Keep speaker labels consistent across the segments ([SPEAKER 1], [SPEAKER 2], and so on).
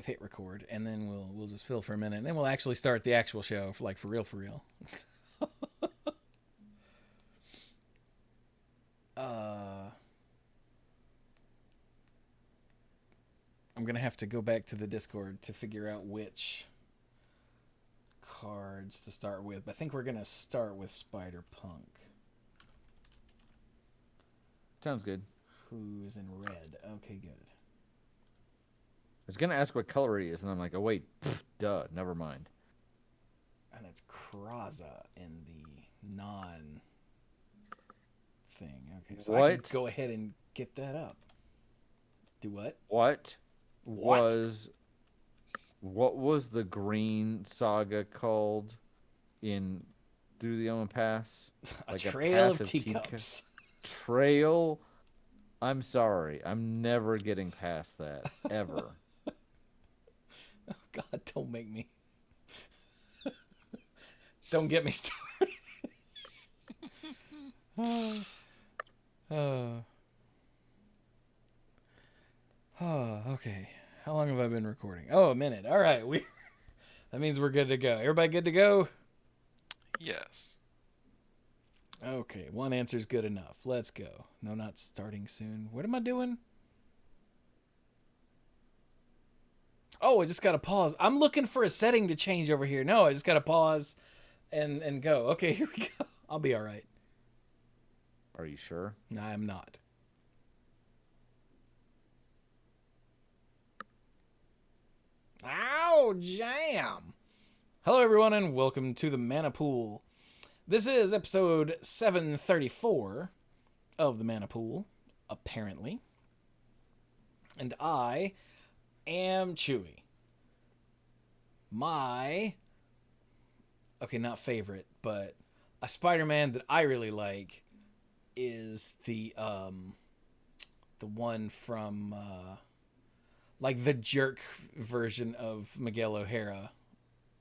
[SPEAKER 1] I've hit record, and then we'll just fill for a minute, and then we'll actually start the actual show, for real, for real. I'm gonna have to go back to the Discord to figure out which cards to start with. But I think we're gonna start with Spider-Punk.
[SPEAKER 2] Sounds good.
[SPEAKER 1] Who's in red? Okay, good.
[SPEAKER 2] I was gonna ask what color he is, and I'm like, oh wait, duh, never mind.
[SPEAKER 1] And it's Kraza in the non thing. Okay, so I can go ahead and get that up. Do what?
[SPEAKER 2] What was the green saga called in Through the Omenpaths?
[SPEAKER 1] Like a trail of teacups.
[SPEAKER 2] Trail. I'm sorry, I'm never getting past that ever.
[SPEAKER 1] Oh God, don't make me. Don't get me started. Okay. How long have I been recording? Oh, a minute. All right. That means we're good to go. Everybody good to go?
[SPEAKER 3] Yes.
[SPEAKER 1] Okay. One answer's good enough. Let's go. No, not starting soon. What am I doing? Oh, I just got to pause. I'm looking for a setting to change over here. No, I just got to pause and go. Okay, here we go. I'll be all right.
[SPEAKER 2] Are you sure?
[SPEAKER 1] No, I'm not. Ow, jam. Hello, everyone, and welcome to the Mana Pool. This is episode 734 of the Mana Pool, apparently. And I am Chewy. My, okay, not favorite, but a Spider-Man that I really like is the one from like the jerk version of Miguel O'Hara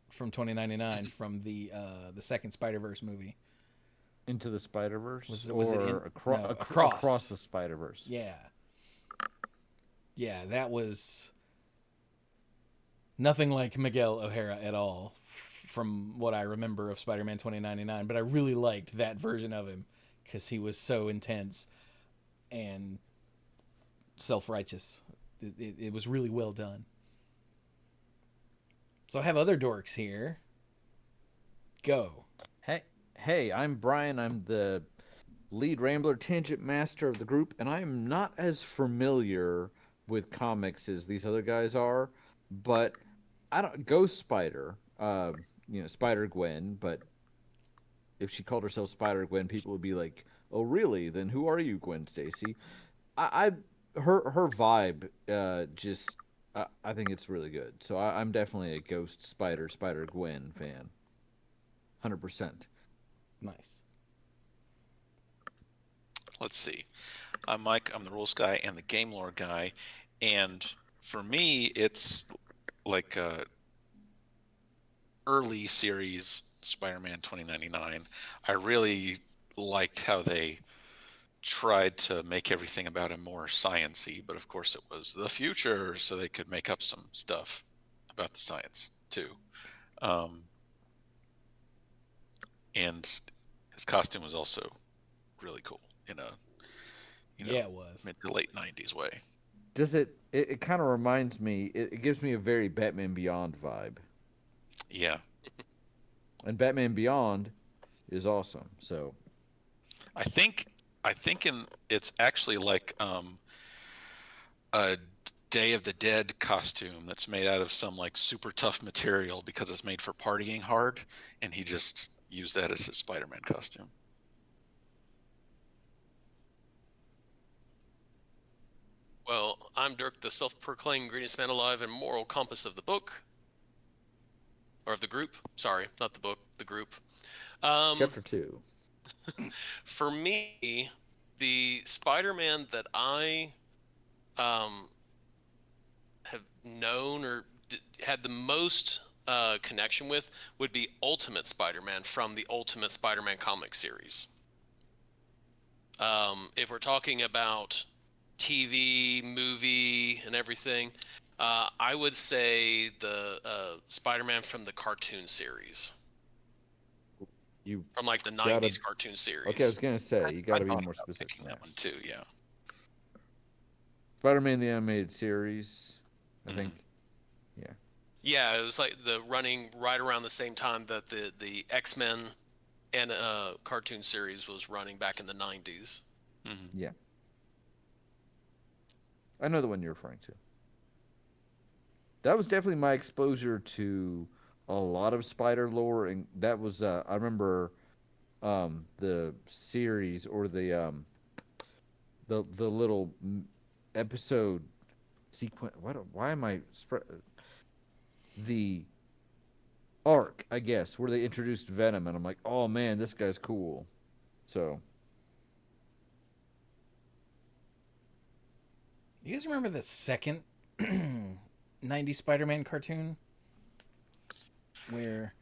[SPEAKER 1] from 2099 from the second Spider-Verse movie.
[SPEAKER 2] Into the Spider-Verse?
[SPEAKER 1] Was
[SPEAKER 2] it across the Spider-Verse?
[SPEAKER 1] Yeah. Yeah, that was nothing like Miguel O'Hara at all from what I remember of Spider-Man 2099, but I really liked that version of him because he was so intense and self-righteous. It was really well done. So I have other dorks here. Go.
[SPEAKER 2] Hey, I'm Brian. I'm the lead Rambler Tangent Master of the group, and I'm not as familiar with comics as these other guys are, but I don't Ghost Spider, Spider-Gwen, but if she called herself Spider-Gwen, people would be like, "Oh, really? Then who are you, Gwen Stacy?" Her vibe, I think it's really good. So I'm definitely a Ghost Spider-Gwen fan. 100%.
[SPEAKER 1] Nice.
[SPEAKER 3] Let's see. I'm Mike. I'm the rules guy and the game lore guy. And for me, it's like early series Spider-Man 2099. I really liked how they tried to make everything about him more science-y, but of course it was the future, so they could make up some stuff about the science too. And his costume was also really cool in a
[SPEAKER 1] it was
[SPEAKER 3] mid to late 90s way.
[SPEAKER 2] Does it kind of reminds me, it gives me a very Batman Beyond vibe.
[SPEAKER 3] Yeah.
[SPEAKER 2] And Batman Beyond is awesome. So
[SPEAKER 3] I think it's actually like a Day of the Dead costume that's made out of some like super tough material because it's made for partying hard, and he just used that as his Spider-Man costume.
[SPEAKER 4] Well, I'm Dirk, the self-proclaimed greatest man alive and moral compass of the book. Or of the group. Sorry, not the book, the group.
[SPEAKER 2] Chapter 2.
[SPEAKER 4] For me, the Spider-Man that I have known or had the most connection with would be Ultimate Spider-Man from the Ultimate Spider-Man comic series. If we're talking about TV, movie, and everything, I would say the Spider-Man from the cartoon series,
[SPEAKER 2] You
[SPEAKER 4] from like the
[SPEAKER 2] gotta.
[SPEAKER 4] 90s cartoon series.
[SPEAKER 2] Okay, I was gonna say you gotta be
[SPEAKER 3] thought
[SPEAKER 2] more
[SPEAKER 3] about
[SPEAKER 2] specific
[SPEAKER 3] picking
[SPEAKER 2] than
[SPEAKER 3] that
[SPEAKER 2] that.
[SPEAKER 3] one too. Yeah.
[SPEAKER 2] Spider-Man the animated series, I
[SPEAKER 3] Mhm.
[SPEAKER 2] think. Yeah.
[SPEAKER 4] Yeah, it was like the running right around the same time that the X-Men and cartoon series was running back in the 90s.
[SPEAKER 3] Mhm.
[SPEAKER 2] Yeah. I know the one you're referring to. That was definitely my exposure to a lot of spider lore, and that was I remember the series or the little episode sequence. Why am I the arc, I guess, where they introduced Venom, and I'm like, oh man, this guy's cool. So
[SPEAKER 1] You guys remember the second 90s Spider-Man cartoon where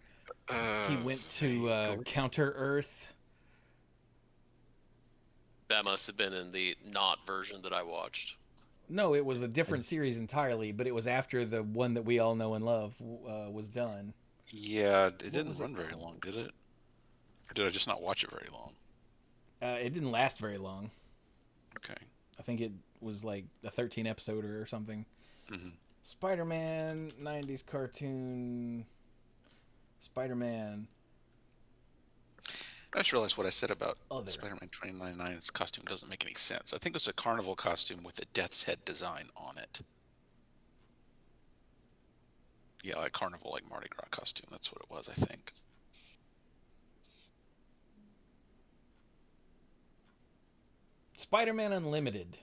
[SPEAKER 1] he went to
[SPEAKER 3] Vaguely.
[SPEAKER 1] Counter Earth?
[SPEAKER 4] That must have been in the not version that I watched.
[SPEAKER 1] No, it was a different series entirely, but it was after the one that we all know and love was done.
[SPEAKER 3] Yeah, it
[SPEAKER 1] What
[SPEAKER 3] didn't
[SPEAKER 1] was
[SPEAKER 3] run
[SPEAKER 1] it
[SPEAKER 3] very
[SPEAKER 1] called?
[SPEAKER 3] long, did it? Or did I just not watch it very long?
[SPEAKER 1] It didn't last very long.
[SPEAKER 3] Okay.
[SPEAKER 1] I think it was like a 13 episode or something.
[SPEAKER 3] Mhm.
[SPEAKER 1] Spider-Man 90s cartoon. Spider-Man
[SPEAKER 3] I just realized what I said about
[SPEAKER 1] Other.
[SPEAKER 3] Spider-Man 2099's costume doesn't make any sense. I think it was a carnival costume with a death's head design on it. Yeah, like carnival, like Mardi Gras costume. That's what it was, I think.
[SPEAKER 1] Spider-Man Unlimited,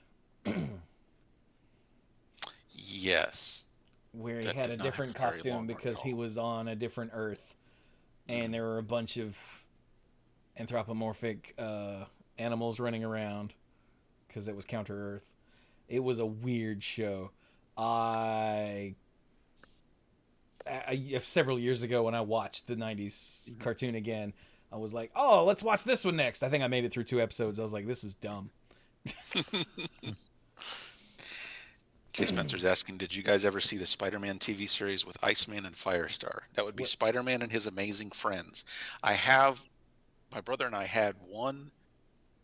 [SPEAKER 3] Yes.
[SPEAKER 1] where he
[SPEAKER 3] That
[SPEAKER 1] had
[SPEAKER 3] did
[SPEAKER 1] a
[SPEAKER 3] not have
[SPEAKER 1] different
[SPEAKER 3] a very
[SPEAKER 1] costume
[SPEAKER 3] long run at
[SPEAKER 1] because he
[SPEAKER 3] all.
[SPEAKER 1] was on a different Earth, and there were a bunch of anthropomorphic animals running around because it was Counter Earth. It was a weird show. Several years ago when I watched the 90s cartoon again, I was like, oh, let's watch this one next. I think I made it through 2 episodes. I was like, this is dumb.
[SPEAKER 3] Jay Spencer's asking, did you guys ever see the Spider-Man TV series with Iceman and Firestar? That would be
[SPEAKER 1] What?
[SPEAKER 3] Spider-Man and His Amazing Friends. I have, my brother and I had one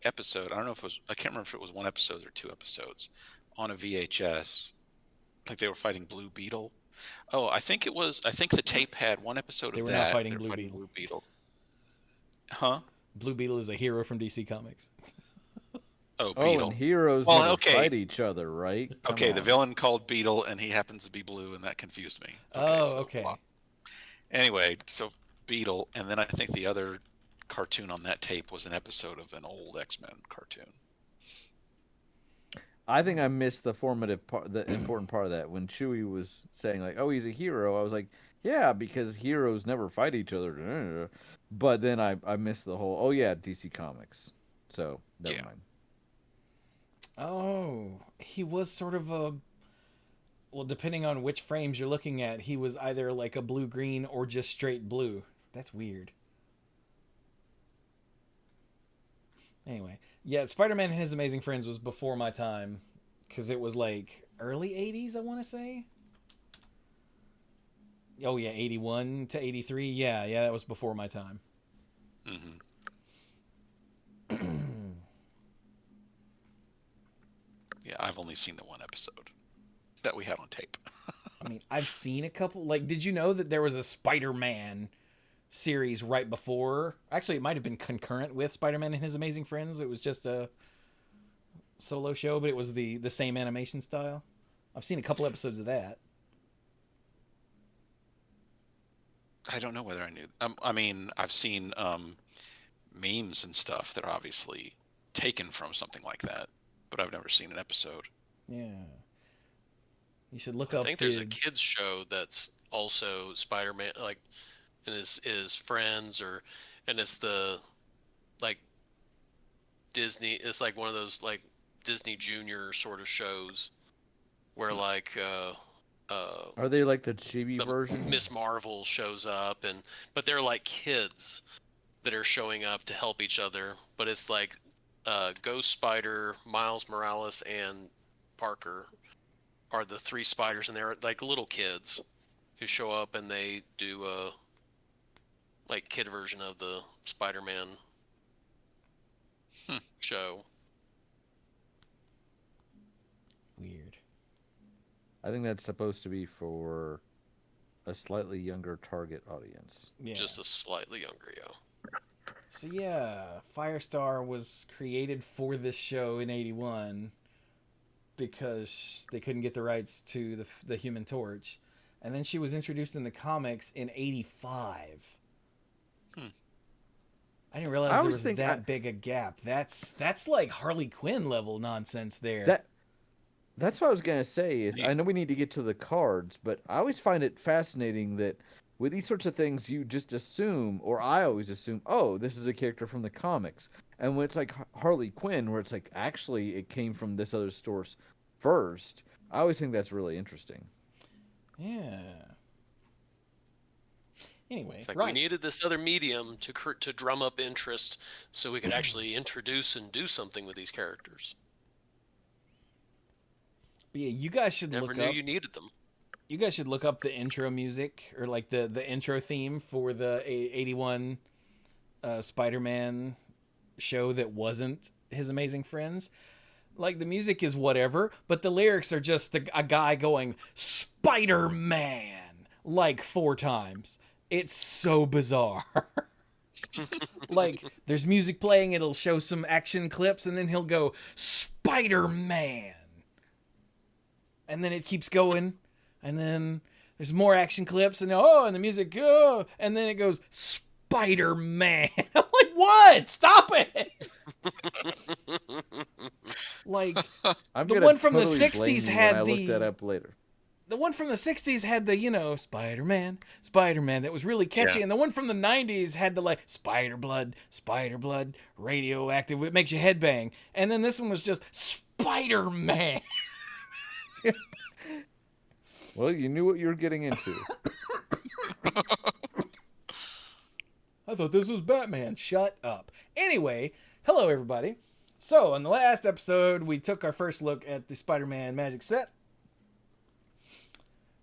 [SPEAKER 3] episode. I don't know if it was, I can't remember if it was one episode or 2 episodes on a VHS. Like they were fighting Blue Beetle. Oh, I think the tape had one episode
[SPEAKER 1] They
[SPEAKER 3] of
[SPEAKER 1] were not
[SPEAKER 3] that.
[SPEAKER 1] fighting
[SPEAKER 3] They were
[SPEAKER 1] Blue
[SPEAKER 3] fighting
[SPEAKER 1] Beetle.
[SPEAKER 3] Blue Beetle. Huh?
[SPEAKER 1] Blue Beetle is a hero from DC Comics.
[SPEAKER 3] Oh,
[SPEAKER 2] oh, and
[SPEAKER 3] Beetle.
[SPEAKER 2] heroes
[SPEAKER 3] Well,
[SPEAKER 2] never
[SPEAKER 3] okay.
[SPEAKER 2] fight each other, right? Come
[SPEAKER 3] Okay, the
[SPEAKER 2] on.
[SPEAKER 3] villain called Beetle, and he happens to be blue, and that confused me.
[SPEAKER 1] Okay.
[SPEAKER 3] Wow. Anyway, so Beetle, and then I think the other cartoon on that tape was an episode of an old X-Men cartoon.
[SPEAKER 2] I think I missed the formative part, the important part of that when Chewie was saying like, "Oh, he's a hero." I was like, "Yeah, because heroes never fight each other." But then I missed the whole, "Oh yeah, DC Comics." So never
[SPEAKER 3] Yeah.
[SPEAKER 2] mind.
[SPEAKER 1] Oh, he was sort of a. Well, depending on which frames you're looking at, he was either like a blue-green or just straight blue. That's weird. Anyway, yeah, Spider-Man and His Amazing Friends was before my time because it was like early 80s, I want to say. Oh, yeah, 81 to 83. Yeah, that was before my time.
[SPEAKER 3] Mm-hmm. Yeah, I've only seen the one episode that we had on tape.
[SPEAKER 1] I mean, I've seen a couple. Like, did you know that there was a Spider-Man series right before? Actually, it might have been concurrent with Spider-Man and His Amazing Friends. It was just a solo show, but it was the same animation style. I've seen a couple episodes of that.
[SPEAKER 3] I don't know whether I knew. I mean, I've seen memes and stuff that are obviously taken from something like that, but I've never seen an episode.
[SPEAKER 1] Yeah. You should look
[SPEAKER 4] I
[SPEAKER 1] up
[SPEAKER 4] think there's a kids show that's also Spider-Man, like, and his friends, and it's the like Disney. It's like one of those like Disney Junior sort of shows where like
[SPEAKER 2] Are they like the chibi
[SPEAKER 4] the
[SPEAKER 2] version?
[SPEAKER 4] Miss Marvel shows up, but they're like kids that are showing up to help each other. But it's like Ghost Spider, Miles Morales, and Parker are the three spiders, and they're like little kids who show up and they do a like kid version of the Spider-Man show.
[SPEAKER 1] Weird.
[SPEAKER 2] I think that's supposed to be for a slightly younger target audience.
[SPEAKER 1] Yeah.
[SPEAKER 4] Just a slightly younger, yeah.
[SPEAKER 1] So yeah, Firestar was created for this show in '81 because they couldn't get the rights to the Human Torch, and then she was introduced in the comics in '85. I didn't realize there was that big a gap. That's like Harley Quinn level nonsense there.
[SPEAKER 2] That's what I was gonna say. Is I know we need to get to the cards, but I always find it fascinating that with these sorts of things, you just assume, or I always assume, oh, this is a character from the comics. And when it's like Harley Quinn, where it's like actually it came from this other source first, I always think that's really interesting.
[SPEAKER 1] Yeah. Anyway,
[SPEAKER 4] it's like we needed this other medium to drum up interest so we could actually introduce and do something with these characters.
[SPEAKER 1] But yeah, you guys should
[SPEAKER 4] Never knew you needed them.
[SPEAKER 1] You guys should look up the intro music, or like the intro theme for the '81 Spider-Man show that wasn't His Amazing Friends. Like, the music is whatever, but the lyrics are just a guy going Spider-Man like 4 times. It's so bizarre. Like, there's music playing, it'll show some action clips, and then he'll go Spider-Man. And then it keeps going, and then there's more action clips, and and the music, and then it goes Spider-Man. I'm like, what? Stop it! Like, the one from the '60s had the.
[SPEAKER 2] Look that up later.
[SPEAKER 1] The one from the '60s had the, Spider-Man, that was really catchy. Yeah. And the one from the '90s had the, like, Spider Blood, Radioactive. It makes you headbang. And then this one was just Spider-Man.
[SPEAKER 2] Well, you knew what you were getting into.
[SPEAKER 1] I thought this was Batman. Shut up. Anyway, hello, everybody. So, in the last episode, we took our first look at the Spider-Man Magic set.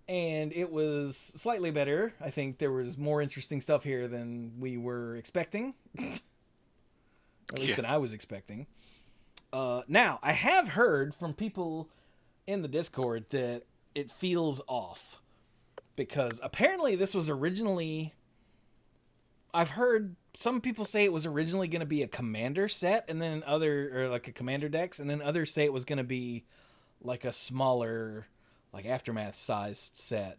[SPEAKER 1] And it was slightly better. I think there was more interesting stuff here than we were expecting. At least than I was expecting. Now, I have heard from people in the Discord that it feels off. Because apparently this was originally... I've heard some people say it was originally going to be a commander set, and then like a commander decks, and then others say it was going to be like a smaller... like Aftermath sized set.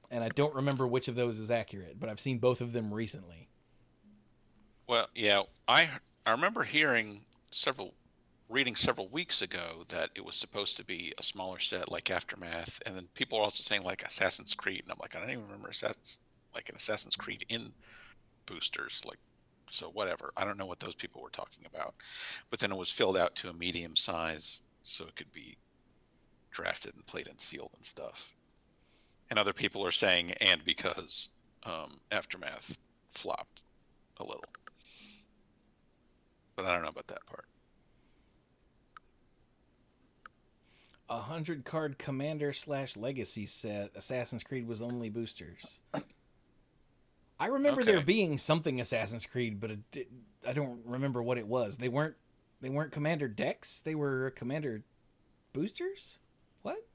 [SPEAKER 1] And I don't remember which of those is accurate, but I've seen both of them recently.
[SPEAKER 3] Well, yeah, I remember reading several weeks ago that it was supposed to be a smaller set like Aftermath, and then people are also saying like Assassin's Creed, and I'm like, I don't even remember an Assassin's Creed in boosters, like, so whatever. I don't know what those people were talking about. But then it was filled out to a medium size so it could be drafted and played and sealed and stuff. And other people are saying, and because Aftermath flopped a little. But I don't know about that part.
[SPEAKER 1] 100 card commander / legacy set. Assassin's Creed was only boosters. I remember there being something Assassin's Creed, but I don't remember what it was. They weren't commander decks. They were commander boosters. What?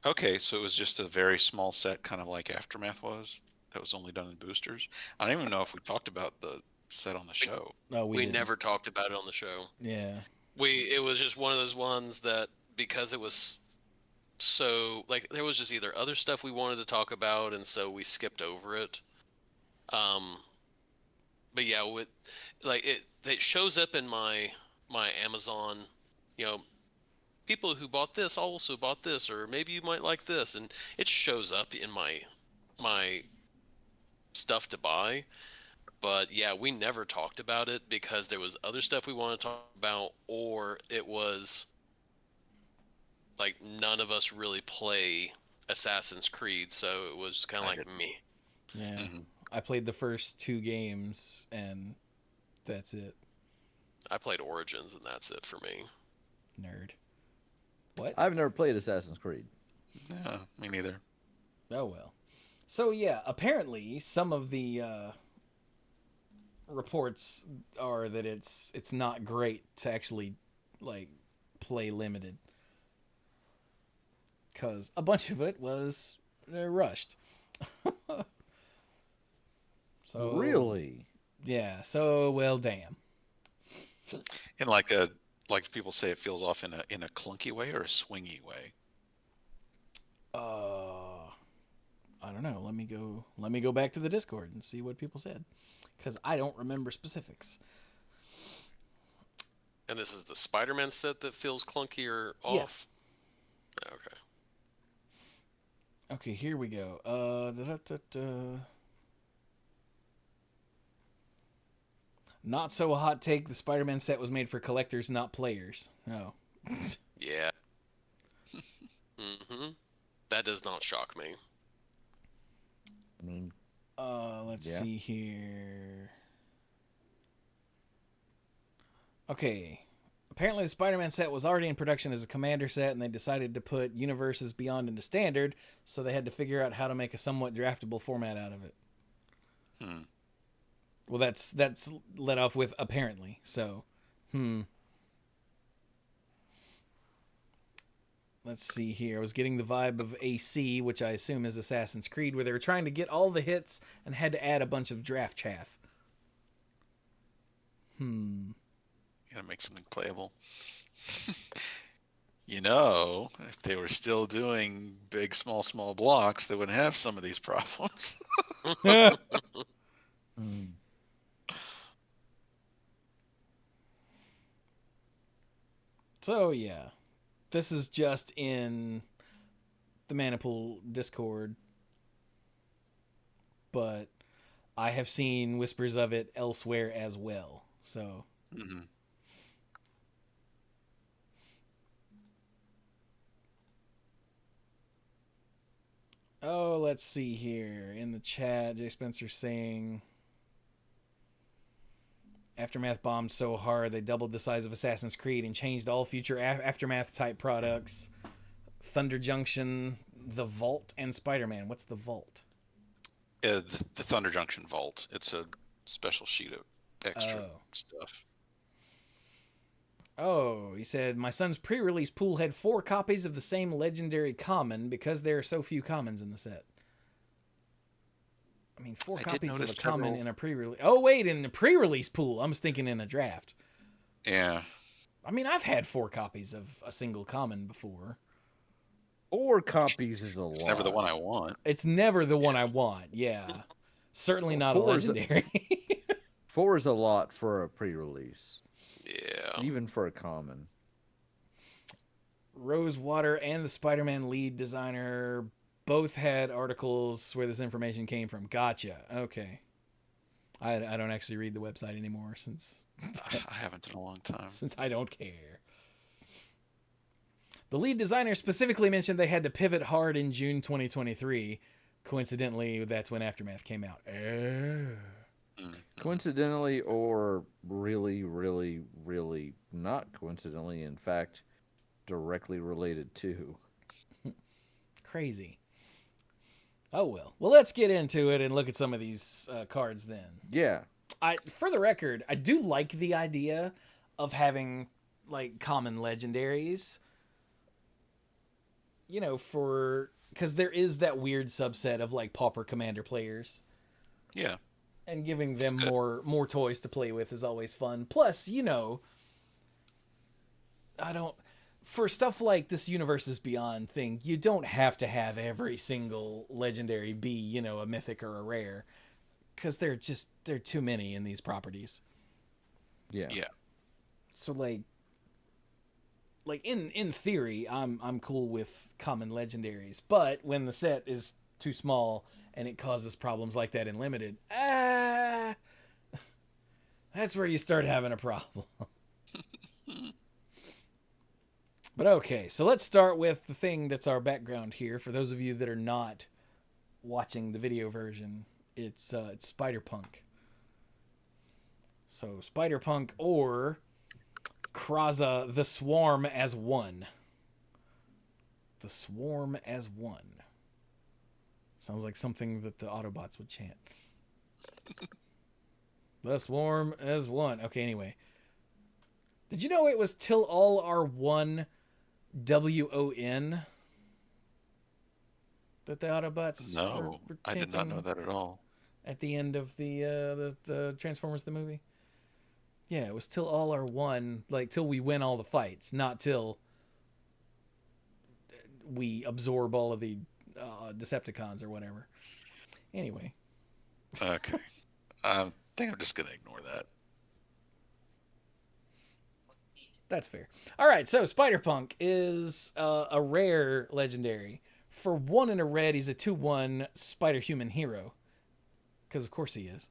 [SPEAKER 3] Okay, so it was just a very small set, kind of like Aftermath was. That was only done in boosters. I don't even know if we talked about the set on the show.
[SPEAKER 1] No,
[SPEAKER 4] we never talked about it on the show.
[SPEAKER 1] Yeah.
[SPEAKER 4] It was just one of those ones that, because it was so, like, there was just either other stuff we wanted to talk about, and so we skipped over it. But yeah, with like it shows up in my Amazon, people who bought this also bought this, or maybe you might like this, and it shows up in my stuff to buy. But yeah, we never talked about it because there was other stuff we wanted to talk about, or it was like none of us really play Assassin's Creed, so it was kind of like me.
[SPEAKER 1] Yeah. Mm-hmm. I played the first 2 games, and that's it.
[SPEAKER 4] I played Origins, and that's it for me.
[SPEAKER 1] Nerd. What?
[SPEAKER 2] I've never played Assassin's Creed.
[SPEAKER 3] Yeah, me neither.
[SPEAKER 1] Oh well. So yeah, apparently some of the reports are that it's not great to actually like play limited, because a bunch of it was rushed. So
[SPEAKER 2] Really?
[SPEAKER 1] yeah. So well, damn.
[SPEAKER 3] In like people say, it feels off in a clunky way or a swingy way.
[SPEAKER 1] I don't know. Let me go back to the Discord and see what people said, because I don't remember specifics.
[SPEAKER 4] And this is the Spider-Man set that feels clunky or off? Yeah. Okay.
[SPEAKER 1] Okay, here we go. Not so a hot take. The Spider-Man set was made for collectors, not players. No.
[SPEAKER 4] Yeah. That does not shock me.
[SPEAKER 2] I mean,
[SPEAKER 1] Let's
[SPEAKER 2] Yeah.
[SPEAKER 1] see here. Okay. Apparently the Spider-Man set was already in production as a commander set, and they decided to put Universes Beyond into standard, so they had to figure out how to make a somewhat draftable format out of it. Well, that's let off with apparently. So, let's see here. I was getting the vibe of AC, which I assume is Assassin's Creed, where they were trying to get all the hits and had to add a bunch of draft chaff.
[SPEAKER 3] Gotta make something playable. If they were still doing big, small blocks, they wouldn't have some of these problems.
[SPEAKER 1] So, yeah. This is just in the Manapool Discord, but I have seen whispers of it elsewhere as well. So, oh, let's see here. In the chat, Jay Spencer saying Aftermath bombed so hard they doubled the size of Assassin's Creed and changed all future Aftermath type products. Thunder Junction, the Vault, and Spider-Man. What's the Vault?
[SPEAKER 3] The Thunder Junction Vault. It's a special sheet of extra stuff.
[SPEAKER 1] Oh, he said, my son's pre-release pool had 4 copies of the same legendary common because there are so few commons in the set. I mean, 4 copies of a common in a pre-release. Oh, wait, in the pre-release pool. I was thinking in a draft.
[SPEAKER 3] Yeah.
[SPEAKER 1] I mean, I've had 4 copies of a single common before.
[SPEAKER 2] 4 copies is a lot.
[SPEAKER 3] It's never the one I want.
[SPEAKER 1] It's never the one I want, yeah. Certainly not a legendary.
[SPEAKER 2] 4 is a lot for a pre-release.
[SPEAKER 4] Yeah.
[SPEAKER 2] Even for a common.
[SPEAKER 1] Rosewater and the Spider-Man lead designer both had articles where this information came from. Gotcha. Okay. I don't actually read the website anymore since
[SPEAKER 3] I haven't in a long time.
[SPEAKER 1] Since I don't care. The lead designer specifically mentioned they had to pivot hard in June 2023. Coincidentally, that's when Aftermath came out.
[SPEAKER 2] Coincidentally, or really, really, really not coincidentally, in fact, directly related to.
[SPEAKER 1] Crazy. Oh, well. Well, let's get into it and look at some of these cards then.
[SPEAKER 2] Yeah.
[SPEAKER 1] For the record, I do like the idea of having, like, common legendaries. You know, because there is that weird subset of, like, Pauper Commander players.
[SPEAKER 3] Yeah.
[SPEAKER 1] And giving them more toys to play with is always fun. Plus, you know, for stuff like this Universes Beyond thing, you don't have to have every single legendary be, you know, a mythic or a rare, because they're too many in these properties.
[SPEAKER 2] Yeah.
[SPEAKER 3] Yeah.
[SPEAKER 1] So like in theory, I'm cool with common legendaries, but when the set is too small and it causes problems like that in limited, that's where you start having a problem. But okay, so let's start with the thing that's our background here. For those of you that are not watching the video version, it's Spider-Punk. So Spider-Punk or Kraza the Swarm as one. The swarm as one. Sounds like something that the Autobots would chant. The swarm as one. Okay, anyway. Did you know it was till all are one WON that the Autobots
[SPEAKER 3] No,
[SPEAKER 1] were
[SPEAKER 3] I did not know
[SPEAKER 1] chanting
[SPEAKER 3] that at all.
[SPEAKER 1] at the end of the Transformers the movie? Yeah, it was till all are one, like till we win all the fights, not till we absorb all of the Decepticons or whatever. Anyway.
[SPEAKER 3] Okay. I think I'm just going to ignore that.
[SPEAKER 1] That's fair. All right, so Spider-Punk is a rare legendary. For 1 in a red, he's a 2/1 Spider-Human hero. Because of course he is.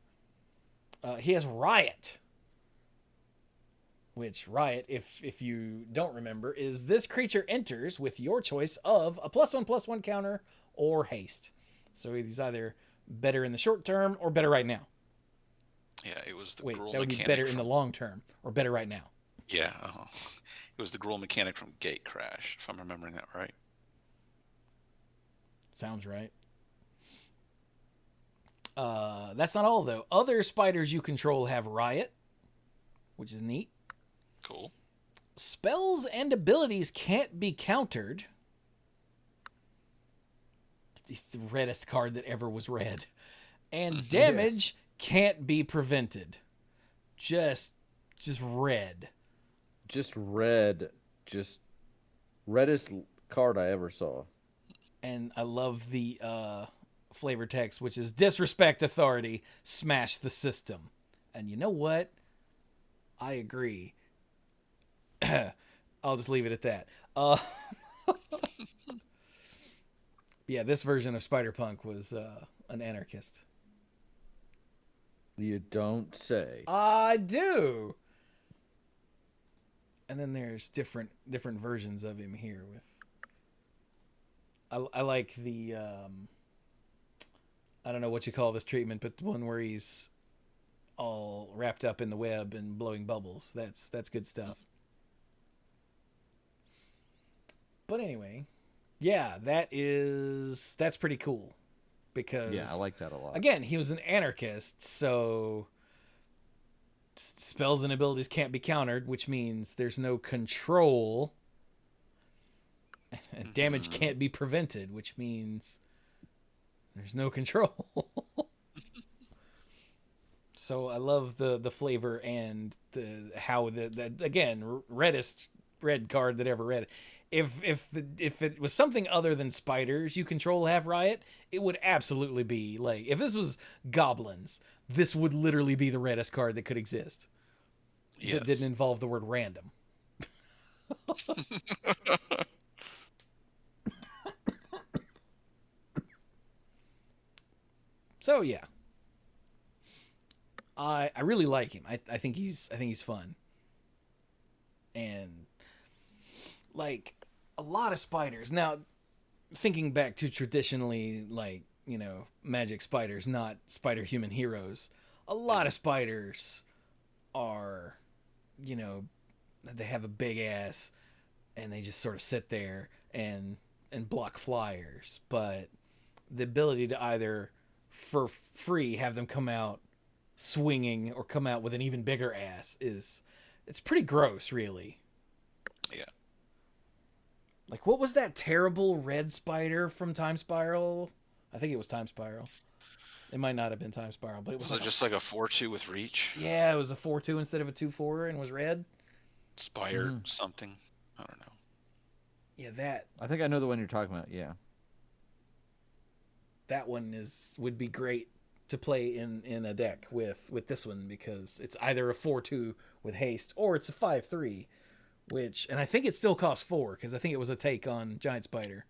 [SPEAKER 1] He has Riot. Which, Riot, if you don't remember, is this creature enters with your choice of a +1/+1 counter or haste. So he's either better in the short term or better right now.
[SPEAKER 3] Yeah, it was the
[SPEAKER 1] Wait,
[SPEAKER 3] Gruul
[SPEAKER 1] that would be
[SPEAKER 3] mechanic
[SPEAKER 1] better
[SPEAKER 3] from...
[SPEAKER 1] in the long term or better right now.
[SPEAKER 3] Yeah, it was the Gruul mechanic from Gate Crash, if I'm remembering that right.
[SPEAKER 1] Sounds right. That's not all, though. Other spiders you control have Riot, which is neat.
[SPEAKER 3] Cool.
[SPEAKER 1] Spells and abilities can't be countered. It's the reddest card that ever was read. And damage can't be prevented. Just red.
[SPEAKER 2] Just red. Just reddest card I ever saw.
[SPEAKER 1] And I love the flavor text, which is disrespect authority, smash the system. And you know what? I agree. I'll just leave it at that. Yeah, this version of Spider-Punk was an anarchist.
[SPEAKER 2] You don't say.
[SPEAKER 1] I do. And then there's different versions of him here. With I like the I don't know what you call this treatment, but the one where he's all wrapped up in the web and blowing bubbles. That's good stuff. But anyway, yeah, that's pretty cool. Because
[SPEAKER 2] Yeah, I like that a lot.
[SPEAKER 1] Again, he was an anarchist, so spells and abilities can't be countered, which means there's no control. And damage can't be prevented, which means there's no control. So I love the flavor and how the again, reddest red card that ever read. If it was something other than spiders you control have Riot, it would absolutely be like, if this was goblins, this would literally be the reddest card that could exist.
[SPEAKER 3] Yes.
[SPEAKER 1] That didn't involve the word random. So yeah, I really like him. I think he's fun, and like a lot of spiders. Now, thinking back to traditionally, like, you know, magic spiders, not spider human heroes. A lot of spiders are, you know, they have a big ass, and they just sort of sit there and block flyers. But the ability to either for free have them come out swinging or come out with an even bigger ass it's pretty gross, really.
[SPEAKER 3] Yeah.
[SPEAKER 1] Like, what was that terrible red spider from Time Spiral? I think it was Time Spiral. It might not have been Time Spiral, but it was
[SPEAKER 3] Was it just like a 4/2 with reach?
[SPEAKER 1] Yeah, it was a 4/2 instead of a 2/4 and was red.
[SPEAKER 3] Spire something? I don't know.
[SPEAKER 1] Yeah, that
[SPEAKER 2] I think I know the one you're talking about. Yeah.
[SPEAKER 1] that one would be great to play in a deck with this one, because it's either a 4/2 with haste or it's a 5/3, which, and I think it still costs 4 because I think it was a take on Giant Spider.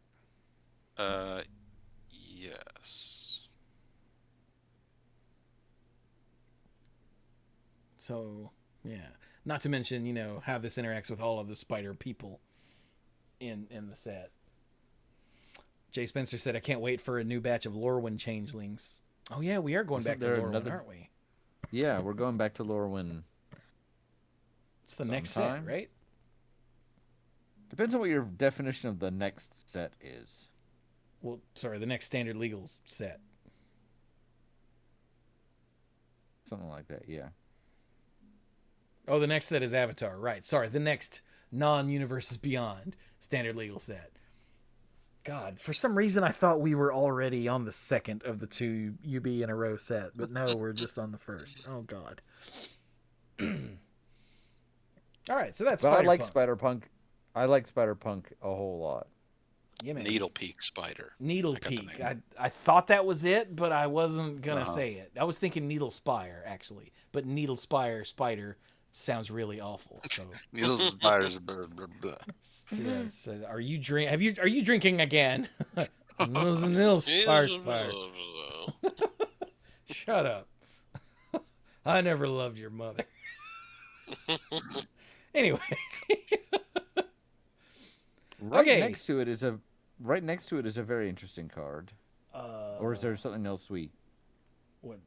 [SPEAKER 3] Yes.
[SPEAKER 1] So yeah, not to mention, you know, how this interacts with all of the spider people in the set. Jay Spencer said, "I can't wait for a new batch of Lorwyn changelings." Oh yeah, we are going
[SPEAKER 2] Isn't
[SPEAKER 1] back to
[SPEAKER 2] there
[SPEAKER 1] Lorwyn, aren't we?
[SPEAKER 2] Yeah, we're going back to Lorwyn.
[SPEAKER 1] It's the next set,
[SPEAKER 2] sometime?
[SPEAKER 1] right?
[SPEAKER 2] Depends on what your definition of the next set is.
[SPEAKER 1] Well, sorry, the next standard legal set.
[SPEAKER 2] Something like that, yeah.
[SPEAKER 1] Oh, the next set is Avatar. Right. Sorry, the next non-Universes Beyond standard legal set. God, for some reason I thought we were already on the second of the 2 UB in a row set, but no, we're just on the first. Oh, God. All right, so that's
[SPEAKER 2] But I like
[SPEAKER 1] Spider-Punk.
[SPEAKER 2] Spider-Punk. I like Spider-Punk a whole lot.
[SPEAKER 1] Yeah, man.
[SPEAKER 3] Needle Peak Spider.
[SPEAKER 1] Needle
[SPEAKER 3] I got the
[SPEAKER 1] Peak.
[SPEAKER 3] name.
[SPEAKER 1] I thought that was it, but I wasn't going to
[SPEAKER 2] Uh-huh.
[SPEAKER 1] say it. I was thinking Needle Spire, actually. But Needle Spire Spider sounds really awful. So,
[SPEAKER 3] Needle Spiders. Blah, blah, blah.
[SPEAKER 1] so are you drinking again? Needle Spire Spider. Shut up. I never loved your mother. Anyway.
[SPEAKER 2] Right
[SPEAKER 1] Okay.
[SPEAKER 2] next to it is a very interesting card. Or is there something else sweet?
[SPEAKER 1] What?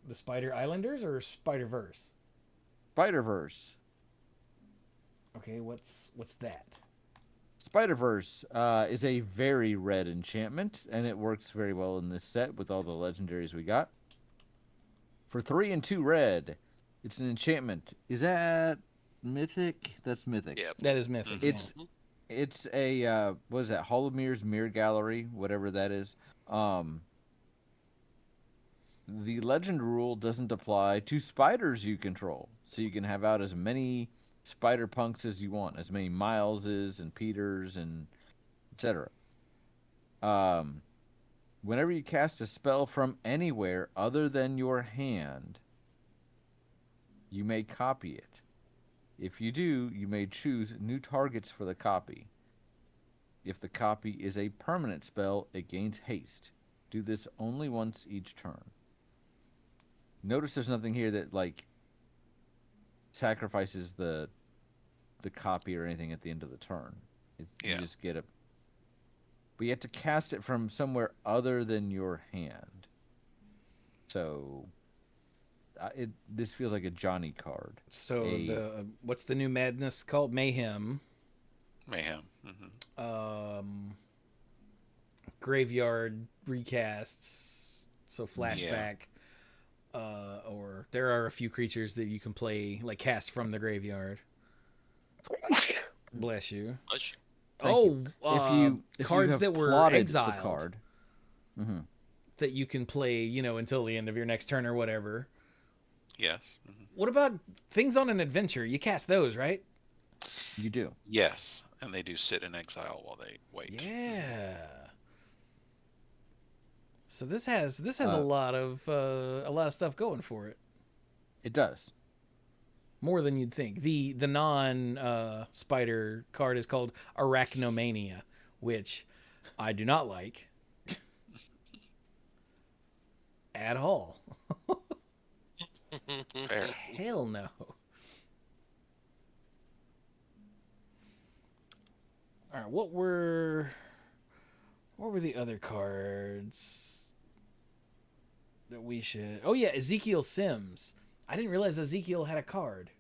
[SPEAKER 1] The Spider Islanders or Spider-Verse?
[SPEAKER 2] Spider-Verse.
[SPEAKER 1] Okay, what's that?
[SPEAKER 2] Spider-Verse is a very red enchantment, and it works very well in this set with all the legendaries we got. For 3 and 2 red, it's an enchantment. Is that mythic? That's mythic.
[SPEAKER 4] Yeah.
[SPEAKER 1] That is mythic.
[SPEAKER 2] It's a what is that? Hall of Mirrors Mirror Gallery, whatever that is. The legend rule doesn't apply to spiders you control, so you can have out as many spider punks as you want, as many Mileses and Peters and etc. Whenever you cast a spell from anywhere other than your hand, you may copy it. If you do, you may choose new targets for the copy. If the copy is a permanent spell, it gains haste. Do this only once each turn. Notice there's nothing here that like sacrifices the copy or anything at the end of the turn. You just get a. But you have to cast it from somewhere other than your hand. So this feels like a Johnny card.
[SPEAKER 1] So what's the new madness called? Mayhem.
[SPEAKER 3] Mayhem.
[SPEAKER 1] Graveyard recasts. So flashback. Or there are a few creatures that you can play, like cast from the graveyard. Bless you.
[SPEAKER 2] Thank if
[SPEAKER 1] cards
[SPEAKER 2] you have
[SPEAKER 1] that were
[SPEAKER 2] plotted
[SPEAKER 1] exiled
[SPEAKER 2] the card. Mm-hmm.
[SPEAKER 1] that you can play, until the end of your next turn or whatever.
[SPEAKER 3] Yes.
[SPEAKER 1] What about things on an adventure? You cast those, right?
[SPEAKER 2] You do.
[SPEAKER 3] Yes, and they do sit in exile while they wait.
[SPEAKER 1] Yeah. So this has a lot of stuff going for it.
[SPEAKER 2] It does.
[SPEAKER 1] More than you'd think. The non spider card is called Arachnomania, which I do not like at all.
[SPEAKER 3] Fair.
[SPEAKER 1] Hell no. All right, what were the other cards that we should? Oh yeah, Ezekiel Sims. I didn't realize Ezekiel had a card.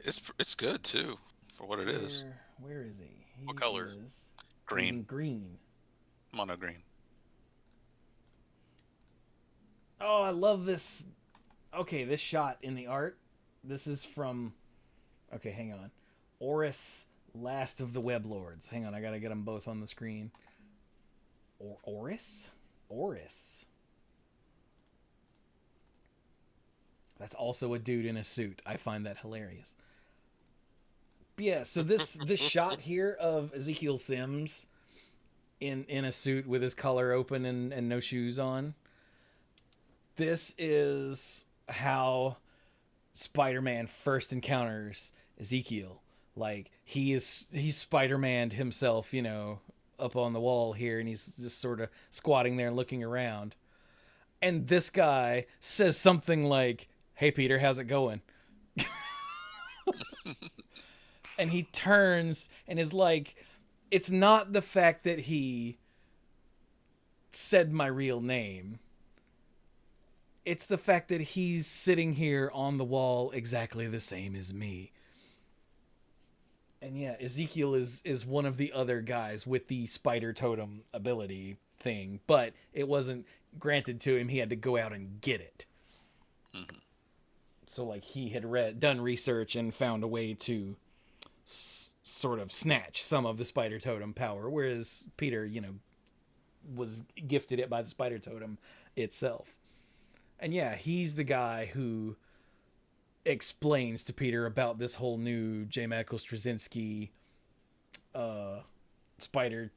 [SPEAKER 3] It's good too for what it is.
[SPEAKER 1] Where is he?
[SPEAKER 4] What color?
[SPEAKER 1] He's in
[SPEAKER 3] Green,
[SPEAKER 1] green.
[SPEAKER 3] mono green.
[SPEAKER 1] Oh, I love this. Okay, this shot in the art. This is from. Okay, hang on. Oris, Last of the Web Lords. Hang on, I gotta get them both on the screen. Oris. That's also a dude in a suit. I find that hilarious. But yeah, so this shot here of Ezekiel Sims in a suit with his collar open and no shoes on. This is how Spider-Man first encounters Ezekiel. Like he's Spider-Man himself, up on the wall here, and he's just sort of squatting there and looking around. And this guy says something like, "Hey Peter, how's it going?" And he turns and is like, it's not the fact that he said my real name. It's the fact that he's sitting here on the wall exactly the same as me. And yeah, Ezekiel is one of the other guys with the spider totem ability thing, but it wasn't granted to him. He had to go out and get it.
[SPEAKER 3] Mm-hmm.
[SPEAKER 1] So like he had done research and found a way to sort of snatch some of the spider totem power, whereas Peter, you know, was gifted it by the spider totem itself. And yeah, he's the guy who explains to Peter about this whole new J. Michael Straczynski spider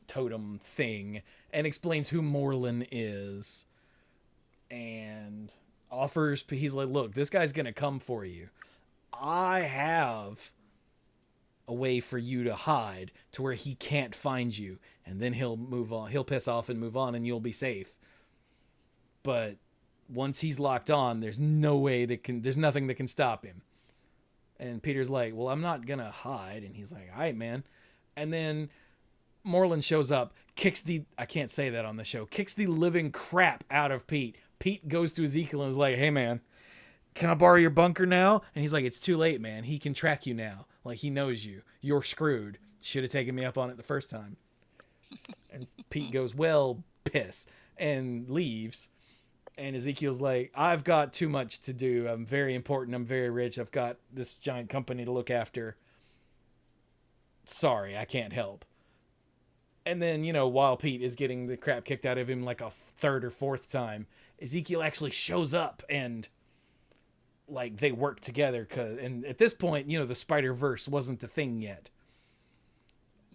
[SPEAKER 1] totem thing, and explains who Morlun is, and he's like, look, this guy's gonna come for you. I have a way for you to hide to where he can't find you, and then he'll move on. He'll piss off and move on, and you'll be safe. But once he's locked on, there's nothing that can stop him. And Peter's like, well, I'm not gonna hide. And he's like, all right, man. And then Morlun shows up, I can't say that on the show, kicks the living crap out of Pete. Pete goes to Ezekiel and is like, hey, man, can I borrow your bunker now? And he's like, it's too late, man. He can track you now. Like, he knows you. You're screwed. Should have taken me up on it the first time. And Pete goes, well, piss, and leaves. And Ezekiel's like, I've got too much to do. I'm very important. I'm very rich. I've got this giant company to look after. Sorry, I can't help. And then, you know, while Pete is getting the crap kicked out of him like a third or fourth time, Ezekiel actually shows up and, like, they work together. And at this point, you know, the Spider-Verse wasn't a thing yet.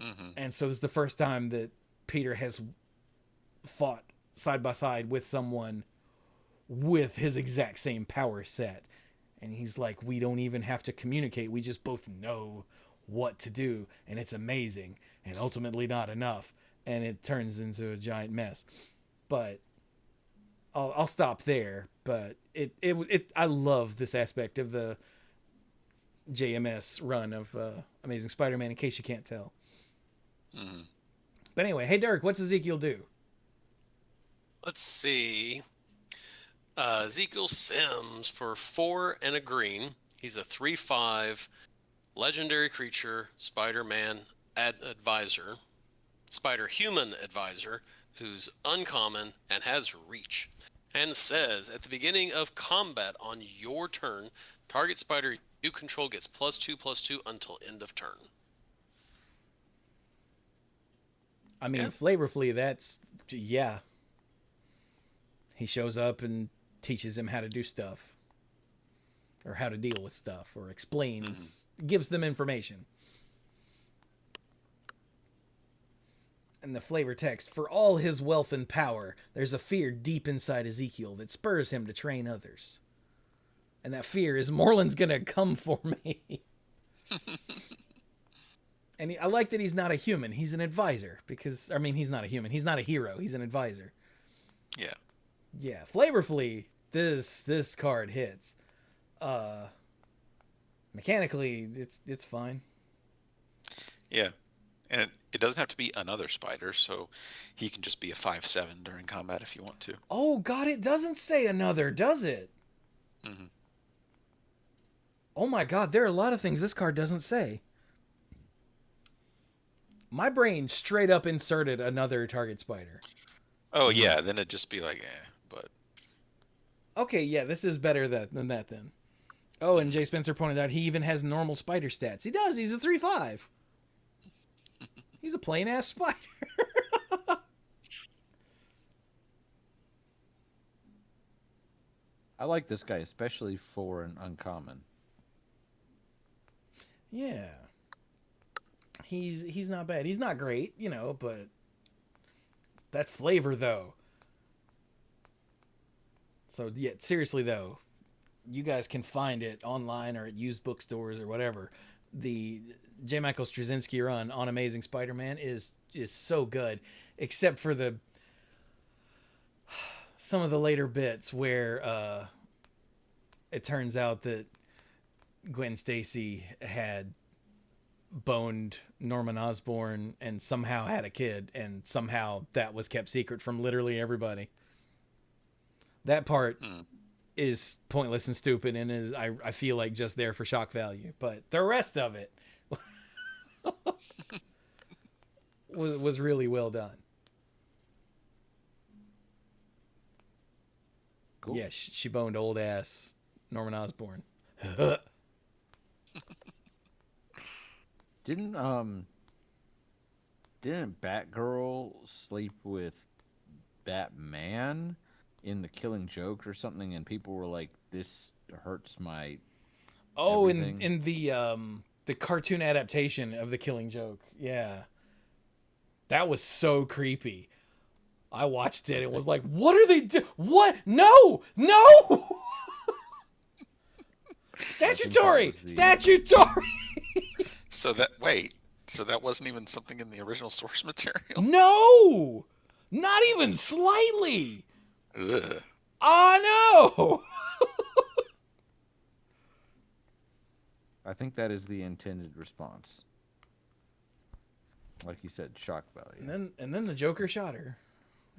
[SPEAKER 3] Mm-hmm.
[SPEAKER 1] And so this is the first time that Peter has fought side by side with someone with his exact same power set. And he's like, we don't even have to communicate. We just both know what to do. And it's amazing. And ultimately not enough. And it turns into a giant mess. But I'll stop there. But I love this aspect of the JMS run of Amazing Spider-Man, in case you can't tell.
[SPEAKER 3] Mm-hmm.
[SPEAKER 1] But anyway, hey Dirk, what's Ezekiel do?
[SPEAKER 4] Let's see. Ezekiel Sims for 4 and a green. He's a 3/5 legendary creature, Spider-Man advisor, Spider-Human advisor, who's uncommon and has reach. And says, at the beginning of combat on your turn, target spider you control gets +2/+2 until end of turn.
[SPEAKER 1] I mean,
[SPEAKER 4] Yeah.
[SPEAKER 1] flavorfully, yeah. He shows up and teaches him how to do stuff. Or how to deal with stuff. Or explains, gives them information. And the flavor text, for all his wealth and power, there's a fear deep inside Ezekiel that spurs him to train others. And that fear is, Morlun's gonna come for me. And I like that he's not a human. He's an advisor. Because, I mean, he's not a human. He's not a hero. He's an advisor.
[SPEAKER 3] Yeah.
[SPEAKER 1] Yeah. Flavorfully, this card hits. Mechanically, it's fine.
[SPEAKER 3] Yeah. And it doesn't have to be another spider, so he can just be a 5/7 during combat if you want to.
[SPEAKER 1] Oh, God, it doesn't say another, does it?
[SPEAKER 3] Mm-hmm.
[SPEAKER 1] Oh, my God, there are a lot of things this card doesn't say. My brain straight up inserted another target spider.
[SPEAKER 3] Oh, yeah, then it'd just be like, but...
[SPEAKER 1] Okay, yeah, this is better than that then. Oh, and Jay Spencer pointed out he even has normal spider stats. He does, he's a 3/5. He's a plain-ass spider.
[SPEAKER 2] I like this guy, especially for an uncommon.
[SPEAKER 1] Yeah. He's not bad. He's not great, you know, but that flavor, though. So, yeah, seriously, though, you guys can find it online or at used bookstores or whatever. The J. Michael Straczynski run on Amazing Spider-Man is so good, except for some of the later bits where it turns out that Gwen Stacy had boned Norman Osborn and somehow had a kid, and somehow that was kept secret from literally everybody. That part is pointless and stupid and is I feel like just there for shock value, but the rest of it was really well done.
[SPEAKER 2] Cool.
[SPEAKER 1] Yeah, she boned old ass Norman Osborn.
[SPEAKER 2] Didn't Batgirl sleep with Batman in The Killing Joke or something, and people were like, "This hurts my
[SPEAKER 1] Oh,
[SPEAKER 2] everything."
[SPEAKER 1] in the cartoon adaptation of The Killing Joke. Yeah. That was so creepy. I watched it. It was like, what are they doing? What? No! No! Statutory! Statutory!
[SPEAKER 3] So that wasn't even something in the original source material?
[SPEAKER 1] No! Not even slightly!
[SPEAKER 3] Ugh.
[SPEAKER 1] Oh, no!
[SPEAKER 2] I think that is the intended response. Like you said, shock value.
[SPEAKER 1] And then the Joker shot her.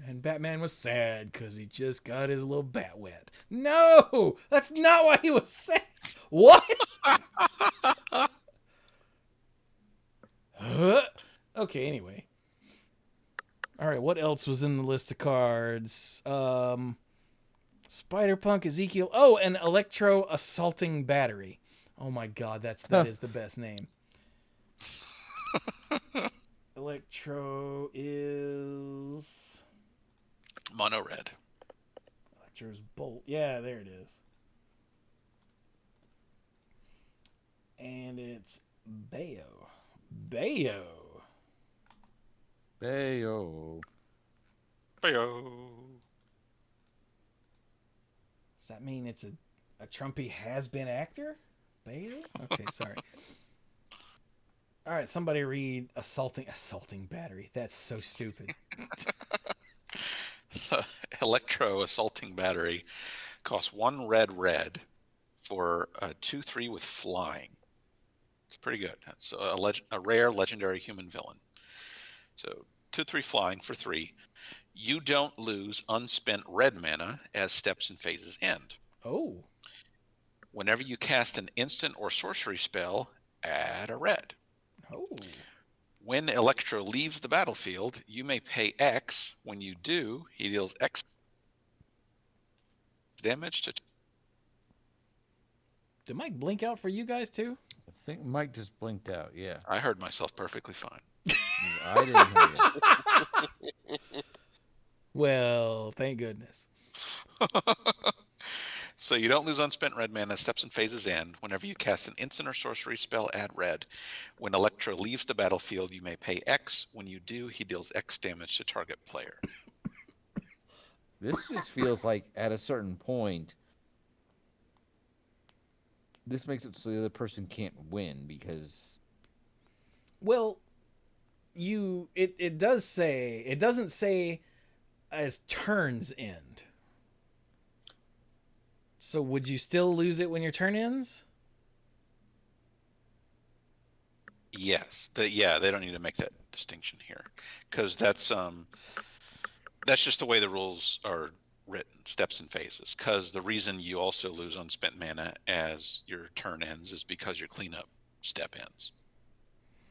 [SPEAKER 1] And Batman was sad because he just got his little bat wet. No! That's not why he was sad! What? Okay, anyway. Alright, what else was in the list of cards? Spider-Punk, Ezekiel. Oh, an Electro Assaulting Battery. Oh my god, that is the best name. Electro is...
[SPEAKER 3] Mono red.
[SPEAKER 1] Electro's Bolt. Yeah, there it is. And it's Bayo. Bayo.
[SPEAKER 2] Bayo.
[SPEAKER 3] Bayo.
[SPEAKER 1] Does that mean it's a Trumpy has-been actor? Bayo? Okay, sorry. All right, somebody read assaulting battery. That's so stupid.
[SPEAKER 3] The Electro Assaulting Battery costs 1 red for a 2/3 with flying. It's pretty good. That's a rare legendary human villain. So 2/3 flying for 3. You don't lose unspent red mana as steps and phases end.
[SPEAKER 1] Oh.
[SPEAKER 3] Whenever you cast an instant or sorcery spell, add a red.
[SPEAKER 1] Oh.
[SPEAKER 3] When Electro leaves the battlefield, you may pay X. When you do, he deals X damage to...
[SPEAKER 1] Did Mike blink out for you guys too?
[SPEAKER 2] I think Mike just blinked out, yeah.
[SPEAKER 3] I heard myself perfectly fine.
[SPEAKER 2] I didn't hear you.
[SPEAKER 1] Well, thank goodness.
[SPEAKER 3] So you don't lose unspent red mana, steps and phases end. Whenever you cast an instant or sorcery spell, add red. When Electro leaves the battlefield, you may pay X. When you do, he deals X damage to target player.
[SPEAKER 2] This just feels like at a certain point, this makes it so the other person can't win because...
[SPEAKER 1] Well, it doesn't say as turns end. So would you still lose it when your turn ends?
[SPEAKER 3] Yes. They don't need to make that distinction here. Because that's just the way the rules are written, steps and phases. Because the reason you also lose unspent mana as your turn ends is because your cleanup step ends.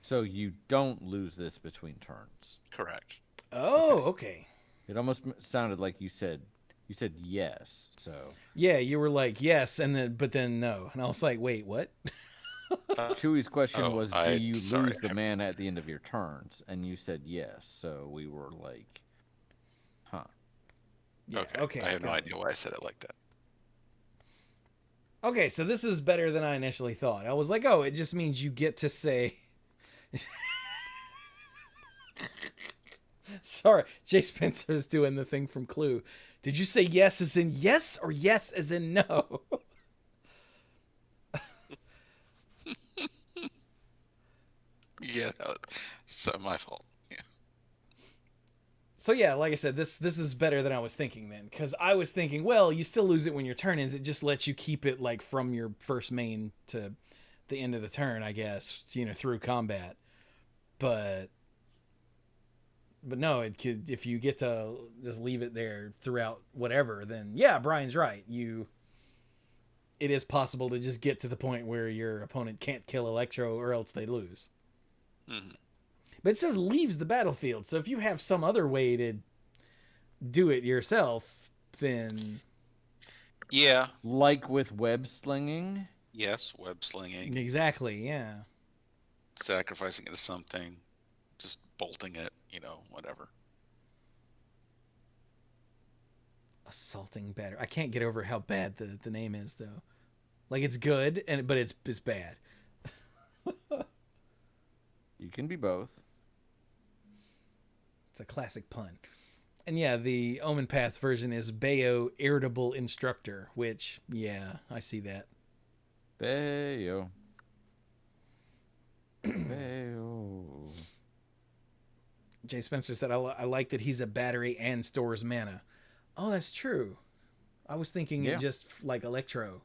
[SPEAKER 2] So you don't lose this between turns.
[SPEAKER 3] Correct.
[SPEAKER 1] Oh, okay.
[SPEAKER 2] It almost sounded like you said yes, so...
[SPEAKER 1] Yeah, you were like, yes, but then no. And I was like, wait, what?
[SPEAKER 2] Chewy's question was, do you
[SPEAKER 3] sorry.
[SPEAKER 2] lose the mana at the end of your turns? And you said yes, so we were like, huh.
[SPEAKER 1] Yeah, okay.
[SPEAKER 3] I have no idea why I said it like that.
[SPEAKER 1] Okay, so this is better than I initially thought. I was like, oh, it just means you get to say... Sorry, Jay Spencer's doing the thing from Clue. Did you say yes as in yes or yes as in no?
[SPEAKER 3] Yeah, so my fault. Yeah.
[SPEAKER 1] So yeah, like I said, this is better than I was thinking then, because I was thinking, well, you still lose it when your turn ends. It just lets you keep it like from your first main to the end of the turn, I guess, through combat. But no, if you get to just leave it there throughout whatever, then yeah, Brian's right. It is possible to just get to the point where your opponent can't kill Electro or else they lose.
[SPEAKER 3] Mhm.
[SPEAKER 1] But it says leaves the battlefield. So if you have some other way to do it yourself, then
[SPEAKER 3] Yeah.
[SPEAKER 2] Like with web slinging.
[SPEAKER 3] Yes. Web slinging,
[SPEAKER 1] exactly, yeah.
[SPEAKER 3] sacrificing it to something, just bolting it. Whatever.
[SPEAKER 1] Assaulting battery. I can't get over how bad the name is though. Like it's good, but it's bad.
[SPEAKER 2] You can be both.
[SPEAKER 1] It's a classic pun. And yeah, the Omenpaths version is Bayo Irritable Instructor, which, yeah, I see that.
[SPEAKER 2] Bayo. Bayo.
[SPEAKER 1] Jay Spencer said, I like that he's a battery and stores mana. Oh, that's true. I was thinking it just like Electro.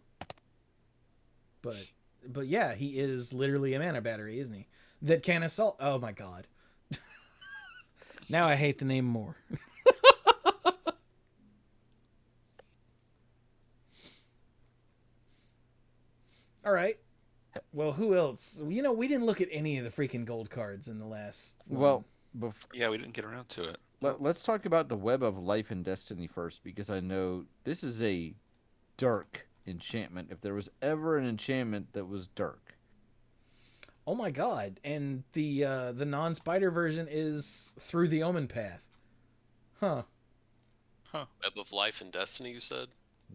[SPEAKER 1] But yeah, he is literally a mana battery, isn't he? That can assault. Oh my god. Now I hate the name more. All right. Well, who else? We didn't look at any of the freaking gold cards in the last one.
[SPEAKER 2] Well,
[SPEAKER 3] Yeah, we didn't get around to it.
[SPEAKER 2] let's talk about the Web of Life and Destiny first, because I know this is a dark enchantment. If there was ever an enchantment that was dark.
[SPEAKER 1] Oh my god. And the non-spider version is Through the Omenpath. Huh.
[SPEAKER 4] Web of Life and Destiny, you said?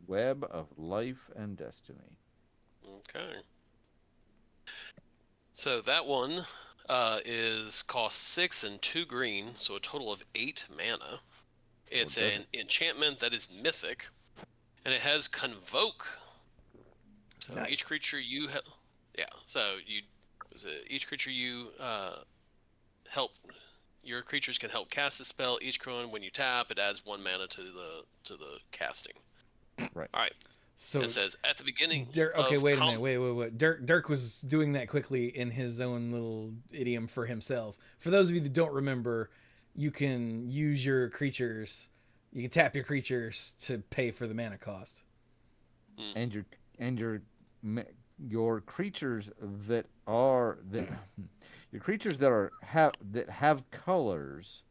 [SPEAKER 2] Web of Life and Destiny.
[SPEAKER 4] Okay. So that one is cost 6 and 2 green, so a total of 8 mana. It's an enchantment that is mythic, and it has Convoke. So
[SPEAKER 1] Nice.
[SPEAKER 4] each creature you each creature you help, your creatures can help cast a spell. Each one, when you tap, it adds 1 mana to the casting.
[SPEAKER 2] Right.
[SPEAKER 4] All right.
[SPEAKER 1] So
[SPEAKER 4] It says at the beginning.
[SPEAKER 1] Okay, wait a minute. Wait. Dirk was doing that quickly in his own little idiom for himself. For those of you that don't remember, you can use your creatures. You can tap your creatures to pay for the mana cost.
[SPEAKER 2] And your creatures that are your creatures that have colors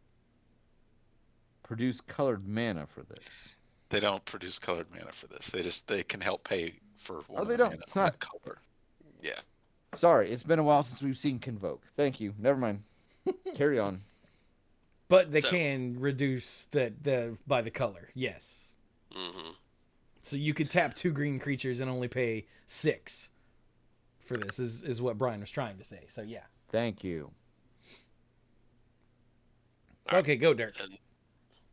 [SPEAKER 2] produce colored mana for this.
[SPEAKER 3] They don't produce colored mana for this. They can help pay for one of
[SPEAKER 2] they
[SPEAKER 3] the
[SPEAKER 2] don't.
[SPEAKER 3] mana on that color.
[SPEAKER 4] Yeah.
[SPEAKER 2] Sorry, it's been a while since we've seen Convoke. Thank you. Never mind. Carry on.
[SPEAKER 1] But they can reduce by the color. Yes.
[SPEAKER 4] Mm-hmm.
[SPEAKER 1] So you could tap 2 green creatures and only pay 6 for this. Is what Brian was trying to say. So yeah.
[SPEAKER 2] Thank you.
[SPEAKER 1] Okay, go Dirk.
[SPEAKER 4] And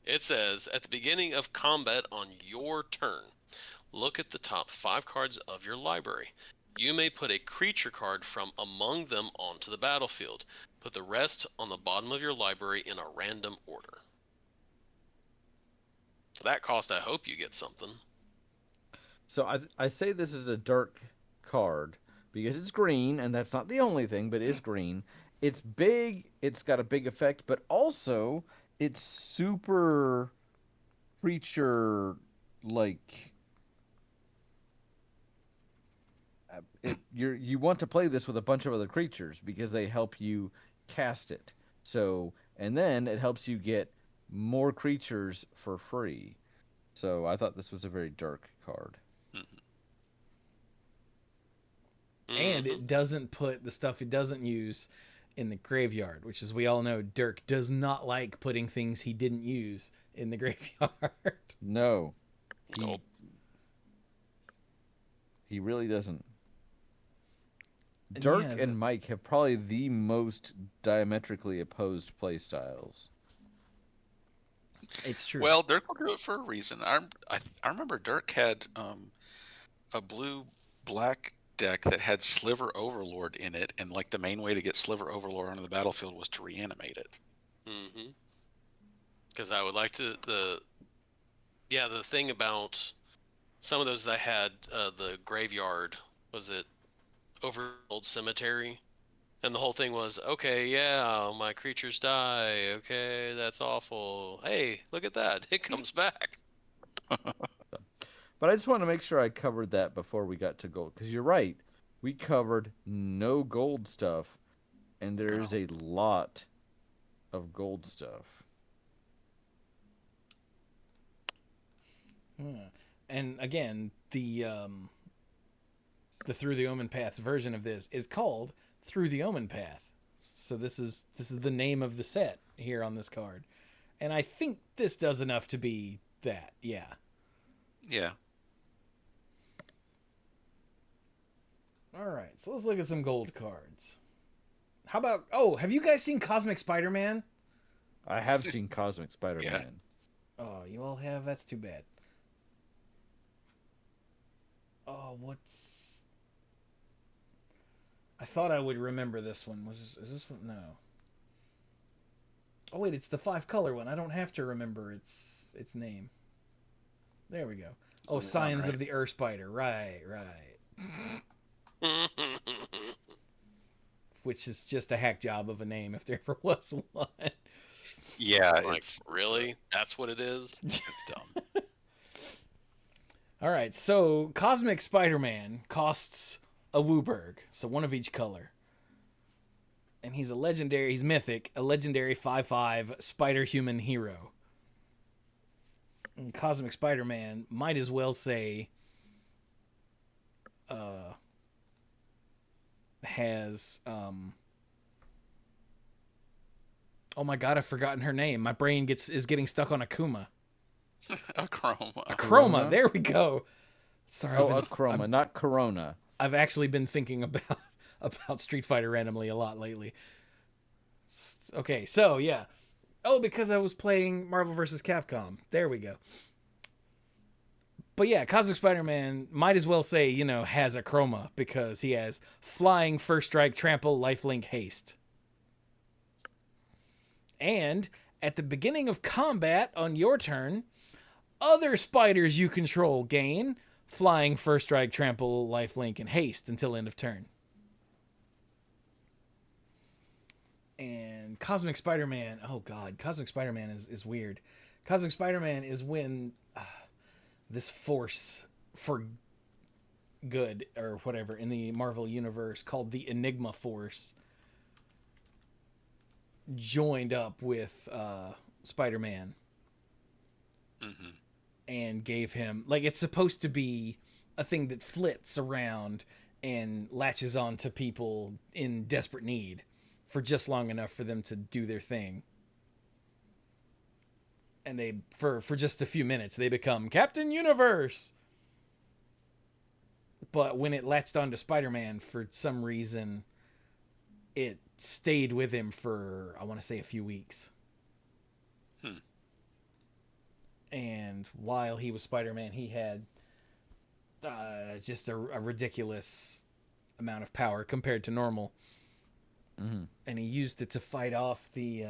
[SPEAKER 4] it says, at the beginning of combat on your turn, look at the top 5 cards of your library. You may put a creature card from among them onto the battlefield. Put the rest on the bottom of your library in a random order. For that cost, I hope you get something.
[SPEAKER 2] So I say this is a dark card because it's green, and that's not the only thing, but it is green. It's big, it's got a big effect, but also it's super creature like. You want to play this with a bunch of other creatures because they help you cast it. So, and then it helps you get more creatures for free. So I thought this was a very dark card.
[SPEAKER 1] And it doesn't put the stuff it doesn't use in the graveyard, which is, we all know Dirk does not like putting things he didn't use in the graveyard.
[SPEAKER 2] No.
[SPEAKER 4] Nope.
[SPEAKER 2] He really doesn't. Dirk and Mike have probably the most diametrically opposed play styles.
[SPEAKER 1] It's true.
[SPEAKER 3] Well, Dirk will do it for a reason. I remember Dirk had a blue-black deck that had Sliver Overlord in it, and like the main way to get Sliver Overlord onto the battlefield was to reanimate it.
[SPEAKER 4] Mm-hmm. Because I would like to the thing about some of those I had, the graveyard, was it Overworld Cemetery? And the whole thing was, okay, yeah, my creatures die. Okay, that's awful. Hey, look at that. It comes back.
[SPEAKER 2] But I just want to make sure I covered that before we got to gold. Because you're right. We covered no gold stuff. and there's a lot of gold stuff.
[SPEAKER 1] And again, the Through the Omenpaths version of this is called Through the Omenpath. So this is the name of the set here on this card. And I think this does enough to be that. Yeah.
[SPEAKER 3] Yeah.
[SPEAKER 1] All right. So let's look at some gold cards. How about have you guys seen Cosmic Spider-Man?
[SPEAKER 2] I have seen Cosmic Spider-Man.
[SPEAKER 3] Yeah.
[SPEAKER 1] Oh, you all have? That's too bad. Oh, what's... I thought I would remember this one. Is this one? No. Oh, wait, it's the 5-color one. I don't have to remember its name. There we go. Oh, Signs of the Earth Spider. Right. Which is just a hack job of a name if there ever was one.
[SPEAKER 3] Yeah.
[SPEAKER 4] Like, really? That's what it is?
[SPEAKER 3] It's dumb.
[SPEAKER 1] All right, so Cosmic Spider-Man costs a Wooburg, so one of each color. And he's mythic, a legendary 5/5 spider-human hero. And Cosmic Spider-Man might as well say has oh my god, I've forgotten her name. My brain is getting stuck on Akuma.
[SPEAKER 3] Achroma.
[SPEAKER 1] Chroma, there we go. Sorry.
[SPEAKER 2] Oh, Chroma, not Corona.
[SPEAKER 1] I've actually been thinking about Street Fighter randomly a lot lately. Okay, so yeah. Oh, because I was playing Marvel vs. Capcom. There we go. But yeah, Cosmic Spider-Man might as well say, has a chroma because he has flying, first strike, trample, lifelink, haste. And at the beginning of combat on your turn, other spiders you control gain flying, first strike, trample, lifelink, and haste until end of turn. And Cosmic Spider-Man, oh god, Cosmic Spider-Man is weird. Cosmic Spider-Man is when this force for good, or whatever, in the Marvel Universe called the Enigma Force joined up with Spider-Man.
[SPEAKER 3] Mm-hmm.
[SPEAKER 1] And gave him, like, it's supposed to be a thing that flits around and latches on to people in desperate need for just long enough for them to do their thing. And they, for just a few minutes, they become Captain Universe. But when it latched onto Spider-Man, for some reason, it stayed with him for, I want to say, a few weeks. And while he was Spider-Man, he had just a ridiculous amount of power compared to normal.
[SPEAKER 2] Mm-hmm.
[SPEAKER 1] And he used it to fight off the...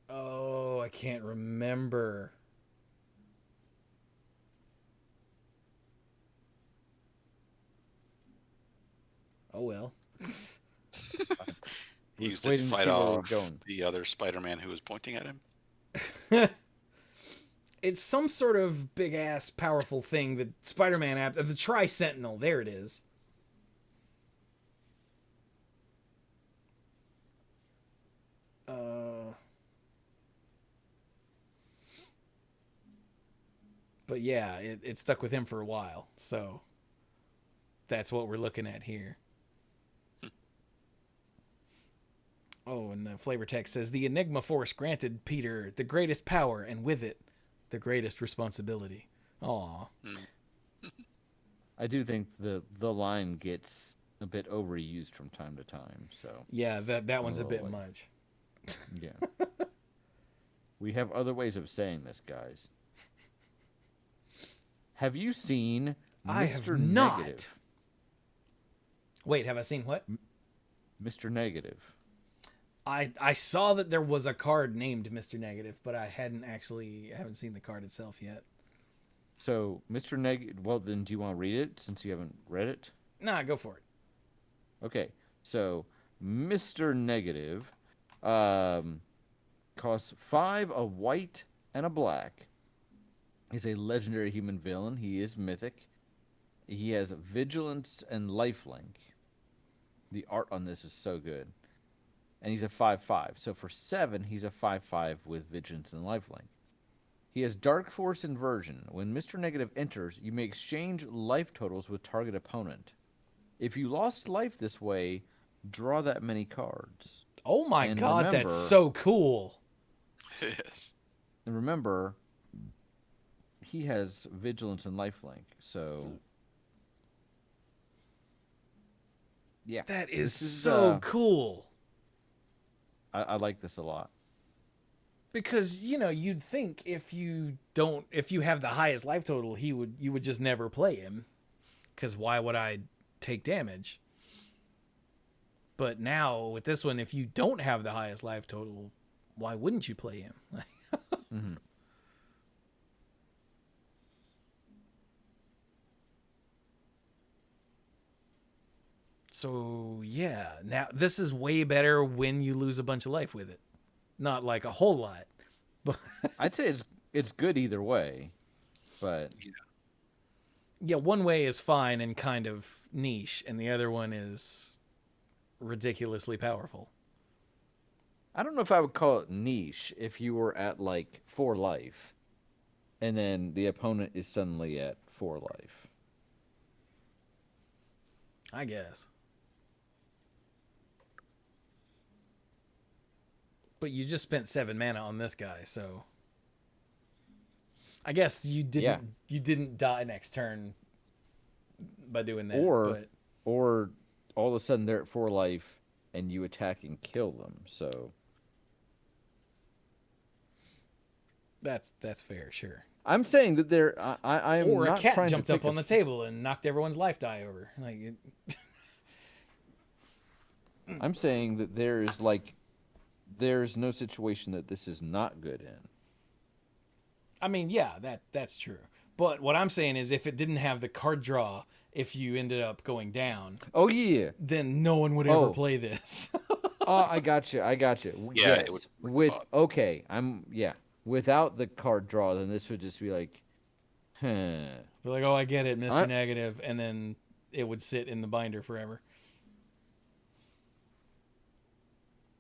[SPEAKER 1] I can't remember. Oh, well.
[SPEAKER 3] He used it to fight off the other Spider-Man who was pointing at him.
[SPEAKER 1] It's some sort of big-ass powerful thing that Spider-Man... the Tri-Sentinel, there it is. But yeah, it stuck with him for a while, so that's what we're looking at here. Oh, and the flavor text says, the Enigma Force granted Peter the greatest power, and with it, the greatest responsibility. Aw.
[SPEAKER 2] I do think the line gets a bit overused from time to time, so...
[SPEAKER 1] Yeah, that one's a bit much.
[SPEAKER 2] Yeah. We have other ways of saying this, guys. Have you seen Mr.
[SPEAKER 1] I have not.
[SPEAKER 2] Negative?
[SPEAKER 1] Wait, have I seen what?
[SPEAKER 2] Mr. Negative.
[SPEAKER 1] I saw that there was a card named Mr. Negative, but I haven't seen the card itself yet.
[SPEAKER 2] So, Mr. Negative... Well, then, do you want to read it, since you haven't read it?
[SPEAKER 1] Nah, go for it.
[SPEAKER 2] Okay, so, Mr. Negative costs 5, a white, and a black. He's a legendary human villain. He is mythic. He has vigilance and lifelink. The art on this is so good. And he's a 5/5. So for 7, he's a 5/5 with vigilance and lifelink. He has Dark Force Inversion. When Mr. Negative enters, you may exchange life totals with target opponent. If you lost life this way, draw that many cards.
[SPEAKER 1] Oh my
[SPEAKER 2] And
[SPEAKER 1] god,
[SPEAKER 2] remember,
[SPEAKER 1] that's so cool.
[SPEAKER 3] Yes.
[SPEAKER 2] And remember, he has vigilance and lifelink. So yeah,
[SPEAKER 1] That is
[SPEAKER 2] this is,
[SPEAKER 1] so cool.
[SPEAKER 2] I like this a lot.
[SPEAKER 1] Because, you know, you'd think if you have the highest life total, you would just never play him. Because why would I take damage? But now with this one, if you don't have the highest life total, why wouldn't you play him?
[SPEAKER 2] Mm-hmm.
[SPEAKER 1] So yeah, now this is way better when you lose a bunch of life with it. Not like a whole lot, but
[SPEAKER 2] I'd say it's good either way, but
[SPEAKER 1] yeah, one way is fine and kind of niche, and the other one is ridiculously powerful.
[SPEAKER 2] I don't know if I would call it niche if you were at like 4 life, and then the opponent is suddenly at 4 life.
[SPEAKER 1] I guess. But you just spent 7 mana on this guy, so I guess you didn't die next turn by doing that.
[SPEAKER 2] Or all of a sudden they're at 4 life and you attack and kill them. So
[SPEAKER 1] that's fair, sure.
[SPEAKER 2] I'm saying that I am
[SPEAKER 1] Or
[SPEAKER 2] not
[SPEAKER 1] a cat
[SPEAKER 2] trying
[SPEAKER 1] jumped
[SPEAKER 2] to
[SPEAKER 1] up on the table and knocked everyone's life die over. Like
[SPEAKER 2] I'm saying that there's no situation that this is not good in.
[SPEAKER 1] I mean, yeah, that's true. But what I'm saying is if it didn't have the card draw, if you ended up going down,
[SPEAKER 2] Oh yeah.
[SPEAKER 1] then no one would ever play this.
[SPEAKER 2] Oh, I got you.
[SPEAKER 3] Yeah, it
[SPEAKER 2] Yes.
[SPEAKER 3] would
[SPEAKER 2] Okay, without the card draw, then this would just be like, huh.
[SPEAKER 1] Be like, oh, I get it, Mr. Negative, and then it would sit in the binder forever.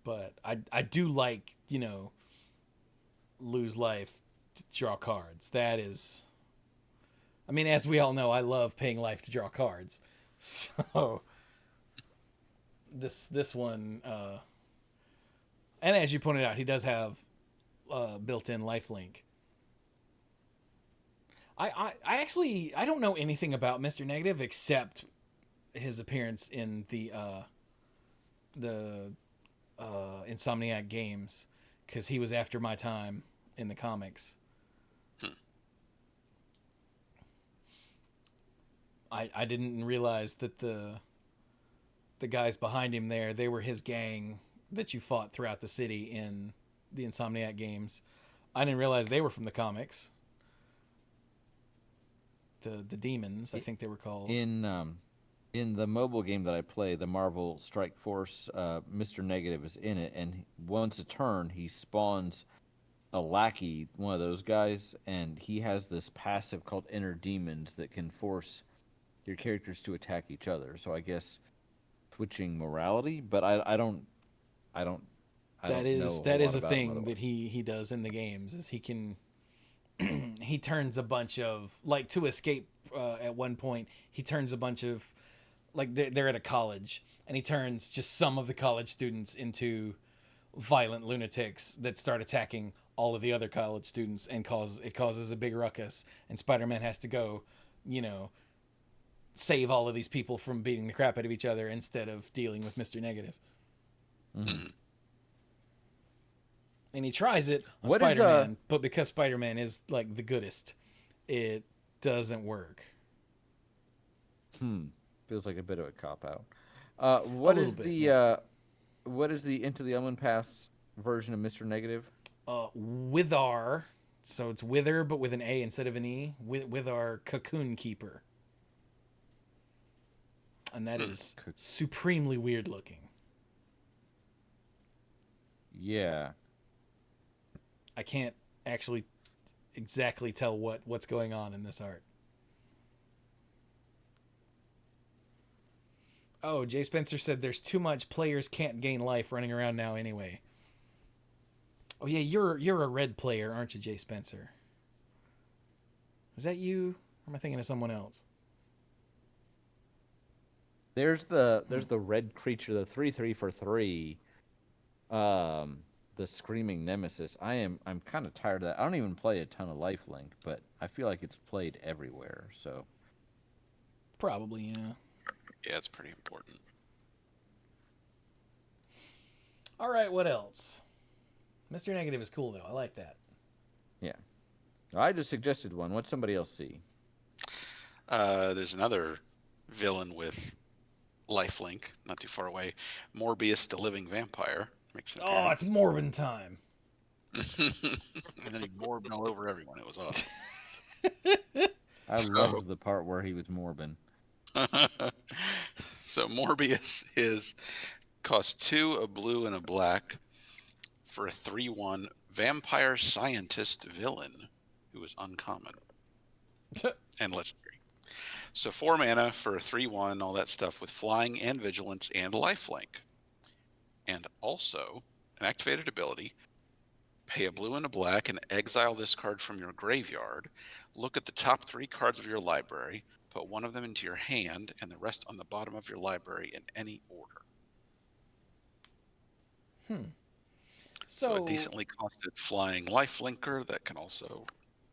[SPEAKER 1] But I do like, you know, lose life, draw cards. That is, I mean, as we all know, I love paying life to draw cards. So this one, and as you pointed out, he does have built-in lifelink. I actually I don't know anything about Mr. Negative except his appearance in the Insomniac games, because he was after my time in the comics. I didn't realize that the guys behind him there, they were his gang that you fought throughout the city in the Insomniac games. I didn't realize they were from the comics. The demons, I think they were called.
[SPEAKER 2] In the mobile game that I play, the Marvel Strike Force, Mr. Negative is in it, and once a turn, he spawns a lackey, one of those guys, and he has this passive called Inner Demons that can force your characters to attack each other. So I guess switching morality, but I don't know
[SPEAKER 1] That
[SPEAKER 2] a
[SPEAKER 1] is
[SPEAKER 2] lot
[SPEAKER 1] a
[SPEAKER 2] about him
[SPEAKER 1] thing
[SPEAKER 2] otherwise.
[SPEAKER 1] that he does in the games, is he can he turns a bunch of, like, to escape at one point, he turns a bunch of, like, they're at a college, and he turns just some of the college students into violent lunatics that start attacking all of the other college students, and causes a big ruckus, and Spider-Man has to go, you know, save all of these people from beating the crap out of each other instead of dealing with Mr. Negative.
[SPEAKER 2] Mm-hmm.
[SPEAKER 1] And he tries it on
[SPEAKER 2] What is,
[SPEAKER 1] Spider-Man, but because Spider-Man is, like, the goodest, it doesn't work.
[SPEAKER 2] Feels like a bit of a cop out. What is the Into the Omenpaths version of Mr. Negative?
[SPEAKER 1] Withar, so it's Wither, but with an A instead of an E. Withar Cocoon Keeper. And that is supremely weird looking.
[SPEAKER 2] Yeah.
[SPEAKER 1] I can't actually exactly tell what's going on in this art. Oh, Jay Spencer said there's too much players can't gain life running around now anyway. Oh yeah, you're a red player, aren't you, Jay Spencer? Is that you? Or am I thinking of someone else?
[SPEAKER 2] There's the red creature, the 3/3 for 3. The Screaming Nemesis. I'm kind of tired of that. I don't even play a ton of Lifelink, but I feel like it's played everywhere. So
[SPEAKER 1] Probably, yeah.
[SPEAKER 3] Yeah, it's pretty important.
[SPEAKER 1] All right, what else? Mr. Negative is cool though. I like that.
[SPEAKER 2] yeah, I just suggested one. What'd somebody else see?
[SPEAKER 3] There's another villain with lifelink, not too far away. Morbius, the living vampire, makes an
[SPEAKER 1] Oh, it's Morbin time.
[SPEAKER 3] and then he morbed all over everyone. It was awesome.
[SPEAKER 2] I loved the part where he was Morbin.
[SPEAKER 3] So Morbius cost 2, a blue, and a black for a 3/1 vampire scientist villain who is uncommon and legendary. So 4 mana for a 3/1, all that stuff with flying and vigilance and lifelink. And also an activated ability. Pay a blue and a black and exile this card from your graveyard. Look at the top 3 cards of your library. Put one of them into your hand and the rest on the bottom of your library in any order. So a decently costed flying lifelinker that can also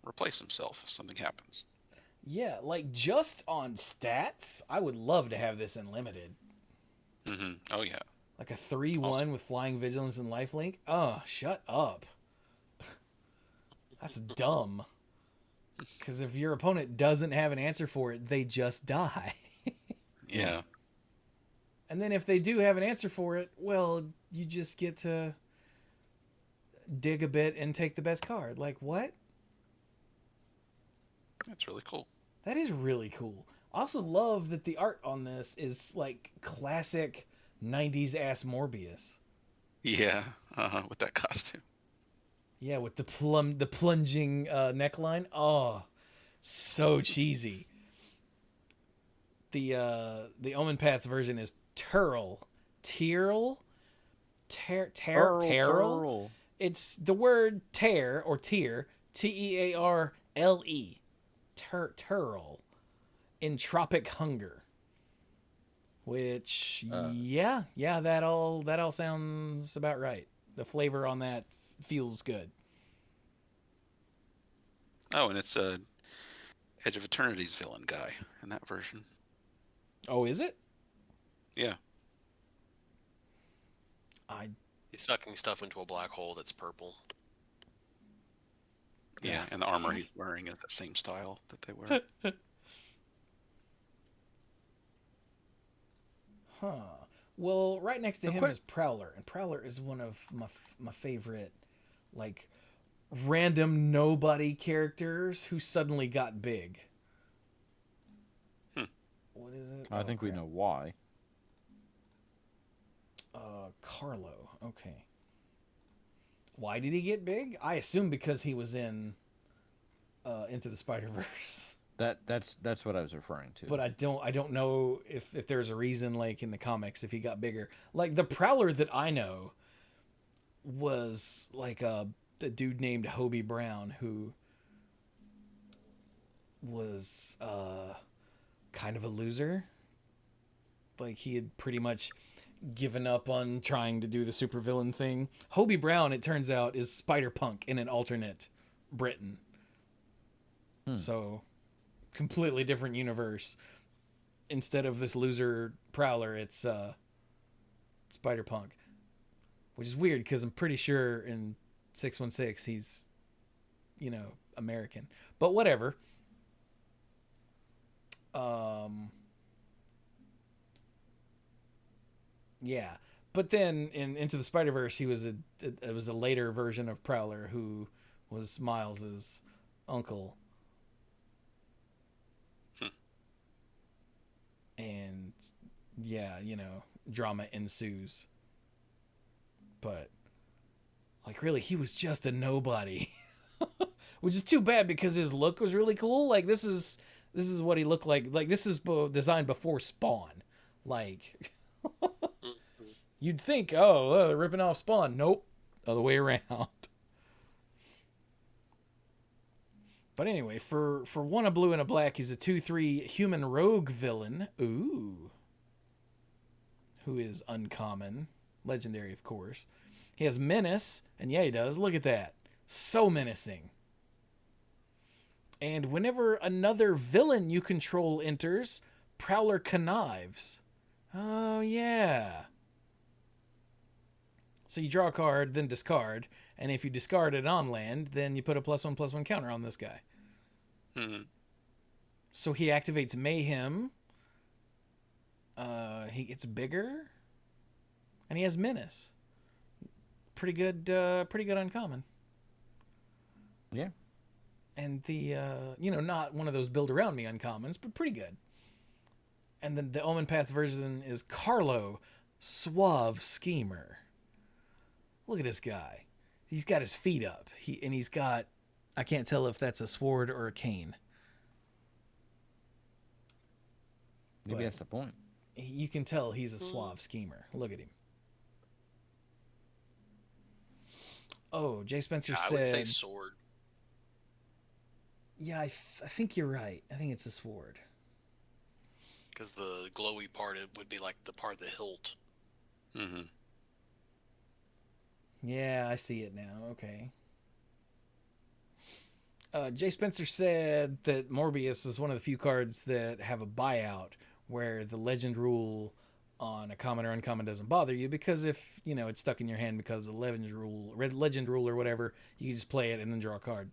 [SPEAKER 3] replace himself if something happens.
[SPEAKER 1] Yeah, like just on stats, I would love to have this in limited.
[SPEAKER 3] Mm-hmm. Oh, yeah.
[SPEAKER 1] Like a 3/1 with flying vigilance and lifelink. Oh, shut up. That's dumb. Because if your opponent doesn't have an answer for it, they just die.
[SPEAKER 3] Yeah.
[SPEAKER 1] And then if they do have an answer for it, well, you just get to dig a bit and take the best card. Like, what?
[SPEAKER 3] That's really cool.
[SPEAKER 1] That is really cool. I also love that the art on this is like classic 90s ass Morbius.
[SPEAKER 3] Yeah, with that costume.
[SPEAKER 1] Yeah, with the plunging neckline. Oh, so cheesy. The Omenpaths version is Turl. Terl? Terl? It's the word tear or tear, Tearle. Turl. In Tropic Hunger. Which yeah, that all sounds about right. The flavor on that feels good.
[SPEAKER 3] Oh, and it's a Edge of Eternity's villain guy in that version.
[SPEAKER 1] Oh, is it?
[SPEAKER 3] Yeah.
[SPEAKER 4] He's sucking stuff into a black hole that's purple.
[SPEAKER 3] Yeah, and the armor he's wearing is that same style that they wear.
[SPEAKER 1] Huh. Well, right next to him is Prowler, and Prowler is one of my favorite, like, random nobody characters who suddenly got big. What is it?
[SPEAKER 2] I think we know why.
[SPEAKER 1] Carlo. Okay. Why did he get big? I assume because he was in Into the Spider-Verse.
[SPEAKER 2] That's what I was referring to.
[SPEAKER 1] But I don't know if there's a reason, like in the comics, if he got bigger. Like the Prowler that I know was like a dude named Hobie Brown who was kind of a loser. Like he had pretty much given up on trying to do the supervillain thing. Hobie Brown, it turns out, is Spider-Punk in an alternate Britain. So completely different universe. Instead of this loser Prowler, it's Spider-Punk, which is weird because I'm pretty sure in 616 he's, American, but whatever. Yeah, but then in Into the Spider-Verse, it was a later version of Prowler who was Miles's uncle. And yeah, drama ensues. But like really, he was just a nobody. Which is too bad because his look was really cool. Like this is what he looked like. Like this is designed before Spawn. Like,
[SPEAKER 4] Mhm.
[SPEAKER 1] you'd think, oh, ripping off Spawn. Nope. Other way around. But anyway, for one a blue and a black, he's a 2/3 human rogue villain. Ooh. Who is uncommon. Legendary, of course. He has menace, and yeah, he does. Look at that. So menacing. And whenever another villain you control enters, Prowler connives. Oh, yeah. So you draw a card, then discard, and if you discard it on land, then you put a +1/+1 counter on this guy.
[SPEAKER 3] Hmm.
[SPEAKER 1] So he activates Mayhem. He gets bigger, and he has Menace. Pretty good uncommon.
[SPEAKER 2] Yeah.
[SPEAKER 1] And the not one of those build around me uncommons, but pretty good. And then the Omenpaths version is Carlo, Suave Schemer. Look at this guy. He's got his feet up. He's got, I can't tell if that's a sword or a cane.
[SPEAKER 2] Maybe
[SPEAKER 1] But
[SPEAKER 2] that's the point.
[SPEAKER 1] you can tell he's a suave schemer. Look at him. Oh, Jay Spencer
[SPEAKER 4] Yeah, I
[SPEAKER 1] said,
[SPEAKER 4] would say sword.
[SPEAKER 1] yeah, I think you're right. I think it's a sword.
[SPEAKER 4] Because the glowy part, it would be like the part of the hilt.
[SPEAKER 3] Hmm.
[SPEAKER 1] Yeah, I see it now. Okay. Jay Spencer said that Morbius is one of the few cards that have a buyout where the legend rule on a common or uncommon doesn't bother you, because if, it's stuck in your hand because of the legend rule or whatever, you can just play it and then draw a card.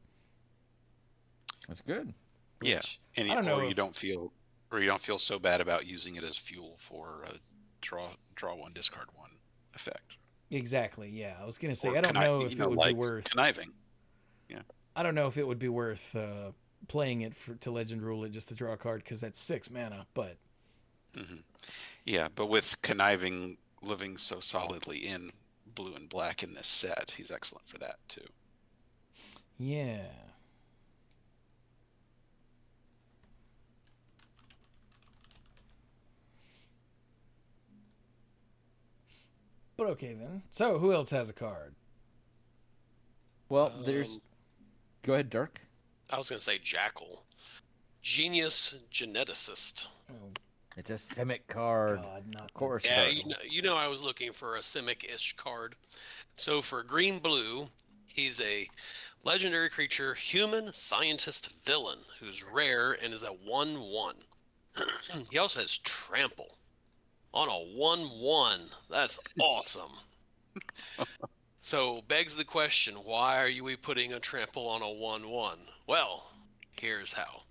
[SPEAKER 2] That's good.
[SPEAKER 3] Yeah,
[SPEAKER 1] Which,
[SPEAKER 3] and
[SPEAKER 1] I don't know
[SPEAKER 3] or
[SPEAKER 1] if-
[SPEAKER 3] you don't feel so bad about using it as fuel for a draw one, discard one effect.
[SPEAKER 1] Exactly, yeah. I was going to say,
[SPEAKER 3] Or
[SPEAKER 1] I don't know if it would be
[SPEAKER 3] like
[SPEAKER 1] worth...
[SPEAKER 3] conniving.
[SPEAKER 1] I don't know if it would be worth playing it to legend rule it just to draw a card, because that's 6 mana, but...
[SPEAKER 3] Hmm. Yeah, but with conniving living so solidly in blue and black in this set, he's excellent for that too.
[SPEAKER 1] Yeah. But okay then. So who else has a card?
[SPEAKER 2] Well, there's. Go ahead, Dirk.
[SPEAKER 4] I was going to say Jackal. Genius geneticist.
[SPEAKER 1] Oh
[SPEAKER 2] It's a Simic card.
[SPEAKER 1] God, not
[SPEAKER 2] Of course.
[SPEAKER 4] Yeah,
[SPEAKER 2] Dirk.
[SPEAKER 4] you know I was looking for a Simic-ish card. So for green-blue, he's a legendary creature, human scientist villain, who's rare and is a 1/1. He also has trample on a 1/1. That's awesome. So begs the question, why are we putting a trample on a 1/1? Well, here's how.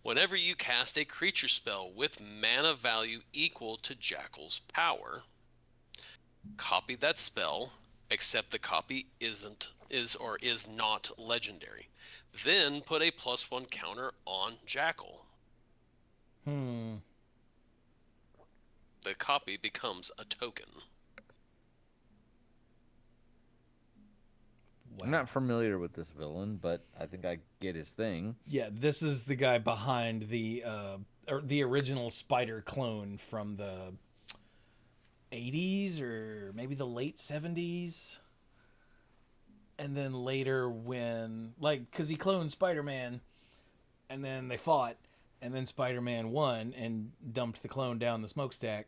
[SPEAKER 4] Whenever you cast a creature spell with mana value equal to Jackal's power, copy that spell, except the copy is not legendary. Then put a +1 counter on Jackal.
[SPEAKER 1] Hmm.
[SPEAKER 4] The copy becomes a token.
[SPEAKER 2] I'm not familiar with this villain, but I think I get his thing.
[SPEAKER 1] Yeah, this is the guy behind the original Spider clone from the 80s or maybe the late 70s. And then later because he cloned Spider-Man, and then they fought, and then Spider-Man won and dumped the clone down the smokestack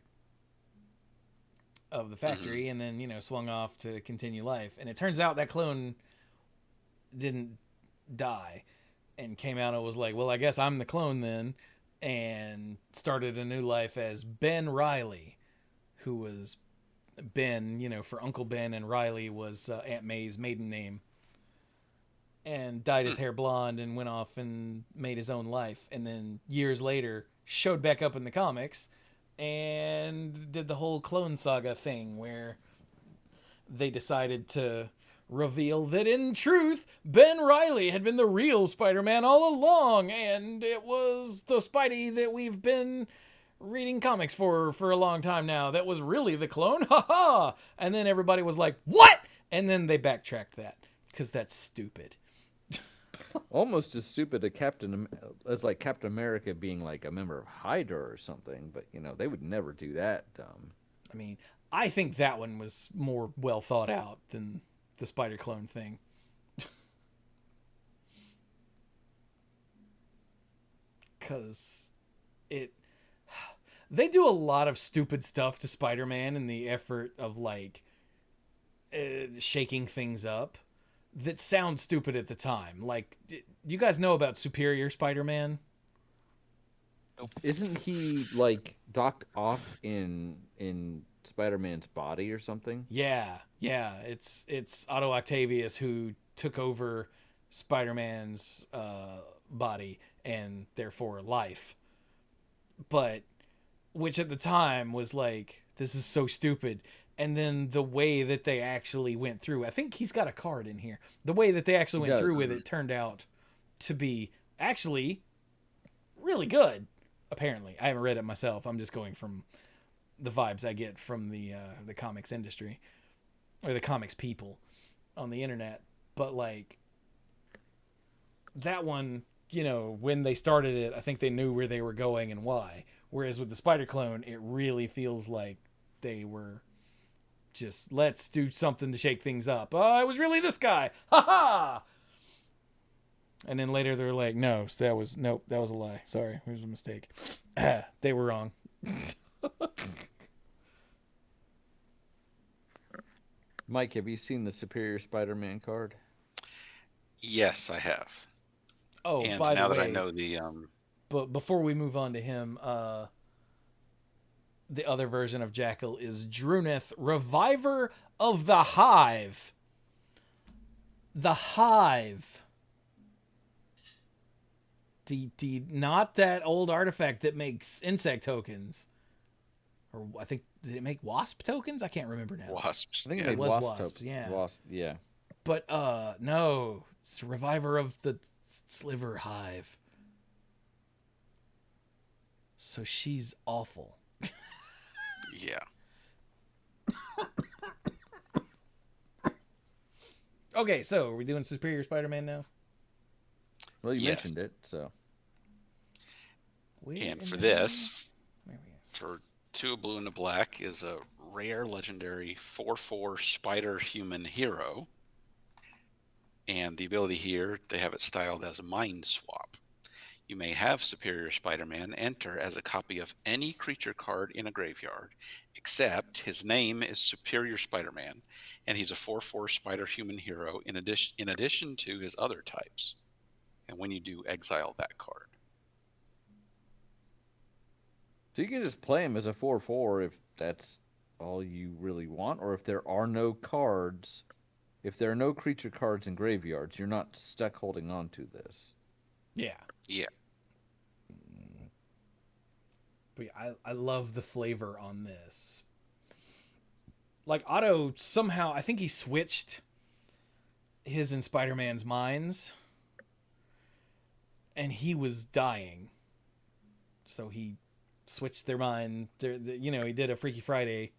[SPEAKER 1] of the factory, and then, swung off to continue life. And it turns out that clone didn't die and came out and was like, well, I guess I'm the clone then, and started a new life as Ben Riley, who was Ben, for Uncle Ben, and Riley was Aunt May's maiden name, and dyed his hair blonde and went off and made his own life. And then years later showed back up in the comics and did the whole clone saga thing where they decided to reveal that in truth Ben Riley had been the real Spider-Man all along, and it was the Spidey that we've been reading comics for a long time now that was really the clone. Ha ha! And then everybody was like, what? And then they backtracked that because that's stupid.
[SPEAKER 2] Almost as stupid as like Captain America being like a member of Hydra or something, but they would never do that dumb.
[SPEAKER 1] I mean, I think that one was more well thought out than the spider clone thing. Because they do a lot of stupid stuff to Spider-Man in the effort of like shaking things up that sound stupid at the time. Like, do you guys know about Superior Spider-Man?
[SPEAKER 2] Isn't he like docked off in Spider-Man's body or something?
[SPEAKER 1] Yeah. It's Otto Octavius who took over Spider-Man's body and therefore life. But which at the time was like, this is so stupid. And then the way that they actually went through, I think he's got a card in here. The way that they actually went through with it turned out to be actually really good. Apparently, I haven't read it myself. I'm just going from the vibes I get from the comics industry or the comics people on the internet. But like that one, when they started it, I think they knew where they were going and why. Whereas with the Spider Clone, it really feels like they were just, let's do something to shake things up. Oh, it was really this guy. Ha ha! And then later they're like, no, that was a lie. Sorry, it was a mistake. They were wrong.
[SPEAKER 2] Mike, have you seen the Superior Spider-Man card?
[SPEAKER 3] Yes, I have.
[SPEAKER 1] Oh,
[SPEAKER 3] And
[SPEAKER 1] by
[SPEAKER 3] now
[SPEAKER 1] the
[SPEAKER 3] that
[SPEAKER 1] way,
[SPEAKER 3] I know the
[SPEAKER 1] but before we move on to him, the other version of Jackal is Druneth, Reviver of the Hive. The Hive. The not that old artifact that makes insect tokens. Or I think, did it make wasp tokens? I can't remember now.
[SPEAKER 3] wasps.
[SPEAKER 2] I think
[SPEAKER 3] yeah.
[SPEAKER 2] it made
[SPEAKER 1] was
[SPEAKER 2] wasp
[SPEAKER 1] wasps,
[SPEAKER 2] tokens.
[SPEAKER 1] yeah.
[SPEAKER 2] Wasp, yeah.
[SPEAKER 1] But no, it's the Reviver of the Sliver Hive. So she's awful.
[SPEAKER 3] Yeah.
[SPEAKER 1] Okay, so are we doing Superior Spider-Man now?
[SPEAKER 2] Well, you
[SPEAKER 3] Yes.
[SPEAKER 2] mentioned it, so.
[SPEAKER 3] And for this, for 2 blue and a black, is a rare legendary 4/4 spider human hero. And the ability here, they have it styled as a mind swap. You may have Superior Spider-Man enter as a copy of any creature card in a graveyard, except his name is Superior Spider-Man, and he's a 4/4 spider human hero in addition to his other types. And when you do, exile that card.
[SPEAKER 2] So you can just play him as a 4/4 if that's all you really want, or if there are no cards, if there are no creature cards in graveyards, you're not stuck holding on to this.
[SPEAKER 1] Yeah.
[SPEAKER 3] Yeah.
[SPEAKER 1] But yeah, I love the flavor on this. Like Otto somehow, I think he switched his and Spider-Man's minds, and he was dying, so he switched their mind. He did a Freaky Friday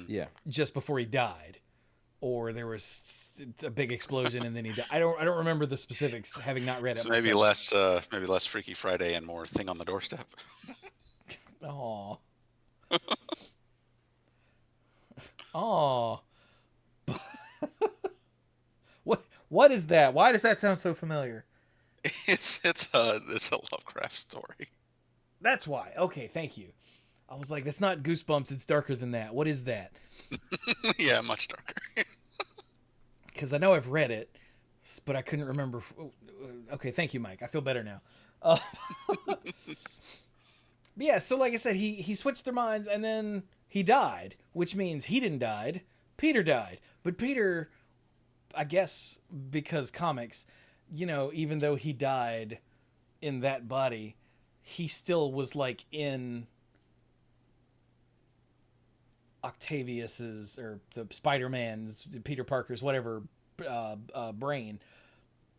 [SPEAKER 2] Yeah.
[SPEAKER 1] just before he died, or there was a big explosion and then he died. I don't remember the specifics, having not read it.
[SPEAKER 3] So maybe
[SPEAKER 1] myself.
[SPEAKER 3] less Freaky Friday and more Thing on the Doorstep.
[SPEAKER 1] Aw. Aw. What is that? Why does that sound so familiar?
[SPEAKER 3] It's a Lovecraft story.
[SPEAKER 1] That's why. Okay, thank you. I was like, that's not Goosebumps. It's darker than that. What is that?
[SPEAKER 3] Yeah, much darker.
[SPEAKER 1] Because I know I've read it, but I couldn't remember. Okay, thank you, Mike. I feel better now. But yeah, so like I said, he switched their minds and then he died, which means he didn't die. Peter died. But Peter, I guess because comics, even though he died in that body, he still was like in Octavius's or the Spider-Man's, Peter Parker's, whatever, brain,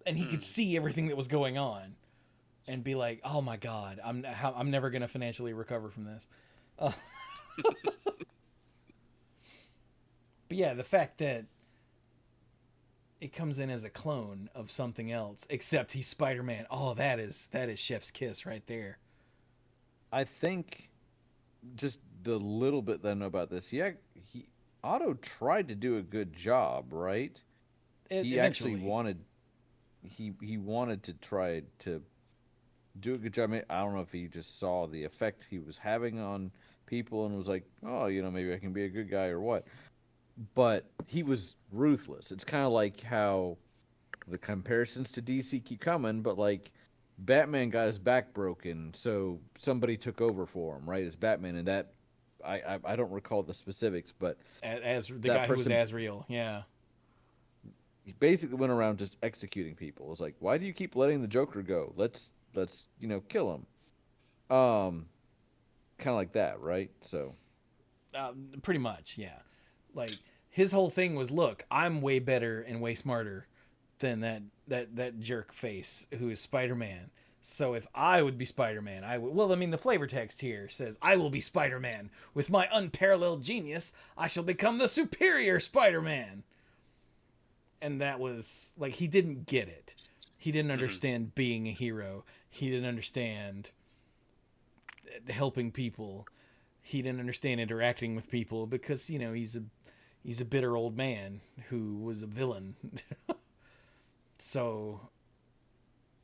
[SPEAKER 1] and he could see everything that was going on and be like, oh my God, I'm never going to financially recover from this. But yeah, the fact that it comes in as a clone of something else, except he's Spider-Man. Oh, that is chef's kiss right there.
[SPEAKER 2] I think just the little bit that I know about this, he Otto tried to do a good job, right? He actually wanted to try to do a good job. I don't know if he just saw the effect he was having on people and was like, oh, maybe I can be a good guy or what. But he was ruthless. It's kind of like how the comparisons to DC keep coming, but like Batman got his back broken, so somebody took over for him, right? As Batman, and that I don't recall the specifics, but
[SPEAKER 1] As the
[SPEAKER 2] that
[SPEAKER 1] guy who was
[SPEAKER 2] person
[SPEAKER 1] Azrael, yeah.
[SPEAKER 2] he basically went around just executing people. It was like, why do you keep letting the Joker go? Let's kill him. Kind of like that, right? So
[SPEAKER 1] Pretty much, yeah. Like his whole thing was, look, I'm way better and way smarter than that jerk face who is Spider-Man. So if I would be Spider-Man, I would. Well, I mean, the flavor text here says, "I will be Spider-Man. With my unparalleled genius, I shall become the superior Spider-Man." And that was like he didn't get it. He didn't understand being a hero. He didn't understand helping people. He didn't understand interacting with people because he's a bitter old man who was a villain. So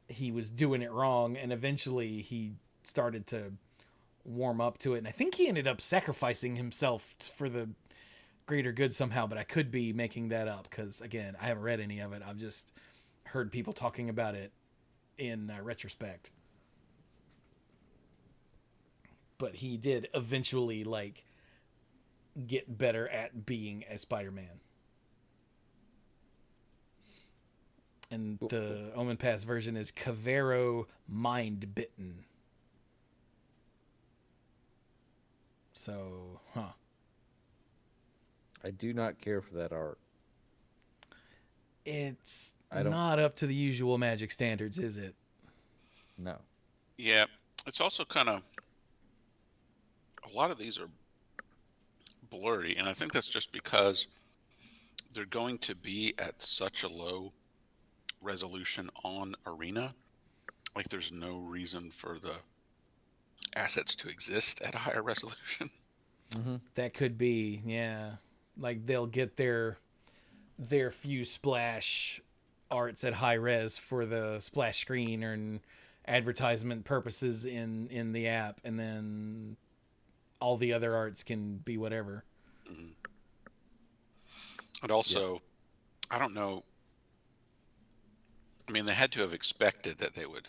[SPEAKER 1] he was doing it wrong, and eventually he started to warm up to it. And I think he ended up sacrificing himself for the greater good somehow, but I could be making that up because, again, I haven't read any of it. I've just heard people talking about it in retrospect. But he did eventually, get better at being a Spider-Man. And the Omenpaths version is Cavero Mind Bitten. So,
[SPEAKER 2] I do not care for that art.
[SPEAKER 1] It's not up to the usual Magic standards, is it?
[SPEAKER 2] No.
[SPEAKER 3] Yeah, it's also kind of, a lot of these are blurry, and I think that's just because they're going to be at such a low resolution on Arena. Like, there's no reason for the assets to exist at a higher resolution.
[SPEAKER 2] Mm-hmm.
[SPEAKER 1] That could be, yeah. Like, they'll get their few splash arts at high res for the splash screen or advertisement purposes in the app, and then all the other arts can be whatever.
[SPEAKER 3] Mm-hmm. And also, I don't know. I mean, they had to have expected that they would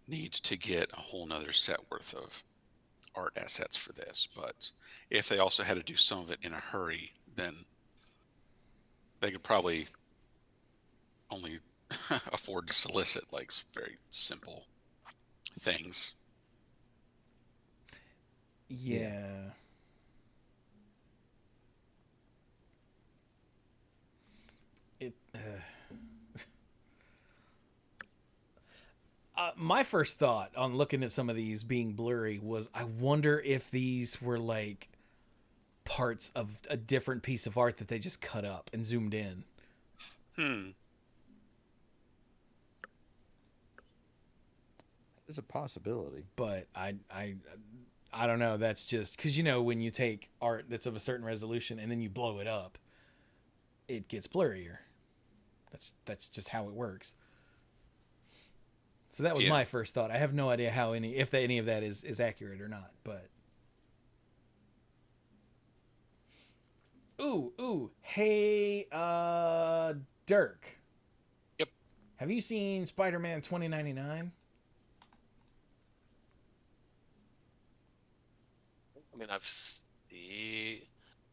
[SPEAKER 3] need to get a whole nother set worth of art assets for this. But if they also had to do some of it in a hurry, then they could probably only afford to solicit very simple things.
[SPEAKER 1] Yeah. It. My first thought on looking at some of these being blurry was, I wonder if these were parts of a different piece of art that they just cut up and zoomed in.
[SPEAKER 2] There's a possibility.
[SPEAKER 1] But I don't know. That's just because, when you take art that's of a certain resolution and then you blow it up, it gets blurrier. That's just how it works. So that was my first thought. I have no idea if any of that is accurate or not, but. Ooh. Hey, Dirk.
[SPEAKER 3] Yep.
[SPEAKER 1] Have you seen Spider-Man 2099?
[SPEAKER 4] I mean, I've seen...